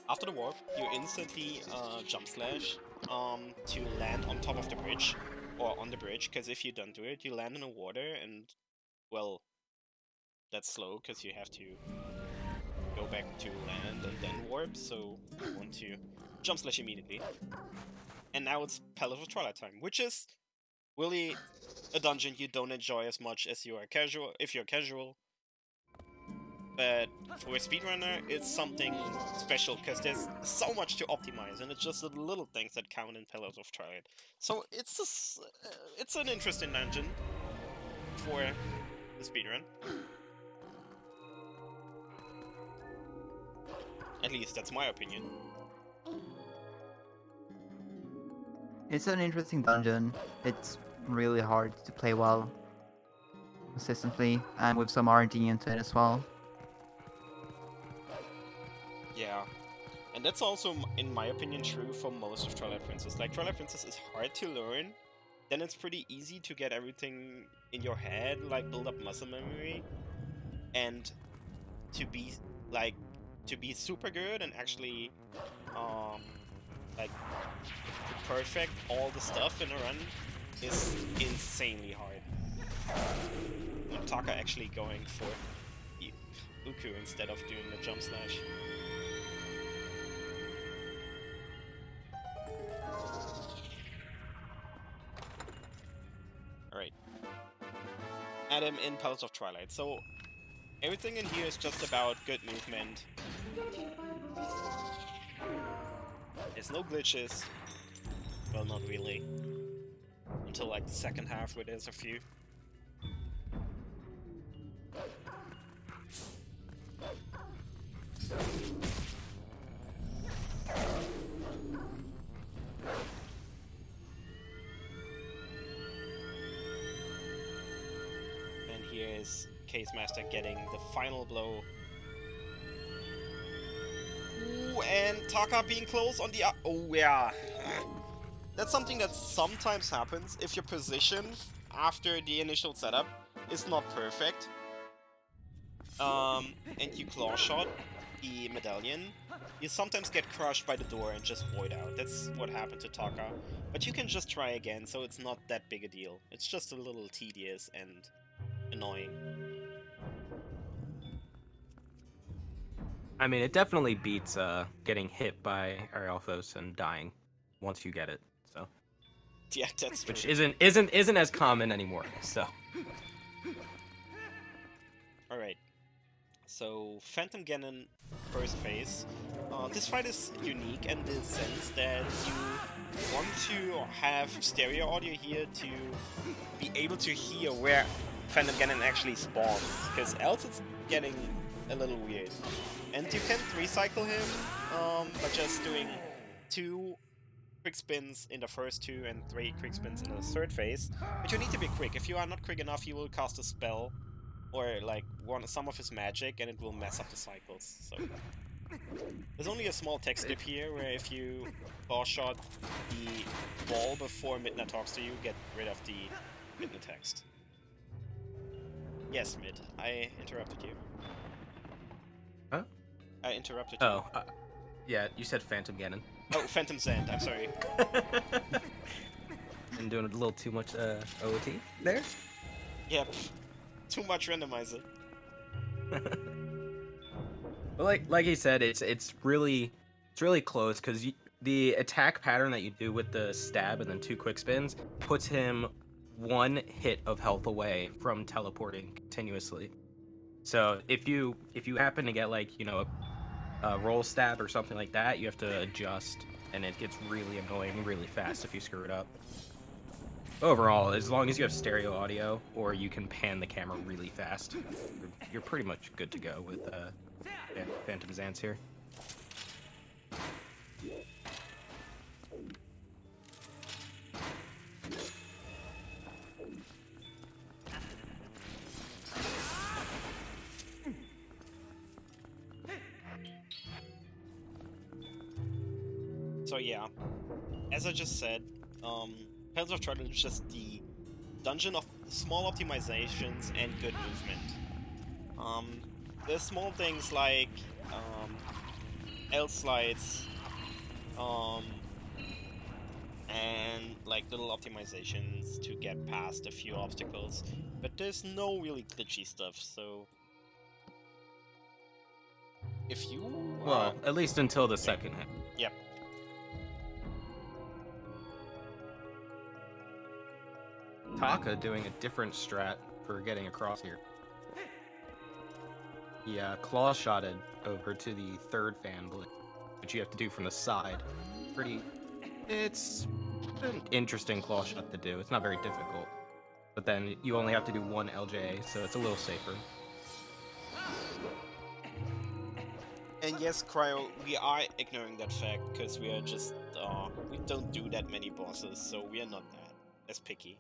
After the warp, you instantly jump slash to land on top of the bridge, or on the bridge, because if you don't do it, you land in the water, and, well, that's slow, because you have to go back to land and then warp, so you want to jump slash immediately. And now it's Palace of Twilight time, which is really a dungeon you don't enjoy as much as you are casual, if you're casual. But for a speedrunner, it's something special, because there's so much to optimize, and it's just the little things that count in Pillars of Twilight. So it's an interesting dungeon for the speedrun. At least that's my opinion. It's an interesting dungeon. It's really hard to play well consistently, and with some RNG into it as well. Yeah, and that's also, in my opinion, true for most of Twilight Princess. Like, Twilight Princess is hard to learn, then it's pretty easy to get everything in your head, like build up muscle memory, and to be super good and actually like to perfect all the stuff in a run is insanely hard. And Taka actually going for Uku instead of doing the jump slash. Alright. Adam in Palace of Twilight. So everything in here is just about good movement. There's no glitches. Well, not really. Until like the second half where there's a few. And here is Case Master getting the final blow. Ooh, and Taka being close on the... Oh, yeah. That's something that sometimes happens if your position after the initial setup is not perfect. And you claw shot the medallion, you sometimes get crushed by the door and just void out. That's what happened to Taka. But you can just try again, so it's not that big a deal. It's just a little tedious and annoying. I mean, it definitely beats getting hit by Aeralphos and dying once you get it. So Yeah, that's true. which isn't as common anymore. So all right. So Phantom Ganon first phase. This fight is unique in the sense that you want to have stereo audio here to be able to hear where Phantom Ganon actually spawns, because else it's getting a little weird. And you can recycle him by just doing 2 quick spins in the first 2 and 3 quick spins in the third phase. But you need to be quick. If you are not quick enough, you will cast a spell or like some of his magic, and it will mess up the cycles. So there's only a small text tip here, where if you ball shot the wall before Midna talks to you, get rid of the Midna text. Yes, Mid, I interrupted you. Huh? I interrupted you. oh yeah, you said Phantom Ganon. Oh, Phantom Zand, I'm sorry. Been doing a little too much OOT there. Yep. Too much randomizer. But like he said, it's really close, because the attack pattern that you do with the stab and then 2 quick spins puts him 1 hit of health away from teleporting continuously. So if you happen to get, like, you know, a roll stab or something like that, you have to adjust, and it gets really annoying really fast if you screw it up. Overall, as long as you have stereo audio or you can pan the camera really fast, you're pretty much good to go with Phantom Zants here. So yeah, as I just said, Pillars of Twilight is just the dungeon of small optimizations and good movement. There's small things like L slides, and like little optimizations to get past a few obstacles, but there's no really glitchy stuff. So if you Well, at least until the second hit. Yep. Taka doing a different strat for getting across here. He claw shotted over to the 3rd fan blade, which you have to do from the side. It's an interesting claw shot to do. It's not very difficult, but then you only have to do 1 LJA, so it's a little safer. And yes, Cryo, we are ignoring that fact because we are just we don't do that many bosses, so we are not that as picky.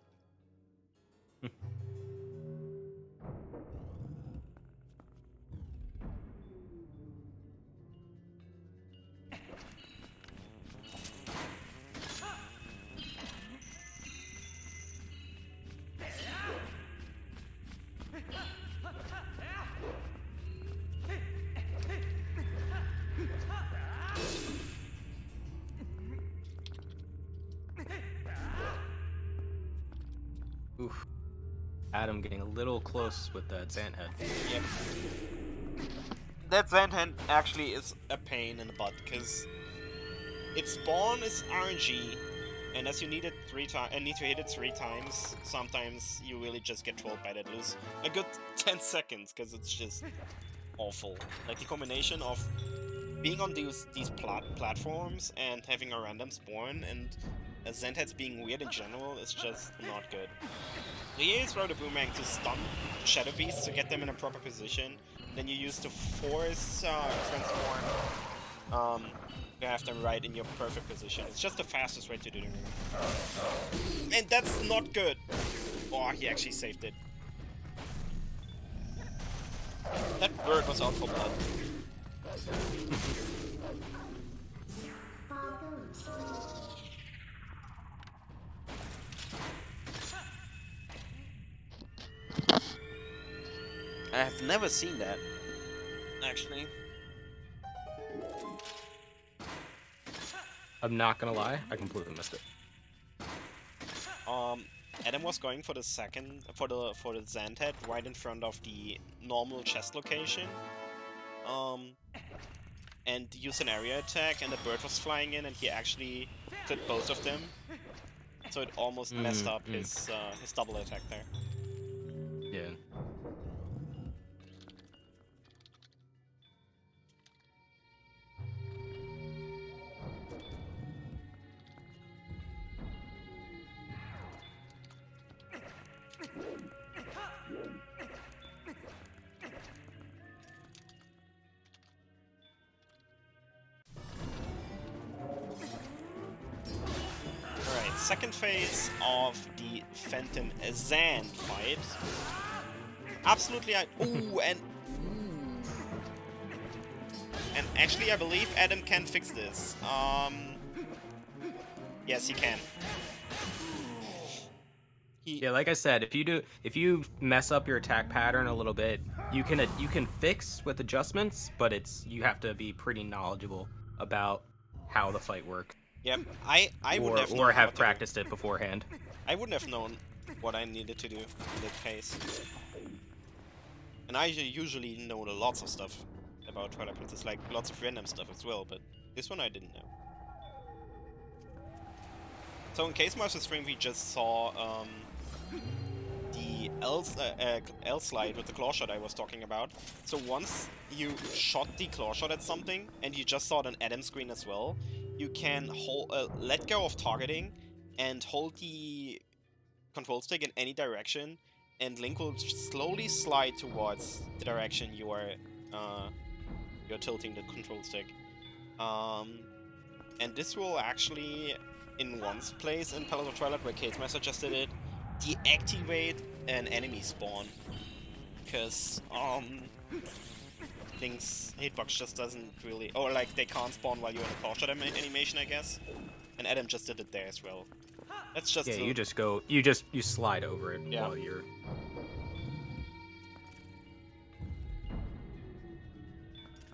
Oof. Adam getting a little close with that Zant head. Yep. That Zant head actually is a pain in the butt because its spawn is RNG, and as you need it 3 times and need to hit it 3 times, sometimes you really just get trolled by that. Lose a good 10 seconds because it's just awful. Like the combination of being on these platforms and having a random spawn and Zant heads being weird in general is just not good. Rie throw the boomerang to stun Shadow Beasts to get them in a proper position. Then you use the Force Transform to have them right in your perfect position. It's just the fastest way to do it. And that's not good! Oh, he actually saved it. That bird was out for blood. I have never seen that, actually. I'm not gonna lie, I completely missed it. Adam was going for the for the Zand head right in front of the normal chest location. And used an area attack, and the bird was flying in, and he actually did both of them. So it almost messed up his double attack there. Yeah. Alright, second phase of the Phantom Zand fight. Absolutely, ooh, and actually I believe Adam can fix this. Yes, he can. Yeah, like I said, if you mess up your attack pattern a little bit, you can fix with adjustments, but you have to be pretty knowledgeable about how the fight works. Yep, I would have known or have what to practiced it beforehand. I wouldn't have known what I needed to do in that case. And I usually know lots of stuff about Twilight Princess, like lots of random stuff as well, but this one I didn't know. So in Case Master stream we just saw the L slide with the claw shot I was talking about. So once you shot the claw shot at something, and you just saw it on Adam screen as well, you can let go of targeting and hold the control stick in any direction, and Link will slowly slide towards the direction you're tilting the control stick. And this will actually, in one's place in Palace of Twilight, where Case Master just did it, deactivate an enemy spawn. Because, Link's hitbox just doesn't really... Or, like, they can't spawn while you're in a claw shot animation, I guess. And Adam just did it there as well. That's just... Yeah, you slide over it while you're...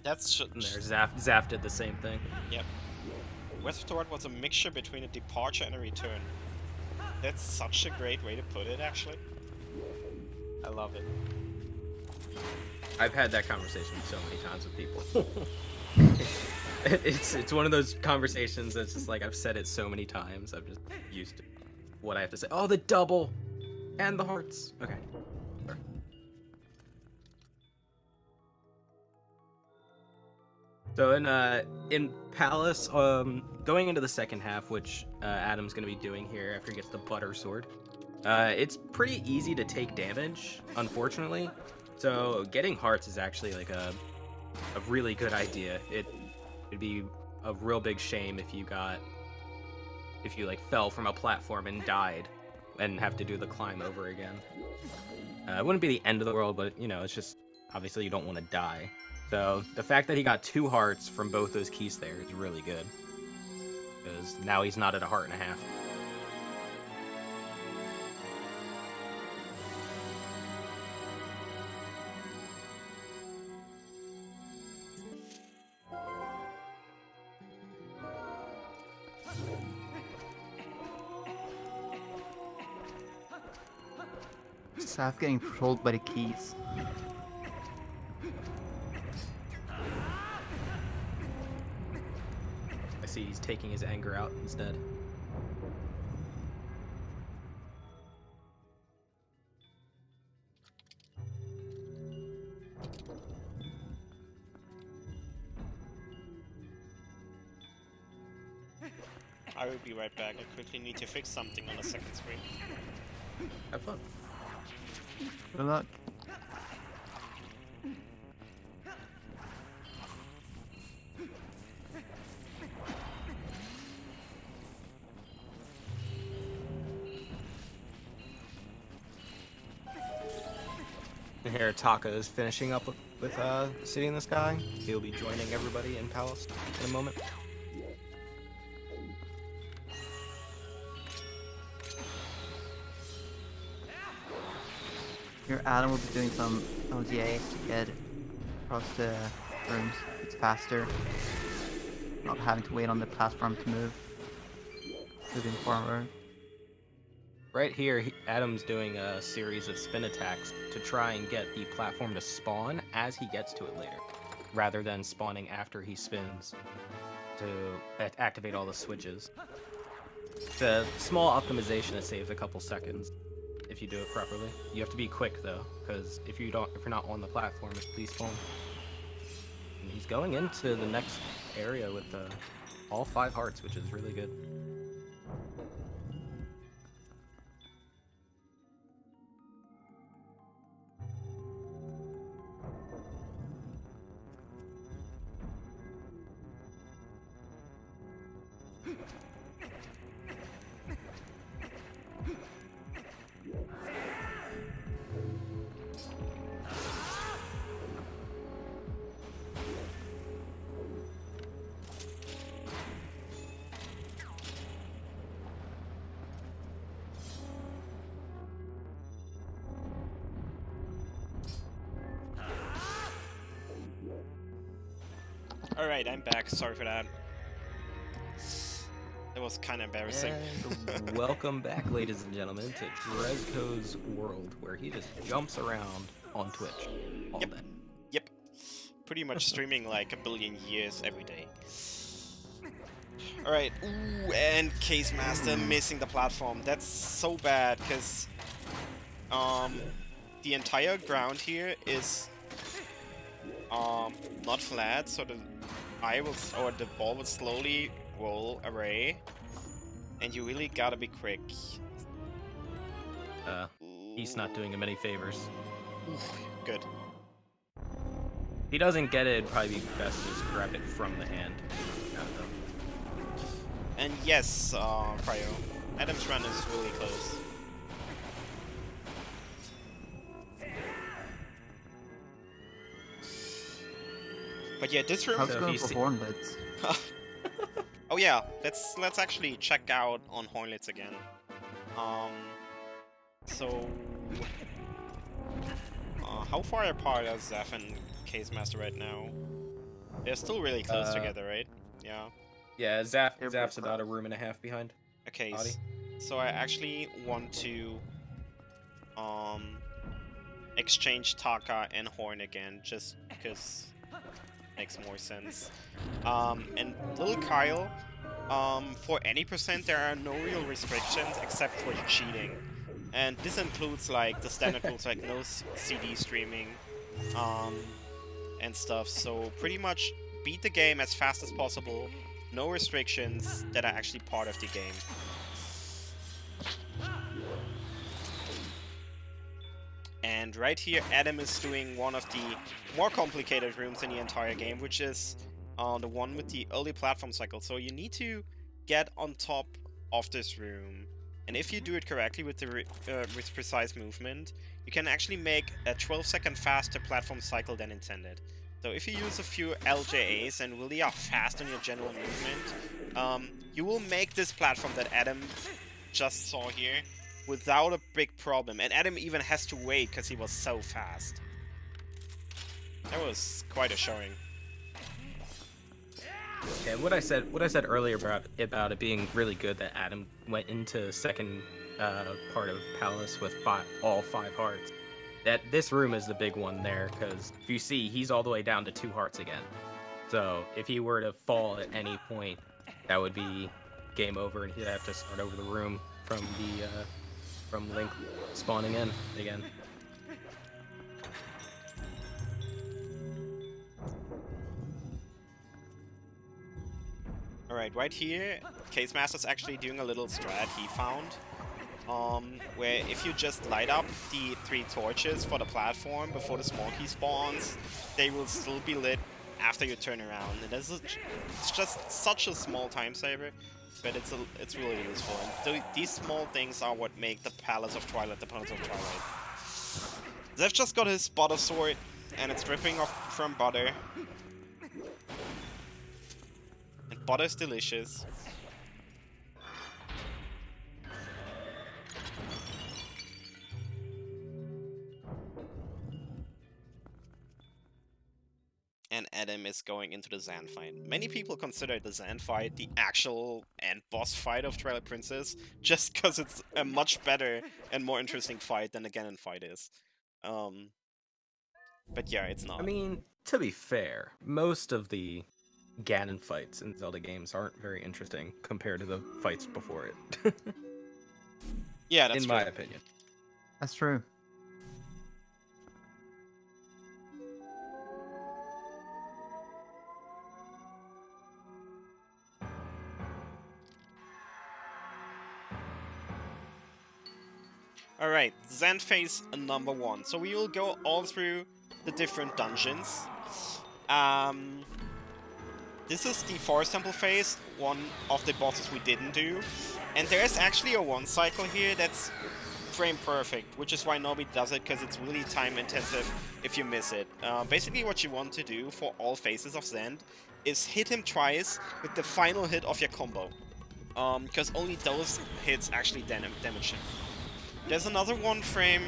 That's... Zaf did the same thing. Yep. Westward was a mixture between a departure and a return. That's such a great way to put it, actually. I love it. I've had that conversation so many times with people. It's one of those conversations that's just like, I've said it so many times, I'm just used to what I have to say. Oh, the double! And the hearts. Okay. Sure. So in Palace, going into the second half, which Adam's gonna be doing here after he gets the butter sword, it's pretty easy to take damage, unfortunately. So getting hearts is actually like a really good idea. It'd be a real big shame if you like fell from a platform and died and have to do the climb over again. It wouldn't be the end of the world, but you know, it's just obviously you don't want to die. So the fact that he got 2 hearts from both those keys there is really good, because now he's not at a heart and a half. Saf getting trolled by the keys. I see he's taking his anger out instead. I will be right back. I quickly need to fix something on the second screen. Have fun. Good luck. And here Taka is finishing up with City in the Sky. He'll be joining everybody in Palace in a moment. Here, Adam will be doing some OGA to get across the rooms. It's faster. Not having to wait on the platform to move. Moving forward. Right here, Adam's doing a series of spin attacks to try and get the platform to spawn as he gets to it later, rather than spawning after he spins to activate all the switches. It's a small optimization that saves a couple seconds if you do it properly. You have to be quick though, because if you're not on the platform, it's despawn. And he's going into the next area with all 5 hearts, which is really good. Alright, I'm back. Sorry for that. It was kind of embarrassing. And welcome back, ladies and gentlemen, to Drezko's world, where he just jumps around on Twitch all day. Yep. Pretty much streaming like a billion years every day. Alright, ooh, and Case Master missing the platform. That's so bad, because the entire ground here is not flat, so the ball will slowly roll away, and you really gotta be quick. He's not doing him any favors. Oof, good. If he doesn't get it, it'd probably be best to just grab it from the hand. And yes, Cryo, Adam's run is really close. But yeah, this room. How's it going for Hornlets? Oh yeah, let's actually check out on Hornlets again. So how far apart are Zeph and Case Master right now? They're still really close together, right? Yeah. Yeah, Zaph's about a room and a half behind. Okay, Audi. so I actually want to exchange Taka and Horn again, just because makes more sense. And little Kyle, for any percent there are no real restrictions except for cheating. And this includes like the standard rules like no CD streaming and stuff. So pretty much beat the game as fast as possible. No restrictions that are actually part of the game. And right here, Adam is doing one of the more complicated rooms in the entire game, which is the one with the early platform cycle. So you need to get on top of this room. And if you do it correctly with the with precise movement, you can actually make a 12-second faster platform cycle than intended. So if you use a few LJAs and really are fast on your general movement, you will make this platform that Adam just saw here without a big problem. And Adam even has to wait because he was so fast. That was quite a showing. Yeah, what I said earlier about it being really good that Adam went into second part of Palace with all 5 hearts. That this room is the big one there, because if you see, he's all the way down to 2 hearts again. So if he were to fall at any point, that would be game over, and he'd have to start over the room from the from Link spawning in again. Alright, right here, Case Master's actually doing a little strat he found. Where if you just light up the 3 torches for the platform before the small key spawns, they will still be lit after you turn around. And it's just such a small time saver, but it's really useful. And these small things are what make the Palace of Twilight the Palace of Twilight. Zev just got his butter sword, and it's dripping off from butter. And butter's delicious. And Adam is going into the Zan fight. Many people consider the Zan fight the actual end boss fight of Twilight Princess, just because it's a much better and more interesting fight than the Ganon fight is. But yeah, it's not. I mean, to be fair, most of the Ganon fights in Zelda games aren't very interesting compared to the fights before it. Yeah, that's in true. my opinion. That's true. Alright, Zan phase number 1. So we will go all through the different dungeons. This is the Forest Temple phase, one of the bosses we didn't do. And there is actually a one cycle here that's frame perfect, which is why nobody does it, because it's really time intensive if you miss it. Basically what you want to do for all phases of Zend is hit him twice with the final hit of your combo. Because only those hits actually damage him. There's another 1 frame,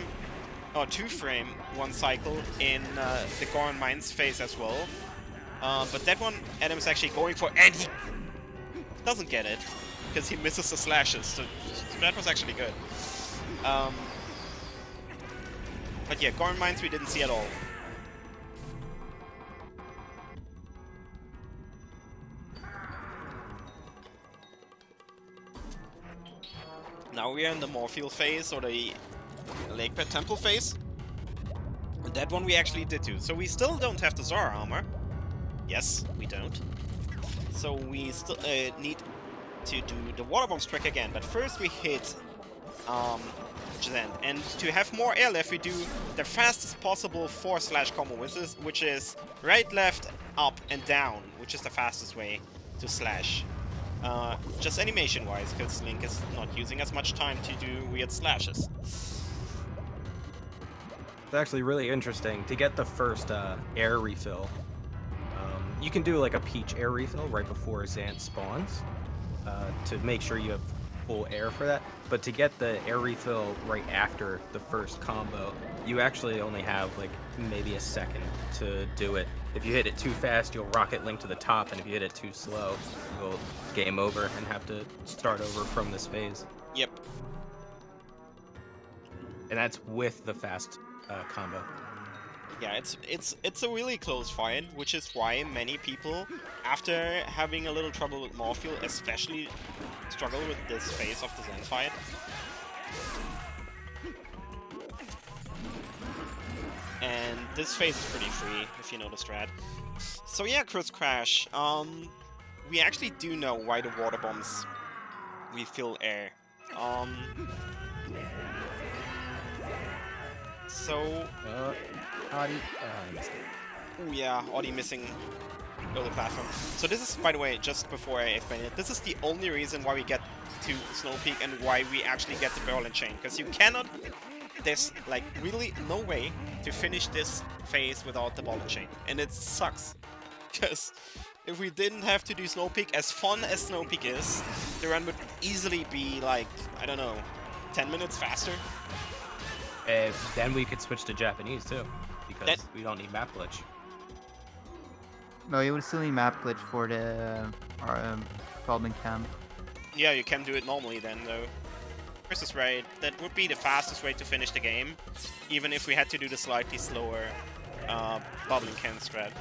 or 2 frame, 1 cycle in the Goron Mines phase as well. But that one Adam's actually going for, and he doesn't get it, because he misses the slashes, so that was actually good. But yeah, Goron Mines we didn't see at all. Now we are in the Morphiel phase, or the Lakebed Temple phase. And that one we actually did too. So we still don't have the Zora armor. Yes, we don't. So we still need to do the Water Bombs trick again. But first we hit Zend. And to have more air left, we do the fastest possible 4-slash combo, which is right, left, up, and down, which is the fastest way to slash. Just animation-wise, because Link is not using as much time to do weird slashes. It's actually really interesting to get the first air refill. You can do like a Peach air refill right before Zant spawns to make sure you have full air for that. But to get the air refill right after the first combo, you actually only have like maybe a second to do it. If you hit it too fast, you'll rocket Link to the top, and if you hit it too slow, you'll game over and have to start over from this phase. Yep. And that's with the fast combo. Yeah, it's a really close fight, which is why many people, after having a little trouble with Morphiel, especially struggle with this phase of the Zen fight. And this phase is pretty free, if you know the strat. So yeah, Chris Crash, we actually do know why the water bombs refill air. I missed it. Oh yeah, Audi missing early platform. So this is, by the way, just before I explain it, this is the only reason why we get to Snow Peak and why we actually get the Barrel and Chain. Because you cannot, there's like really no way to finish this phase without the Ball and Chain. And it sucks. Because if we didn't have to do Snow Peak, as fun as Snow Peak is, the run would easily be like, I don't know, 10 minutes faster. Then we could switch to Japanese too, because we don't need map glitch. No, you would still need map glitch for the Goblin Camp. Yeah, you can do it normally then, though. Chris is right. That would be the fastest way to finish the game, even if we had to do the slightly slower Bubbling Camp strat.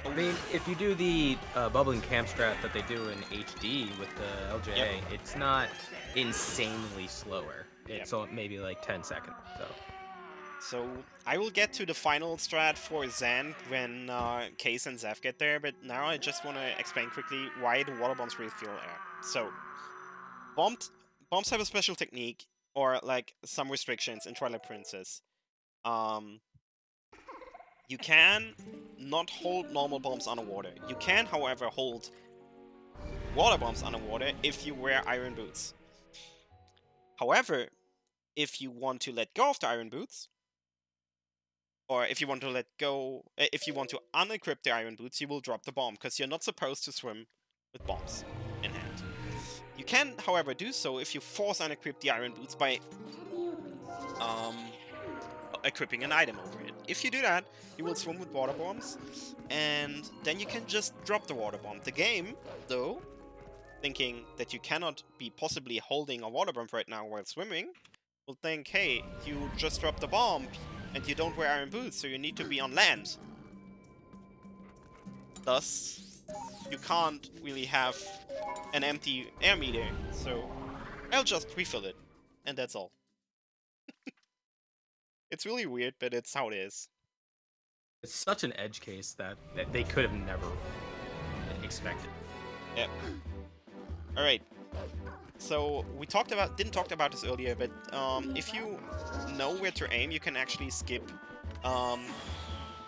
I mean, if you do the Bubbling Camp strat that they do in HD with the LJA, it's not insanely slower. It's maybe like 10 seconds, So I will get to the final strat for Zan when Case and Zeph get there, but now I just want to explain quickly why the water bombs refill air. So, bombs have a special technique, or like some restrictions in Twilight Princess. You can not hold normal bombs underwater. You can, however, hold water bombs underwater if you wear iron boots. However, if you want to let go of the iron boots, or if you want to let go, if you want to unequip the iron boots, you will drop the bomb, because you're not supposed to swim with bombs in hand. You can, however, do so if you force unequip the iron boots by equipping an item over it. If you do that, you will swim with water bombs, and then you can just drop the water bomb. The game, though, thinking that you cannot be possibly holding a water bomb right now while swimming, will think, hey, you just dropped the bomb, and you don't wear iron boots, so you need to be on land. Thus, you can't really have an empty air meter, so I'll just refill it, and that's all. It's really weird, but it's how it is. It's such an edge case that they could have never expected. Yeah. Alright. So, we didn't talk about this earlier, but if you know where to aim, you can actually skip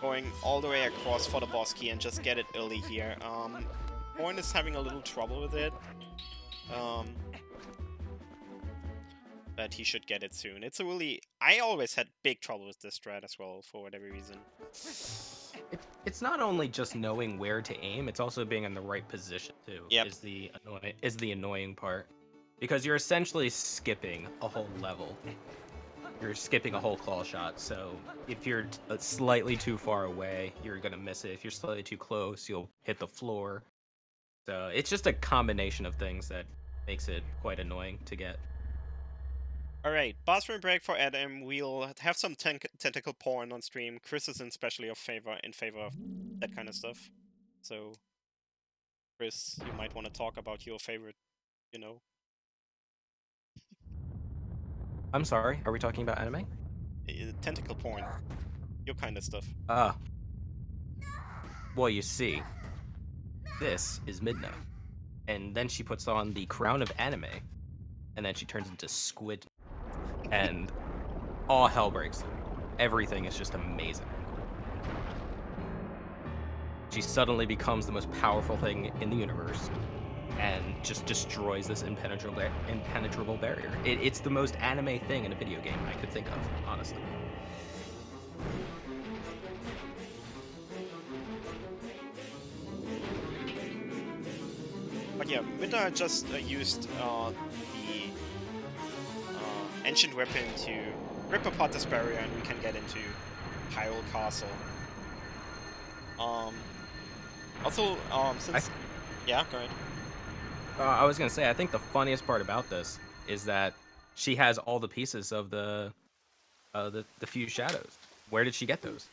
going all the way across for the boss key and just get it early here. Horn is having a little trouble with it. But he should get it soon. It's a really... I always had big trouble with this strat as well, for whatever reason. It's not only just knowing where to aim, it's also being in the right position too. Yep. Is the annoying part. Because you're essentially skipping a whole level. You're skipping a whole claw shot, so if you're slightly too far away, you're gonna miss it. If you're slightly too close, you'll hit the floor. So it's just a combination of things that makes it quite annoying to get. Alright, bathroom break for Adam. We'll have some tentacle porn on stream. Chris is especially in favor of that kind of stuff. So, Chris, you might want to talk about your favorite, you know. I'm sorry, are we talking about anime? Tentacle porn. Your kind of stuff. Well, you see, this is Midna. And then she puts on the crown of anime. And then she turns into Squid. And all hell breaks loose. Everything is just amazing. She suddenly becomes the most powerful thing in the universe and just destroys this impenetrable barrier. It's the most anime thing in a video game I could think of, honestly. But yeah, Midna just used the ancient weapon to rip apart this barrier, and we can get into Hyrule Castle. Also, since... Yeah, go ahead. I was gonna say, I think the funniest part about this is that she has all the pieces of the few shadows. Where did she get those?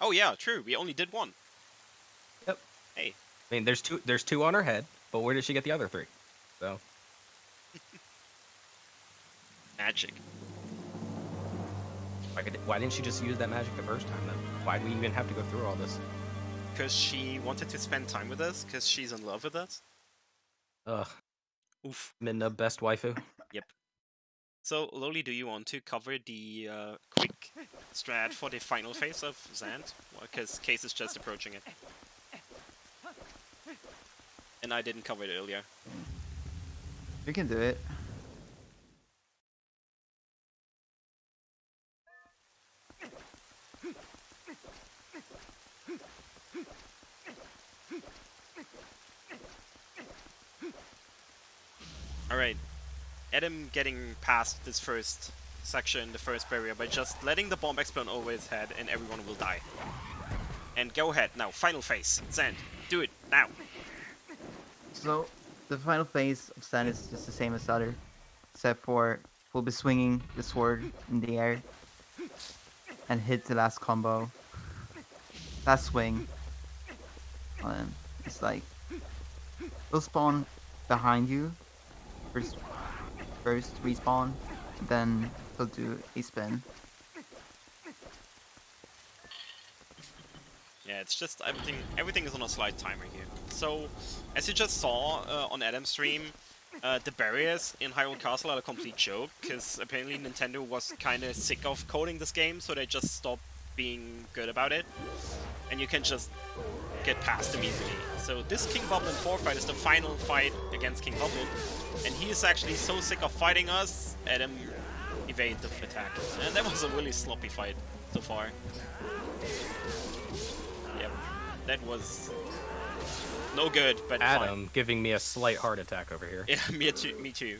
Oh yeah, true. We only did one. Yep. Hey. I mean, there's two on her head, but where did she get the other three? So. Magic. Why didn't she just use that magic the first time then? Why do we even have to go through all this? Because she wanted to spend time with us, because she's in love with us. Ugh. Oof. Midna, best waifu. Yep. So, Loli, do you want to cover the quick strat for the final phase of Zand? Because Case is just approaching it. And I didn't cover it earlier. You can do it. Alright, Adam getting past this first section, the first barrier, by just letting the bomb explode over his head and everyone will die. And go ahead, now, final phase. Zand, do it, now! So, the final phase of Sun is just the same as the other, except for we'll be swinging the sword in the air and hit the last combo. Last swing. It's like, they'll spawn behind you. First respawn, then he'll do a spin. Yeah, it's just everything is on a slight timer here. So, as you just saw on Adam's stream, the barriers in Hyrule Castle are a complete joke, because apparently Nintendo was kind of sick of coding this game, so they just stopped being good about it. And you can just get past immediately. So this King Boblin 4 fight is the final fight against King Boblin, and he is actually so sick of fighting us, Adam, he evade the attack. And that was a really sloppy fight so far. Yep, that was no good, but Adam fine. giving me a slight heart attack over here. Yeah, me too. Me too.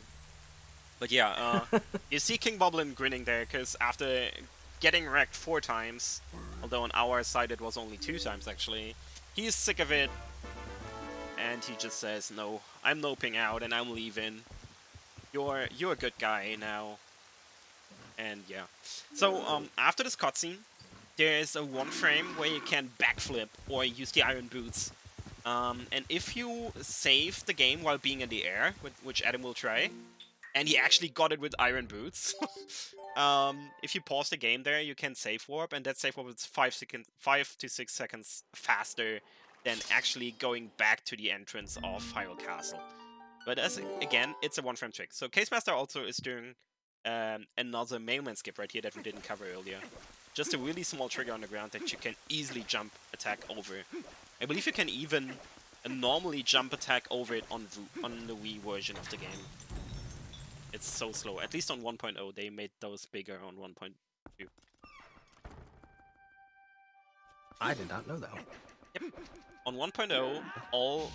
But yeah, you see King Boblin grinning there, because after getting wrecked 4 times, although on our side it was only 2 times actually, he's sick of it, and he just says, "No, I'm noping out and I'm leaving. You're a good guy now." And yeah. So after this cutscene, there's a 1 frame where you can backflip or use the iron boots. And if you save the game while being in the air, which Adam will try, and he actually got it with iron boots. If you pause the game there, you can save warp, and that save warp is 5 to 6 seconds faster than actually going back to the entrance of Hyrule Castle. But again, it's a 1 frame trick. So Case Master also is doing another mailman skip right here that we didn't cover earlier. Just a really small trigger on the ground that you can easily jump attack over. I believe you can even normally jump attack over it on the Wii version of the game. It's so slow. At least on 1.0, they made those bigger on 1.2. I did not know that. Yep. On 1.0, all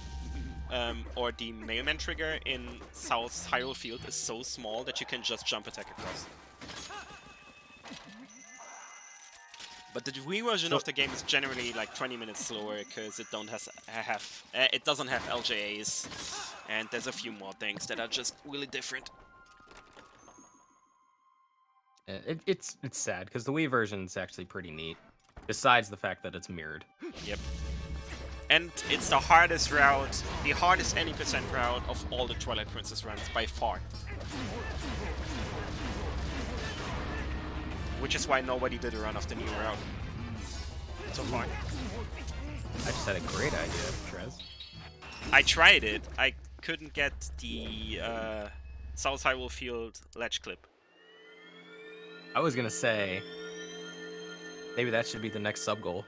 or the mailman trigger in South Hyrule Field is so small that you can just jump attack across. But the Wii version of the game is generally like 20 minutes slower because it doesn't have LJAs, and there's a few more things that are just really different. It's sad because the Wii version's actually pretty neat. Besides the fact that it's mirrored. Yep. And it's the hardest route, the hardest any percent route of all the Twilight Princess runs by far. Which is why nobody did a run of the new route so far. I just had a great idea, Trez. I tried it. I couldn't get the South Hyrule Field ledge clip. I was gonna say, maybe that should be the next sub goal.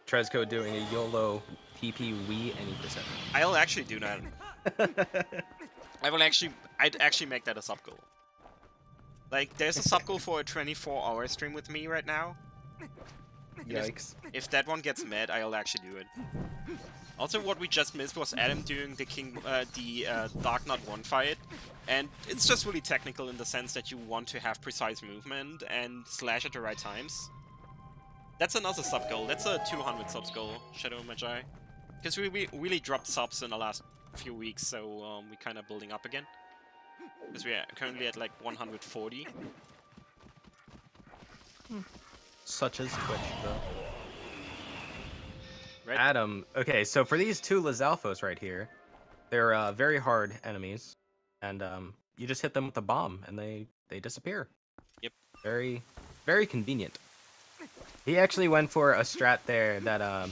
Trezco doing a YOLO TP Wii any percent. I'll actually do that. I'd actually make that a sub goal. Like, there's a sub goal for a 24-hour stream with me right now. Yikes. If that one gets mad, I'll actually do it. Also, what we just missed was Adam doing the Dark Knight 1 fight, and it's just really technical in the sense that you want to have precise movement and slash at the right times. That's another sub goal. That's a 200 subs goal, Shadow Magi. Because we really dropped subs in the last few weeks, so we're kind of building up again. Because we are currently at like 140. Such as Twitch, though. Right? Adam, okay, so for these 2 Lizalfos right here, they're very hard enemies, and you just hit them with a bomb, and they disappear. Yep. Very, very convenient. He actually went for a strat there that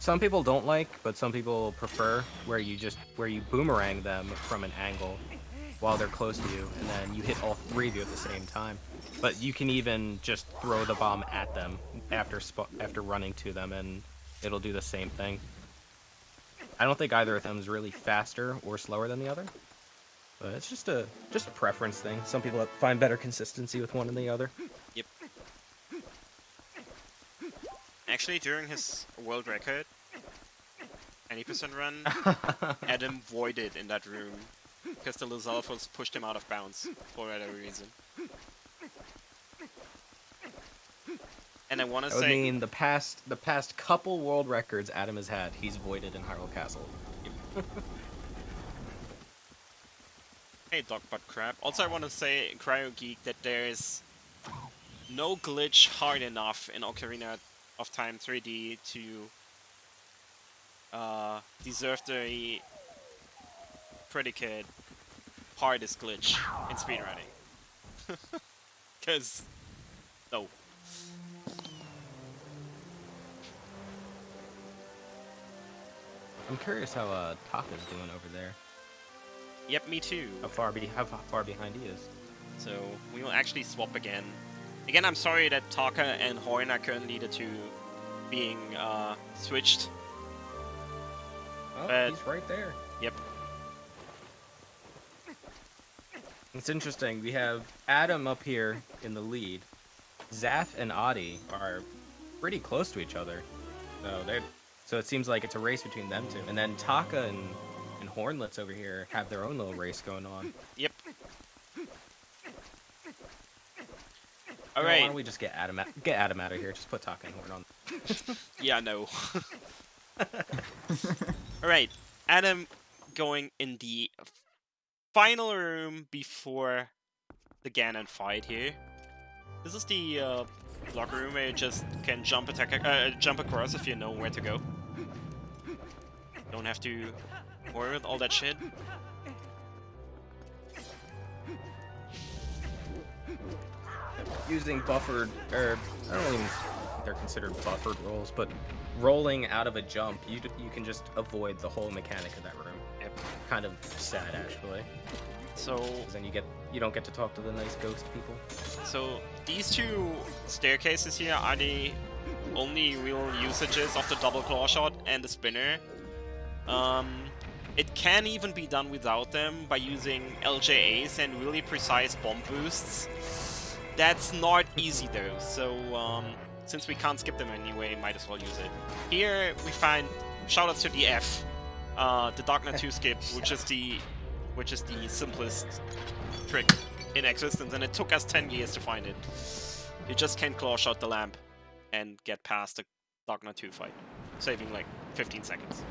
some people don't like, but some people prefer, where you boomerang them from an angle while they're close to you, and then you hit all 3 of you at the same time. But you can even just throw the bomb at them after running to them, and it'll do the same thing. I don't think either of them is really faster or slower than the other, but it's just a preference thing. Some people find better consistency with one than the other. Yep. Actually, during his world record, 20% run, Adam voided in that room because the Lizalfos pushed him out of bounds for whatever reason. And I want to say, I mean, the past couple world records Adam has had, he's voided in Hyrule Castle. Hey, Dog Butt Crab. Also, I want to say, Cryo Geek, that there's no glitch hard enough in Ocarina of Time 3D to deserve the predicate hardest glitch in speedrunning. Because, no. I'm curious how Taka's doing over there. Yep, me too. How far behind he is. So, we will actually swap again. Again, I'm sorry that Taka and Horn are currently the 2 being switched. Oh, but he's right there. Yep. It's interesting. We have Adam up here in the lead. Zaf and Adi are pretty close to each other. So it seems like it's a race between them two. And then Taka and Hornlets over here have their own little race going on. Yep. Why Alright. don't we just get Adam out of here? Just put Taka and Horn on. Yeah, no. Alright. Adam going in the final room before the Ganon fight here. This is the locker room where you just can jump across if you know where to go. Don't have to worry with all that shit. Using buffered, or I don't even think they're considered buffered rolls, but rolling out of a jump, you can just avoid the whole mechanic of that room. Yep. Kind of sad, actually. So 'Cause then you don't get to talk to the nice ghost people. So these two staircases here are the only real usages of the double claw shot and the spinner. It can even be done without them by using LJAs and really precise bomb boosts. That's not easy though, so since we can't skip them anyway, might as well use it. Here we find shoutouts to the F, the Darknet 2 skip, which is the simplest trick in existence, and it took us 10 years to find it. You just can't claw shot the lamp and get past the Darknet 2 fight, saving like 15 seconds.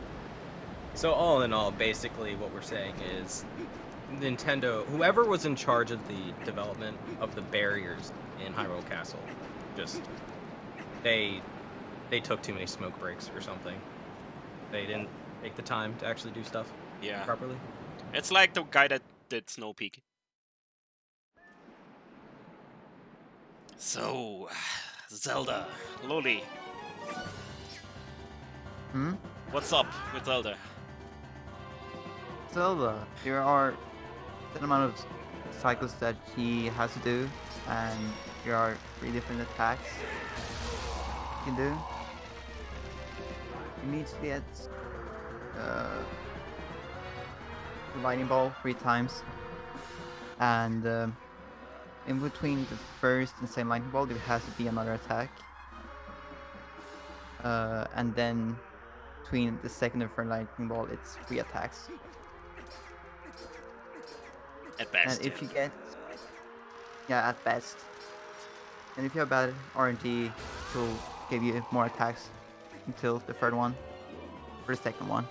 So all in all, basically what we're saying is Nintendo, whoever was in charge of the development of the barriers in Hyrule Castle, just they took too many smoke breaks or something. They didn't take the time to actually do stuff properly. It's like the guy that did Snow Peak. So, Zelda, Loli. What's up with Zelda? Zelda, there are a certain amount of cycles that he has to do, and there are 3 different attacks you can do. You need to get the lightning ball 3 times, and in between the first and second lightning ball there has to be another attack, and then between the second and third lightning ball it's 3 attacks. At best. And if you get, at best, and if you have bad RNG, it will give you more attacks until the third one, or the second one.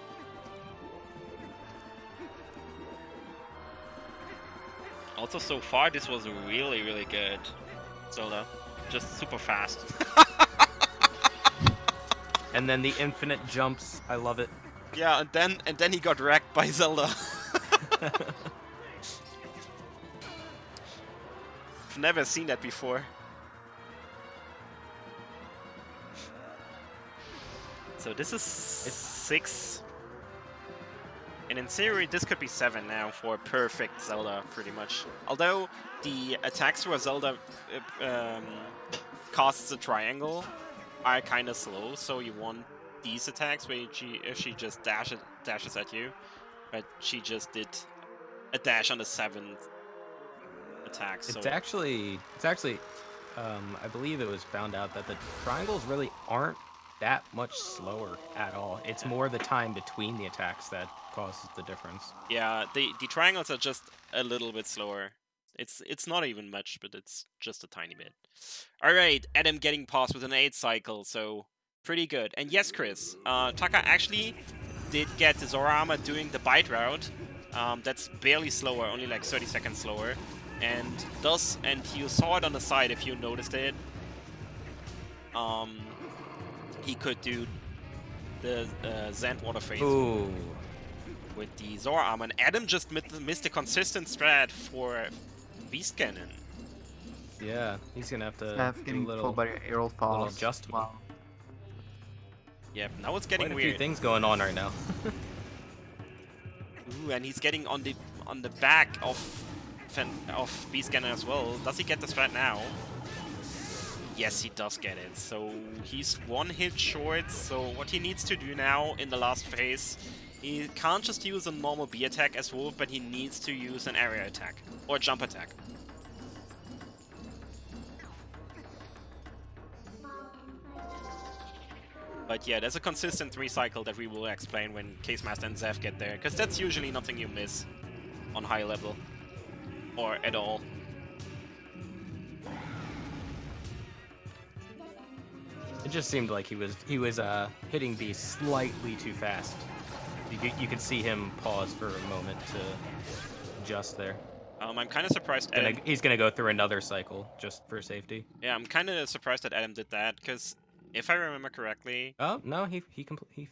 Also, so far, this was really, really good, Zelda. Just super fast. And then the infinite jumps, I love it. Yeah, and then he got wrecked by Zelda. I've never seen that before. So this is 6. And in theory, this could be 7 now for perfect Zelda, pretty much. Although, the attacks where Zelda casts a triangle are kind of slow, so you want these attacks where she just dashes at you. But she just did a dash on the 7th attack, so... It's actually, I believe it was found out that the triangles really aren't that much slower at all. It's more the time between the attacks that causes the difference. Yeah, the triangles are just a little bit slower. It's not even much, but it's just a tiny bit. Alright, Adam getting past with an 8 cycle, so pretty good. And yes, Chris, Taka actually did get the Zora armor doing the bite route. That's barely slower, only like 30 seconds slower. And you saw it on the side if you noticed it. He could do the Zandwater phase with the Zora armor. And Adam just missed a consistent strat for Beast Cannon. Yeah, he's gonna have to do getting a little, pulled by Aerial Falls. little adjustment. Wow. Yeah, now it's getting Quite a weird. few things going on right now. Ooh, and he's getting on the back of Beast Cannon as well. Does he get the strat now? Yes, he does get it. So he's 1 hit short. So what he needs to do now in the last phase He can't just use a normal B attack as Wolf, but he needs to use an area attack. Or jump attack. But yeah, there's a consistent recycle that we will explain when Case Master and Zeph get there, because that's usually nothing you miss on high level. Or at all. It just seemed like he was hitting B slightly too fast. You could see him pause for a moment to adjust there. I'm kind of surprised He's gonna go through another cycle just for safety. Yeah, I'm kind of surprised that Adam did that, because if I remember correctly... Oh, no, he killed him.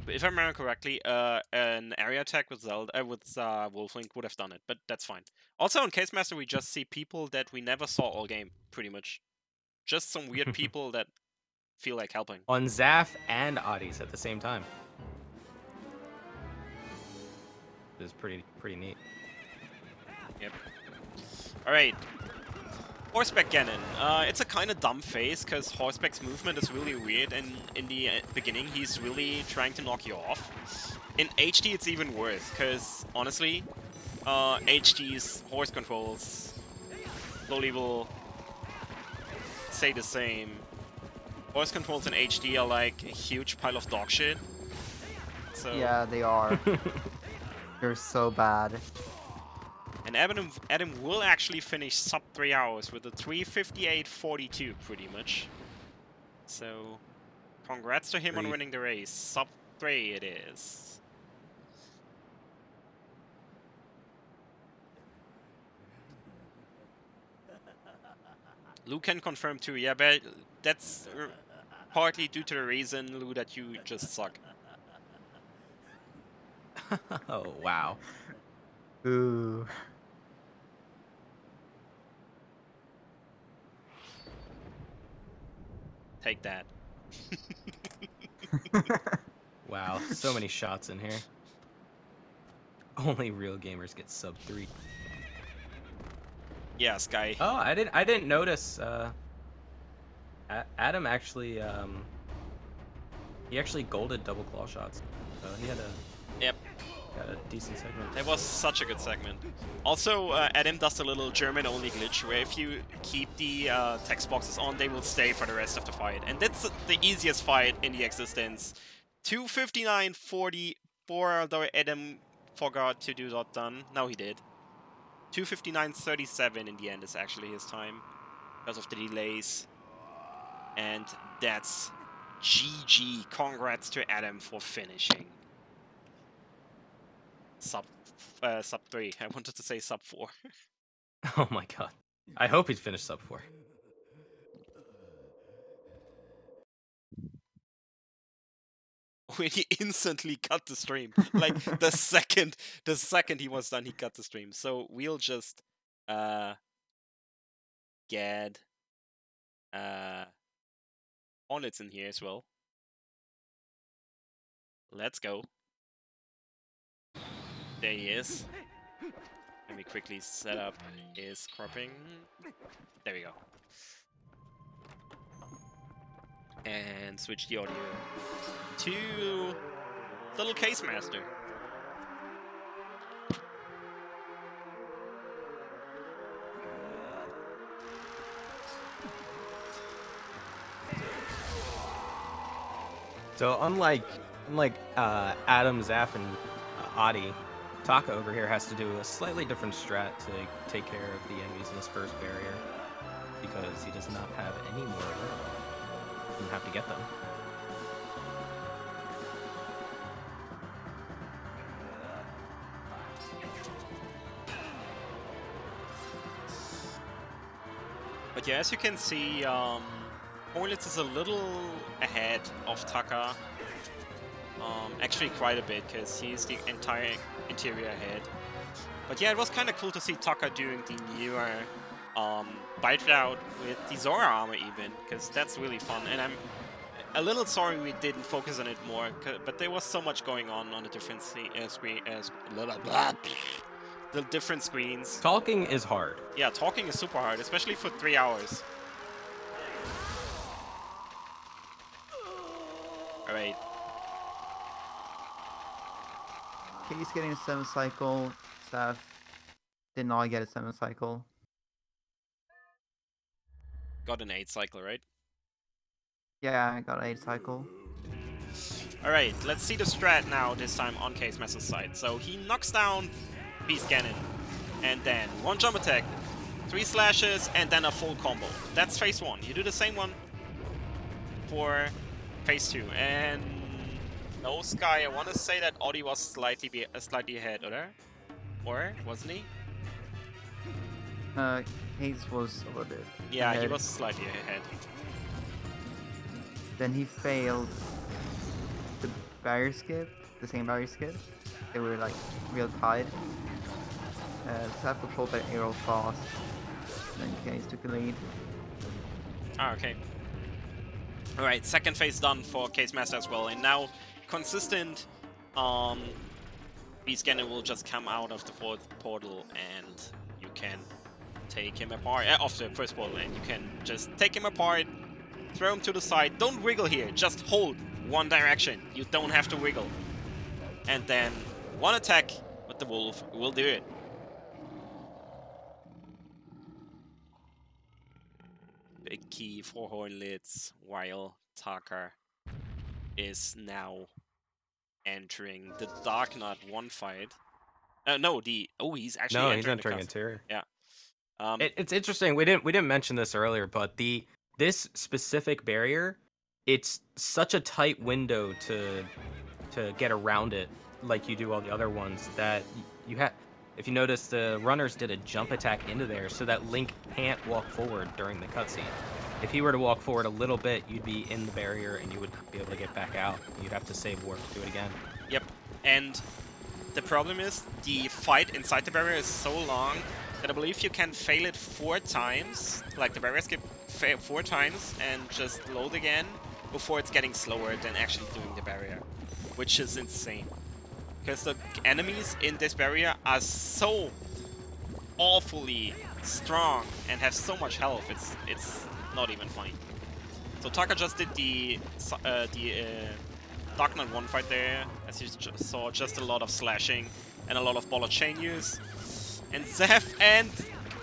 If I remember correctly, an area attack with Wolflink would have done it, but that's fine. Also, on Case Master, we just see people that we never saw all game, pretty much. Just some weird people that feel like helping. On Zaf and Adis at the same time. It is pretty neat. Yep. Alright. Horseback Ganon. It's a kind of dumb phase, because Horseback's movement is really weird, and in the beginning he's really trying to knock you off. In HD it's even worse, because honestly, HD's horse controls slowly will say the same. Horse controls in HD are like a huge pile of dog shit. So yeah, they are. They're so bad. And Adam will actually finish sub 3 hours with a 3:58.42 pretty much. So congrats to him on winning the race. Sub 3 it is. Lou can confirm too. Yeah, but that's partly due to the reason, Lou, that you just suck. Oh, wow. Ooh. Take that. Wow, so many shots in here. Only real gamers get sub 3. Yeah, Sky. Oh, I didn't notice. Adam actually he actually golded double claw shots. So he had a decent segment. That was such a good segment. Also, Adam does a little German-only glitch where if you keep the text boxes on, they will stay for the rest of the fight. And that's the easiest fight in the existence. 2:59.44, although Adam forgot to do that done. No, he did. 2:59.37 in the end is actually his time because of the delays. And that's GG. Congrats to Adam for finishing. Sub 3. I wanted to say sub 4. Oh my god. I hope he's finished sub 4. When he instantly cut the stream. Like the second he was done, he cut the stream. So we'll just get Hornets in here as well. Let's go. There he is. Let me quickly set up his cropping. There we go. And switch the audio to Little Case Master. So unlike Adam, Zaf, and Adi, Taka over here has to do a slightly different strat to take care of the enemies in this first barrier because he does not have any more of them. You have to get them. But yeah, as you can see, Hornets is a little ahead of Taka. Actually quite a bit, because he's the entire interior ahead. But yeah, it was kind of cool to see Taka doing the newer bite route with the Zora armor even, because that's really fun. And I'm a little sorry we didn't focus on it more, but there was so much going on the different the different screens. Talking is hard. Yeah, talking is super hard, especially for 3 hours. Alright. Case getting a 7 cycle. Zeph did not get a 7 cycle. Got an 8 cycle, right? Yeah, I got an 8 cycle. Alright, let's see the strat now, this time on Case Master's side. So he knocks down Beast Cannon, and then 1 jump attack, 3 slashes, and then a full combo. That's phase 1. You do the same one for phase 2. And no Sky, I want to say that Audi was slightly ahead, or wasn't he? Case was a little bit Yeah, ahead. he was slightly ahead. Then he failed the barrier skip, the same barrier skip. They were like real tied. Zeph controlled by arrow fast. Then Case took the lead. Ah, okay. Alright, second phase done for Case Master as well, and now consistent Beast Cannon will just come out of the fourth portal and you can take him apart, off the first portal, and you can just take him apart, throw him to the side. Don't wiggle here, just hold one direction. You don't have to wiggle. And then one attack with the wolf will do it. Big key for Hornlitz, while Taka is now entering the Dark Knot 1 fight. No, he's actually he's entering interior. Yeah. It's interesting. We didn't mention this earlier, but this specific barrier, it's such a tight window to get around it, like you do all the other ones. That you have. If you notice, the runners did a jump attack into there, so that Link can't walk forward during the cutscene. If he were to walk forward a little bit, you'd be in the barrier and you would be able to get back out. You'd have to save warp to do it again. Yep. And the problem is the fight inside the barrier is so long that I believe you can fail it 4 times, like the barrier skip 4 times, and just load again before it's getting slower than actually doing the barrier, which is insane. Because the enemies in this barrier are so awfully strong and have so much health, it's not even funny. So Taka just did the Dark Knight 1 fight there, as you saw, just a lot of slashing and a lot of ball of chain use. And Zeph and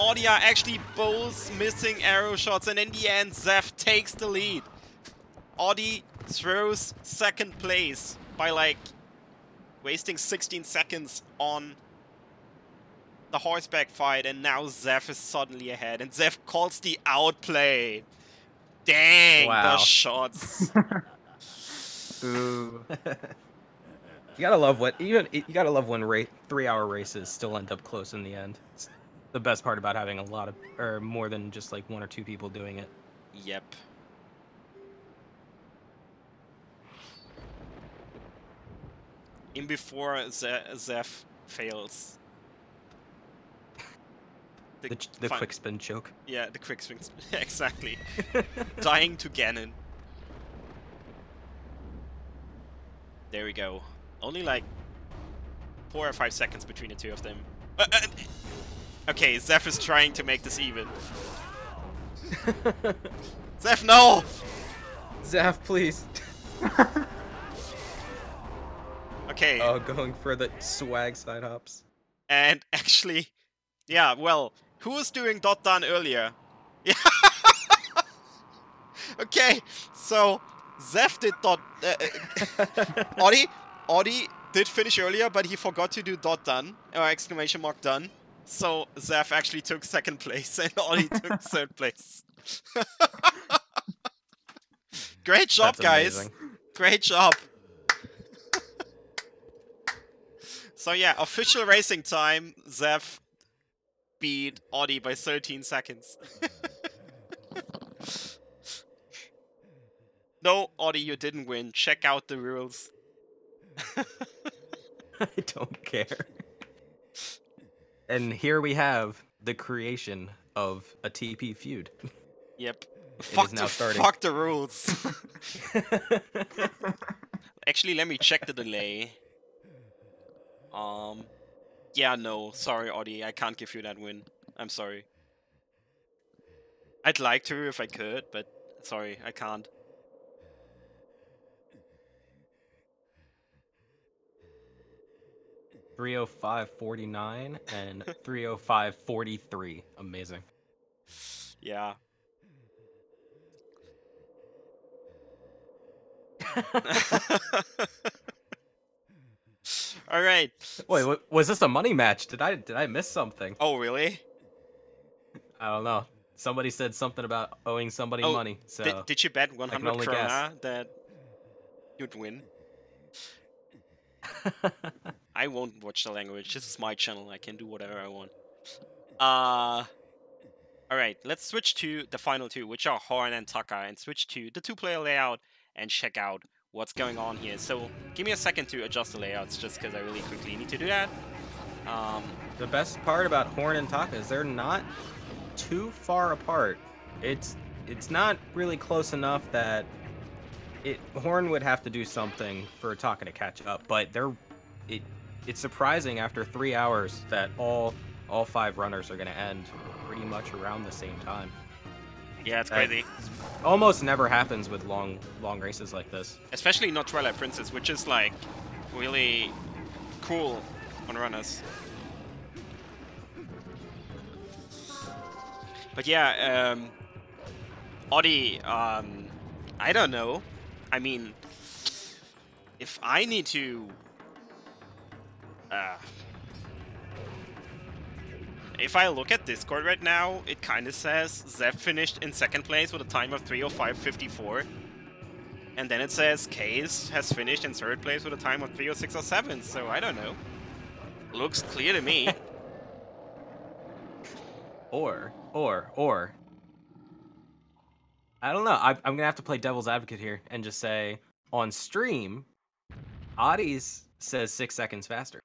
Audi are actually both missing arrow shots, and in the end Zeph takes the lead. Audi throws second place by like wasting 16 seconds on the horseback fight, and now Zeph is suddenly ahead, and Zeph calls the outplay. Dang, wow. The shots. Ooh. You gotta love when 3-hour races still end up close in the end. It's the best part about having a lot of, or more than just like 1 or 2 people doing it. Yep. In before Zeph fails. The quick spin choke. Yeah, the quick spin. Exactly. Dying to Ganon. There we go. Only like 4 or 5 seconds between the two of them. Okay, Zeph is trying to make this even. Zeph, no! Zeph, please. Okay. Oh, going for the swag side hops. And actually, yeah, well, who was doing dot done earlier? Yeah. Okay, so Zeph did dot. Audi did finish earlier, but he forgot to do dot done or exclamation mark done. So Zeph actually took second place, and Audi took third place. Great job, That's guys! amazing. Great job. So yeah, official racing time. Zeph beat Audi by 13 seconds. No, Audi, you didn't win. Check out the rules. I don't care. And here we have the creation of a TP feud. Yep. It is now starting. Fuck the rules. Actually, let me check the delay. Yeah, no. Sorry, Audi. I can't give you that win. I'm sorry. I'd like to if I could, but sorry, I can't. 305.49 and 305.43. Amazing. Yeah. All right. Wait, was this a money match? Did I miss something? Oh, really? I don't know. Somebody said something about owing somebody Oh, money. So did you bet I 100 can only krona that you'd win? guess. I won't watch the language. This is my channel. I can do whatever I want. Alright, let's switch to the final two, which are Horn and Taka, and switch to the two-player layout and check out what's going on here. So, give me a second to adjust the layouts, just because I really quickly need to do that. The best part about Horn and Taka is they're not too far apart. It's not really close enough that Horn would have to do something for Taka to catch up, but it's surprising after 3 hours that all 5 runners are going to end pretty much around the same time. Yeah, it's crazy. Almost never happens with long races like this. Especially not Twilight Princess, which is like really cool on runners. But yeah, Audi, I don't know. I mean, if I need to... if I look at Discord right now, it kind of says Zev finished in 2nd place with a time of 3:05.54. And then it says Case has finished in 3rd place with a time of 3:06.07. So I don't know. Looks clear to me. Or I don't know. I'm gonna have to play devil's advocate here and just say on stream, Adi's says 6 seconds faster.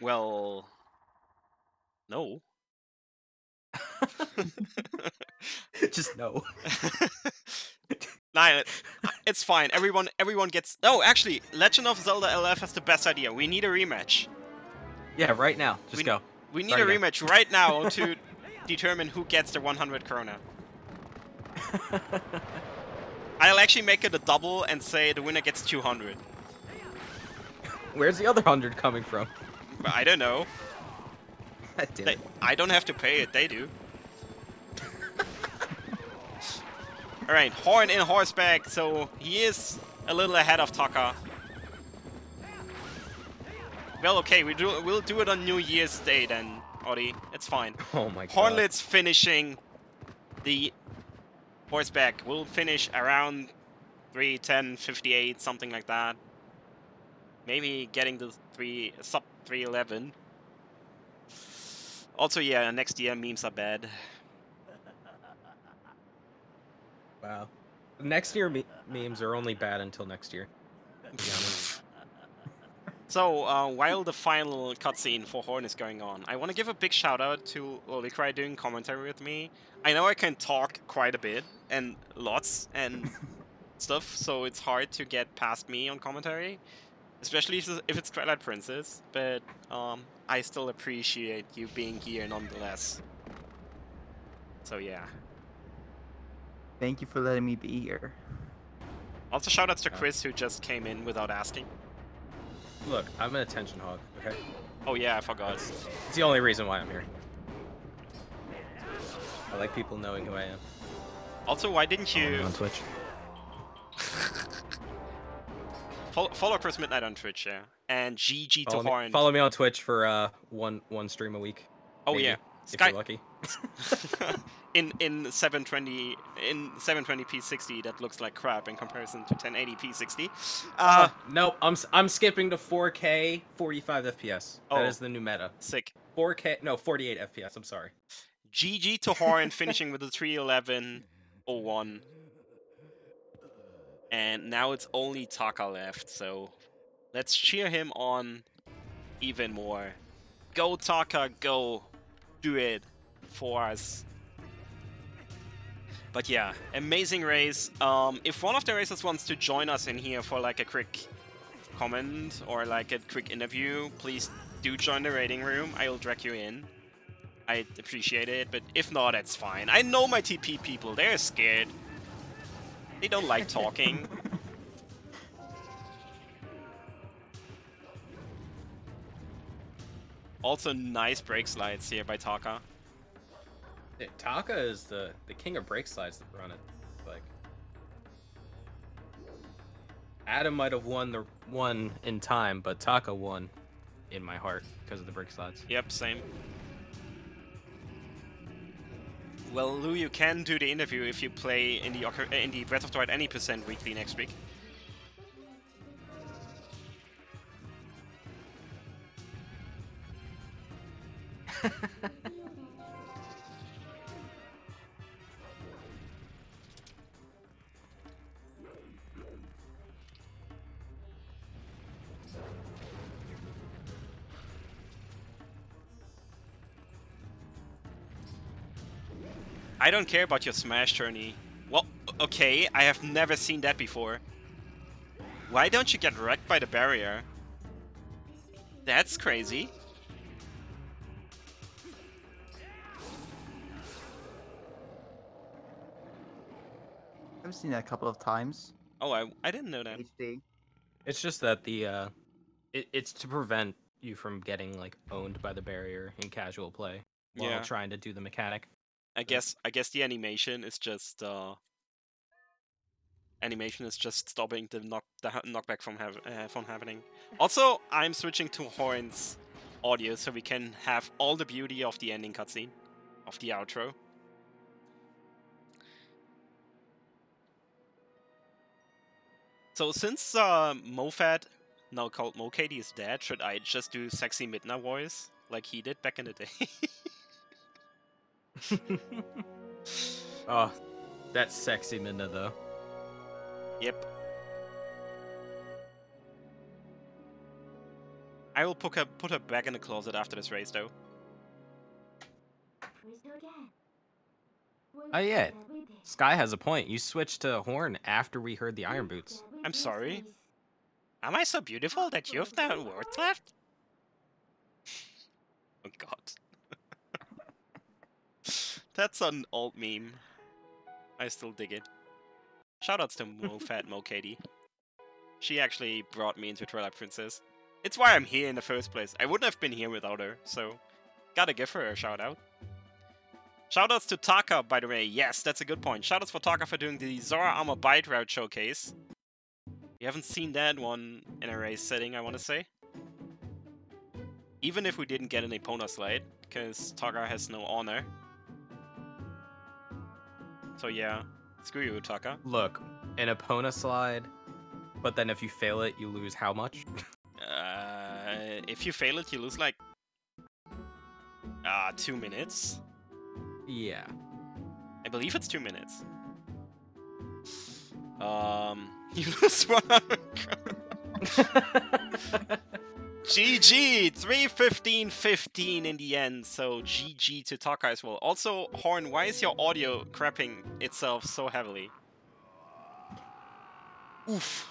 Well, no. Just no. Nah, it's fine. Everyone gets. Oh, actually, Legend of Zelda LF has the best idea. We need a rematch. Yeah, right now. Just go. We need a rematch right now to determine who gets the 100 krona. I'll actually make it a double and say the winner gets 200. Where's the other 100 coming from? I don't know. Damn it. I don't have to pay it, they do. Alright, Horn in horseback, so he is a little ahead of Taka. Well, okay, we'll do it on New Year's Day then, Audi. It's fine. Oh my god. Hornlet's finishing the horseback. We'll finish around 3:10.58, something like that. Maybe getting to sub 3:11. Also, yeah, next year memes are bad. Wow. Next year memes are only bad until next year. To be honest. So, while the final cutscene for Horn is going on, I want to give a big shout out to Lolicry doing commentary with me. I know I can talk quite a bit, and lots, and stuff, so it's hard to get past me on commentary. Especially if it's Twilight Princess, but I still appreciate you being here nonetheless. So yeah. Thank you for letting me be here. Also shoutouts to Chris who just came in without asking. Look, I'm an attention hog, okay? Oh yeah, I forgot. It's the only reason why I'm here. I like people knowing who I am. Also, why didn't you... On Twitch. Follow Chris Midnight on Twitch, yeah. And GG to Horn. Follow me on Twitch for one stream a week. Oh maybe, yeah. If you're lucky. in 720p 60 that looks like crap in comparison to 1080p 60. Nope, I'm skipping to 4K 45 FPS. Oh, that is the new meta. Sick. 4K, no, 48 FPS. I'm sorry. GG to Horn finishing with a 3:11.01. And now it's only Taka left, so let's cheer him on even more. Go Taka, go. Do it for us. But yeah, amazing race. If one of the racers wants to join us in here for like a quick comment or like a quick interview, please do join the rating room. I'll drag you in. I'd appreciate it, but if not, it's fine. I know my TP people, they're scared. They don't like talking. Also, nice break slides here by Taka. Taka is the king of break slides to run it. Like, Adam might have won the one in time, but Taka won in my heart because of the break slides. Yep, same. Well, Lou, you can do the interview if you play in the Breath of the Wild any % weekly next week. I don't care about your Smash journey. Well, okay, I have never seen that before. Why don't you get wrecked by the barrier? That's crazy. I've seen that a couple of times. Oh, I didn't know that. HD. It's just that the it's to prevent you from getting like owned by the barrier in casual play while Yeah. trying to do the mechanic. I guess the animation is just stopping the knockback from happening. Also, I'm switching to Horn's audio so we can have all the beauty of the ending cutscene, of the outro. So since Mofat, now called Mokady, is dead, should I just do sexy Midna voice like he did back in the day? Oh, that's sexy Midna though. Yep. I will put her back in the closet after this race, though. Oh yeah, Sky has a point. You switched to Horn after we heard the Iron Boots. I'm sorry. Am I so beautiful that you've no words left? Oh god. That's an old meme. I still dig it. Shoutouts to Mofat Mokady. She actually brought me into Twilight Princess. It's why I'm here in the first place. I wouldn't have been here without her, so gotta give her a shoutout. Shoutouts to Taka, by the way. Yes, that's a good point. Shoutouts for Taka for doing the Zora Armor Bite Route showcase. You haven't seen that one in a race setting, I want to say. Even if we didn't get an Epona slide, because Taka has no honor. So yeah, screw you, Taka. Look, an Epona slide, but then if you fail it, you lose how much? If you fail it, you lose like 2 minutes. Yeah. I believe it's 2 minutes. You lose 100. GG! 3:15:15 in the end, so GG to Taka as well. Also, Horn, why is your audio crapping itself so heavily? Oof.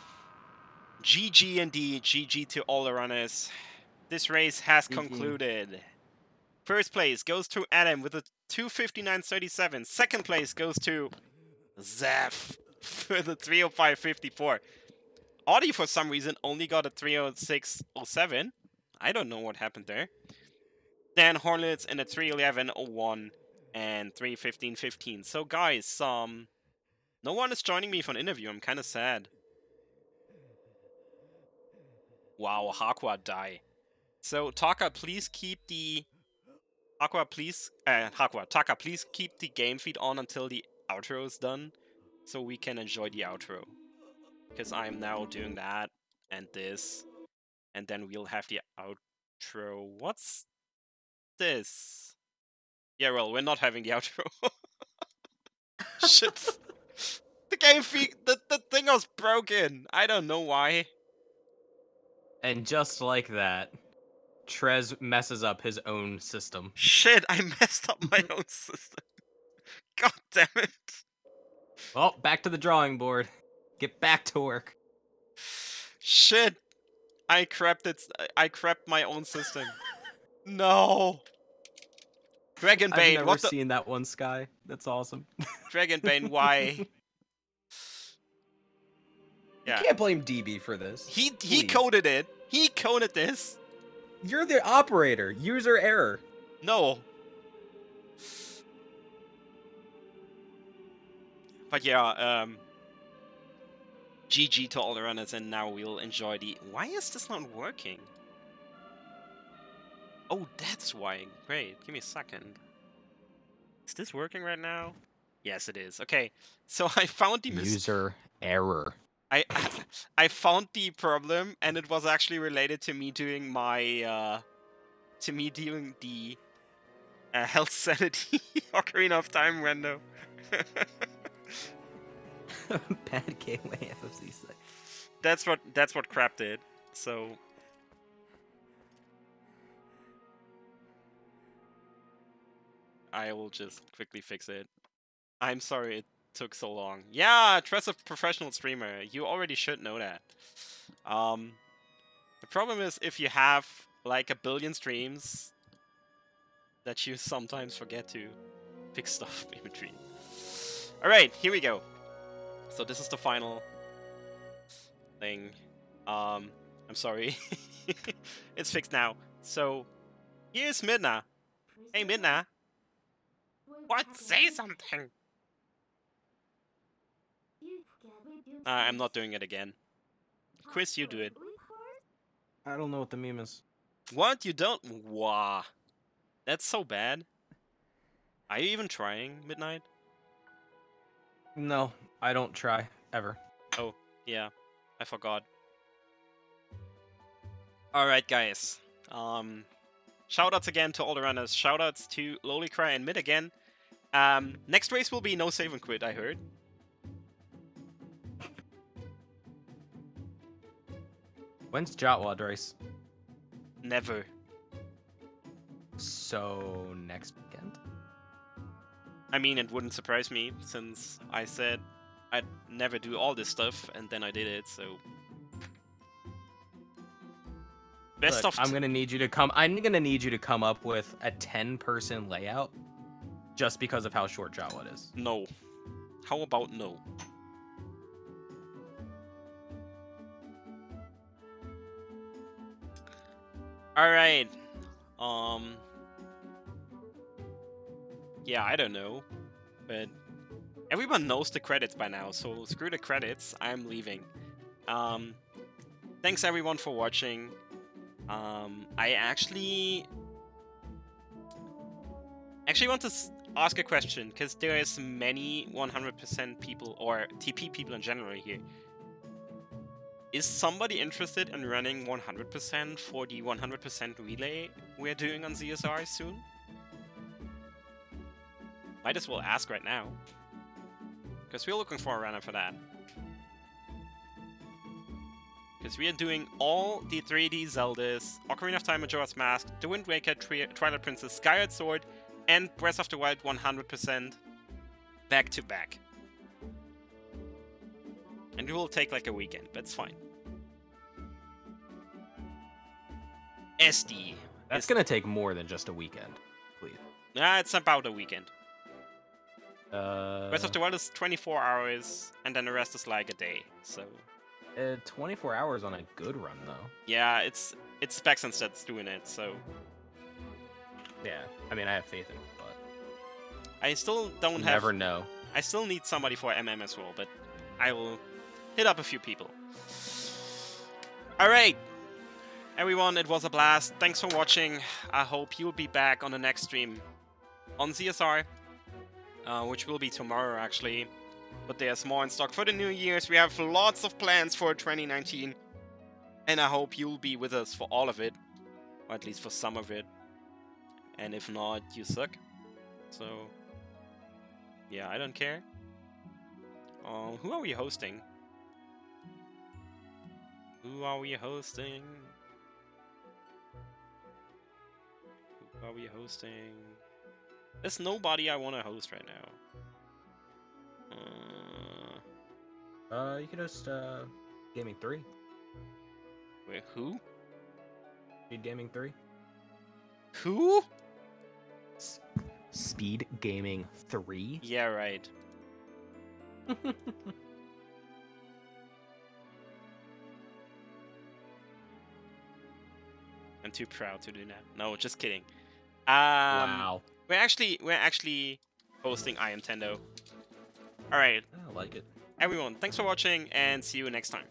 GG indeed, GG to all the runners. This race has concluded. First place goes to Adam with a 2:59.37. Second place goes to Zeph for the 3:05.54. Audi, for some reason, only got a 3:06.07. I don't know what happened there. Then Hornets in a 3:11.01 and 3:15.15. So guys, no one is joining me for an interview. I'm kind of sad. Wow, Hakua die. So Taka, please keep the Taka, please keep the game feed on until the outro is done, so we can enjoy the outro. Because I'm now doing that and this, and then we'll have the outro. What's this? Yeah, well, we're not having the outro. Shit. The game feed, the thing was broken. I don't know why. And just like that, Trez messes up his own system. Shit, I messed up my own system. God damn it. Well, back to the drawing board. Get back to work. Shit. I crapped my own system. No. Dragonbane, I've never what the? seen that one, Sky. That's awesome. Dragonbane, why? You can't blame DB for this. He Please. coded it. He coded this. You're the operator. User error. No. But yeah, GG to all the runners, and now we'll enjoy the... Why is this not working? Oh, that's why. Great. Give me a second. Is this working right now? Yes, it is. Okay, so I found the User error. I found the problem, and it was actually related to me doing my the health sanity Ocarina of Time window. Bad gateway FFC site. That's what crap did. So I will just quickly fix it. I'm sorry it took so long. Yeah, trust a professional streamer. You already should know that. The problem is if you have like a billion streams that you sometimes forget to fix stuff in between. Alright, here we go. So this is the final thing. I'm sorry. It's fixed now. So here's Midna. Hey Midna. What? Say something. I'm not doing it again. Chris, you do it. I don't know what the meme is. What? You don't? Wow. That's so bad. Are you even trying, Midnight? No, I don't try ever. Oh, yeah. I forgot. Alright, guys. Shoutouts again to all the runners. Shoutouts to Lolicry and Mid again. Next race will be no save and quit, I heard. When's Jotwad race? Never. So next weekend? I mean, it wouldn't surprise me, since I said I'd never do all this stuff, and then I did it, so... Look, I'm gonna need you to come up with a 10-person layout just because of how short Jotwad is. No. How about no? Alright. Yeah, I don't know. But everyone knows the credits by now, so screw the credits, I'm leaving. Thanks everyone for watching. I actually want to ask a question, because there is many 100% people, or TP people in general here. Is somebody interested in running 100% for the 100% relay we're doing on ZSR soon? Might as well ask right now. Because we're looking for a runner for that. Because we are doing all the 3D Zeldas, Ocarina of Time, Majora's Mask, The Wind Waker, Twilight Princess, Skyward Sword, and Breath of the Wild 100% back to back. And it will take like a weekend, but it's fine. SD. That's gonna take more than just a weekend, please. Nah, it's about a weekend. Breath of the Wild is 24 hours, and then the rest is like a day, so... 24 hours on a good run, though. Yeah, it's Specs that's doing it, so... Yeah, I mean, I have faith in it, but... I still don't you have... never know. I still need somebody for MM as well, but I will hit up a few people. Alright! Everyone, it was a blast. Thanks for watching. I hope you'll be back on the next stream on ZSR, which will be tomorrow, actually. But there's more in stock for the New Year's. We have lots of plans for 2019. And I hope you'll be with us for all of it. Or at least for some of it. And if not, you suck. So, yeah, I don't care. Who are we hosting? Who are we hosting? Who are we hosting? There's nobody I want to host right now. You could host Gaming 3. Wait, who? Speed Gaming 3. Who? Speed Gaming 3? Yeah, right. I'm too proud to do that. No, just kidding. Wow. We're actually hosting I Am Tendo. All right, I like it. everyone. Thanks for watching, and see you next time.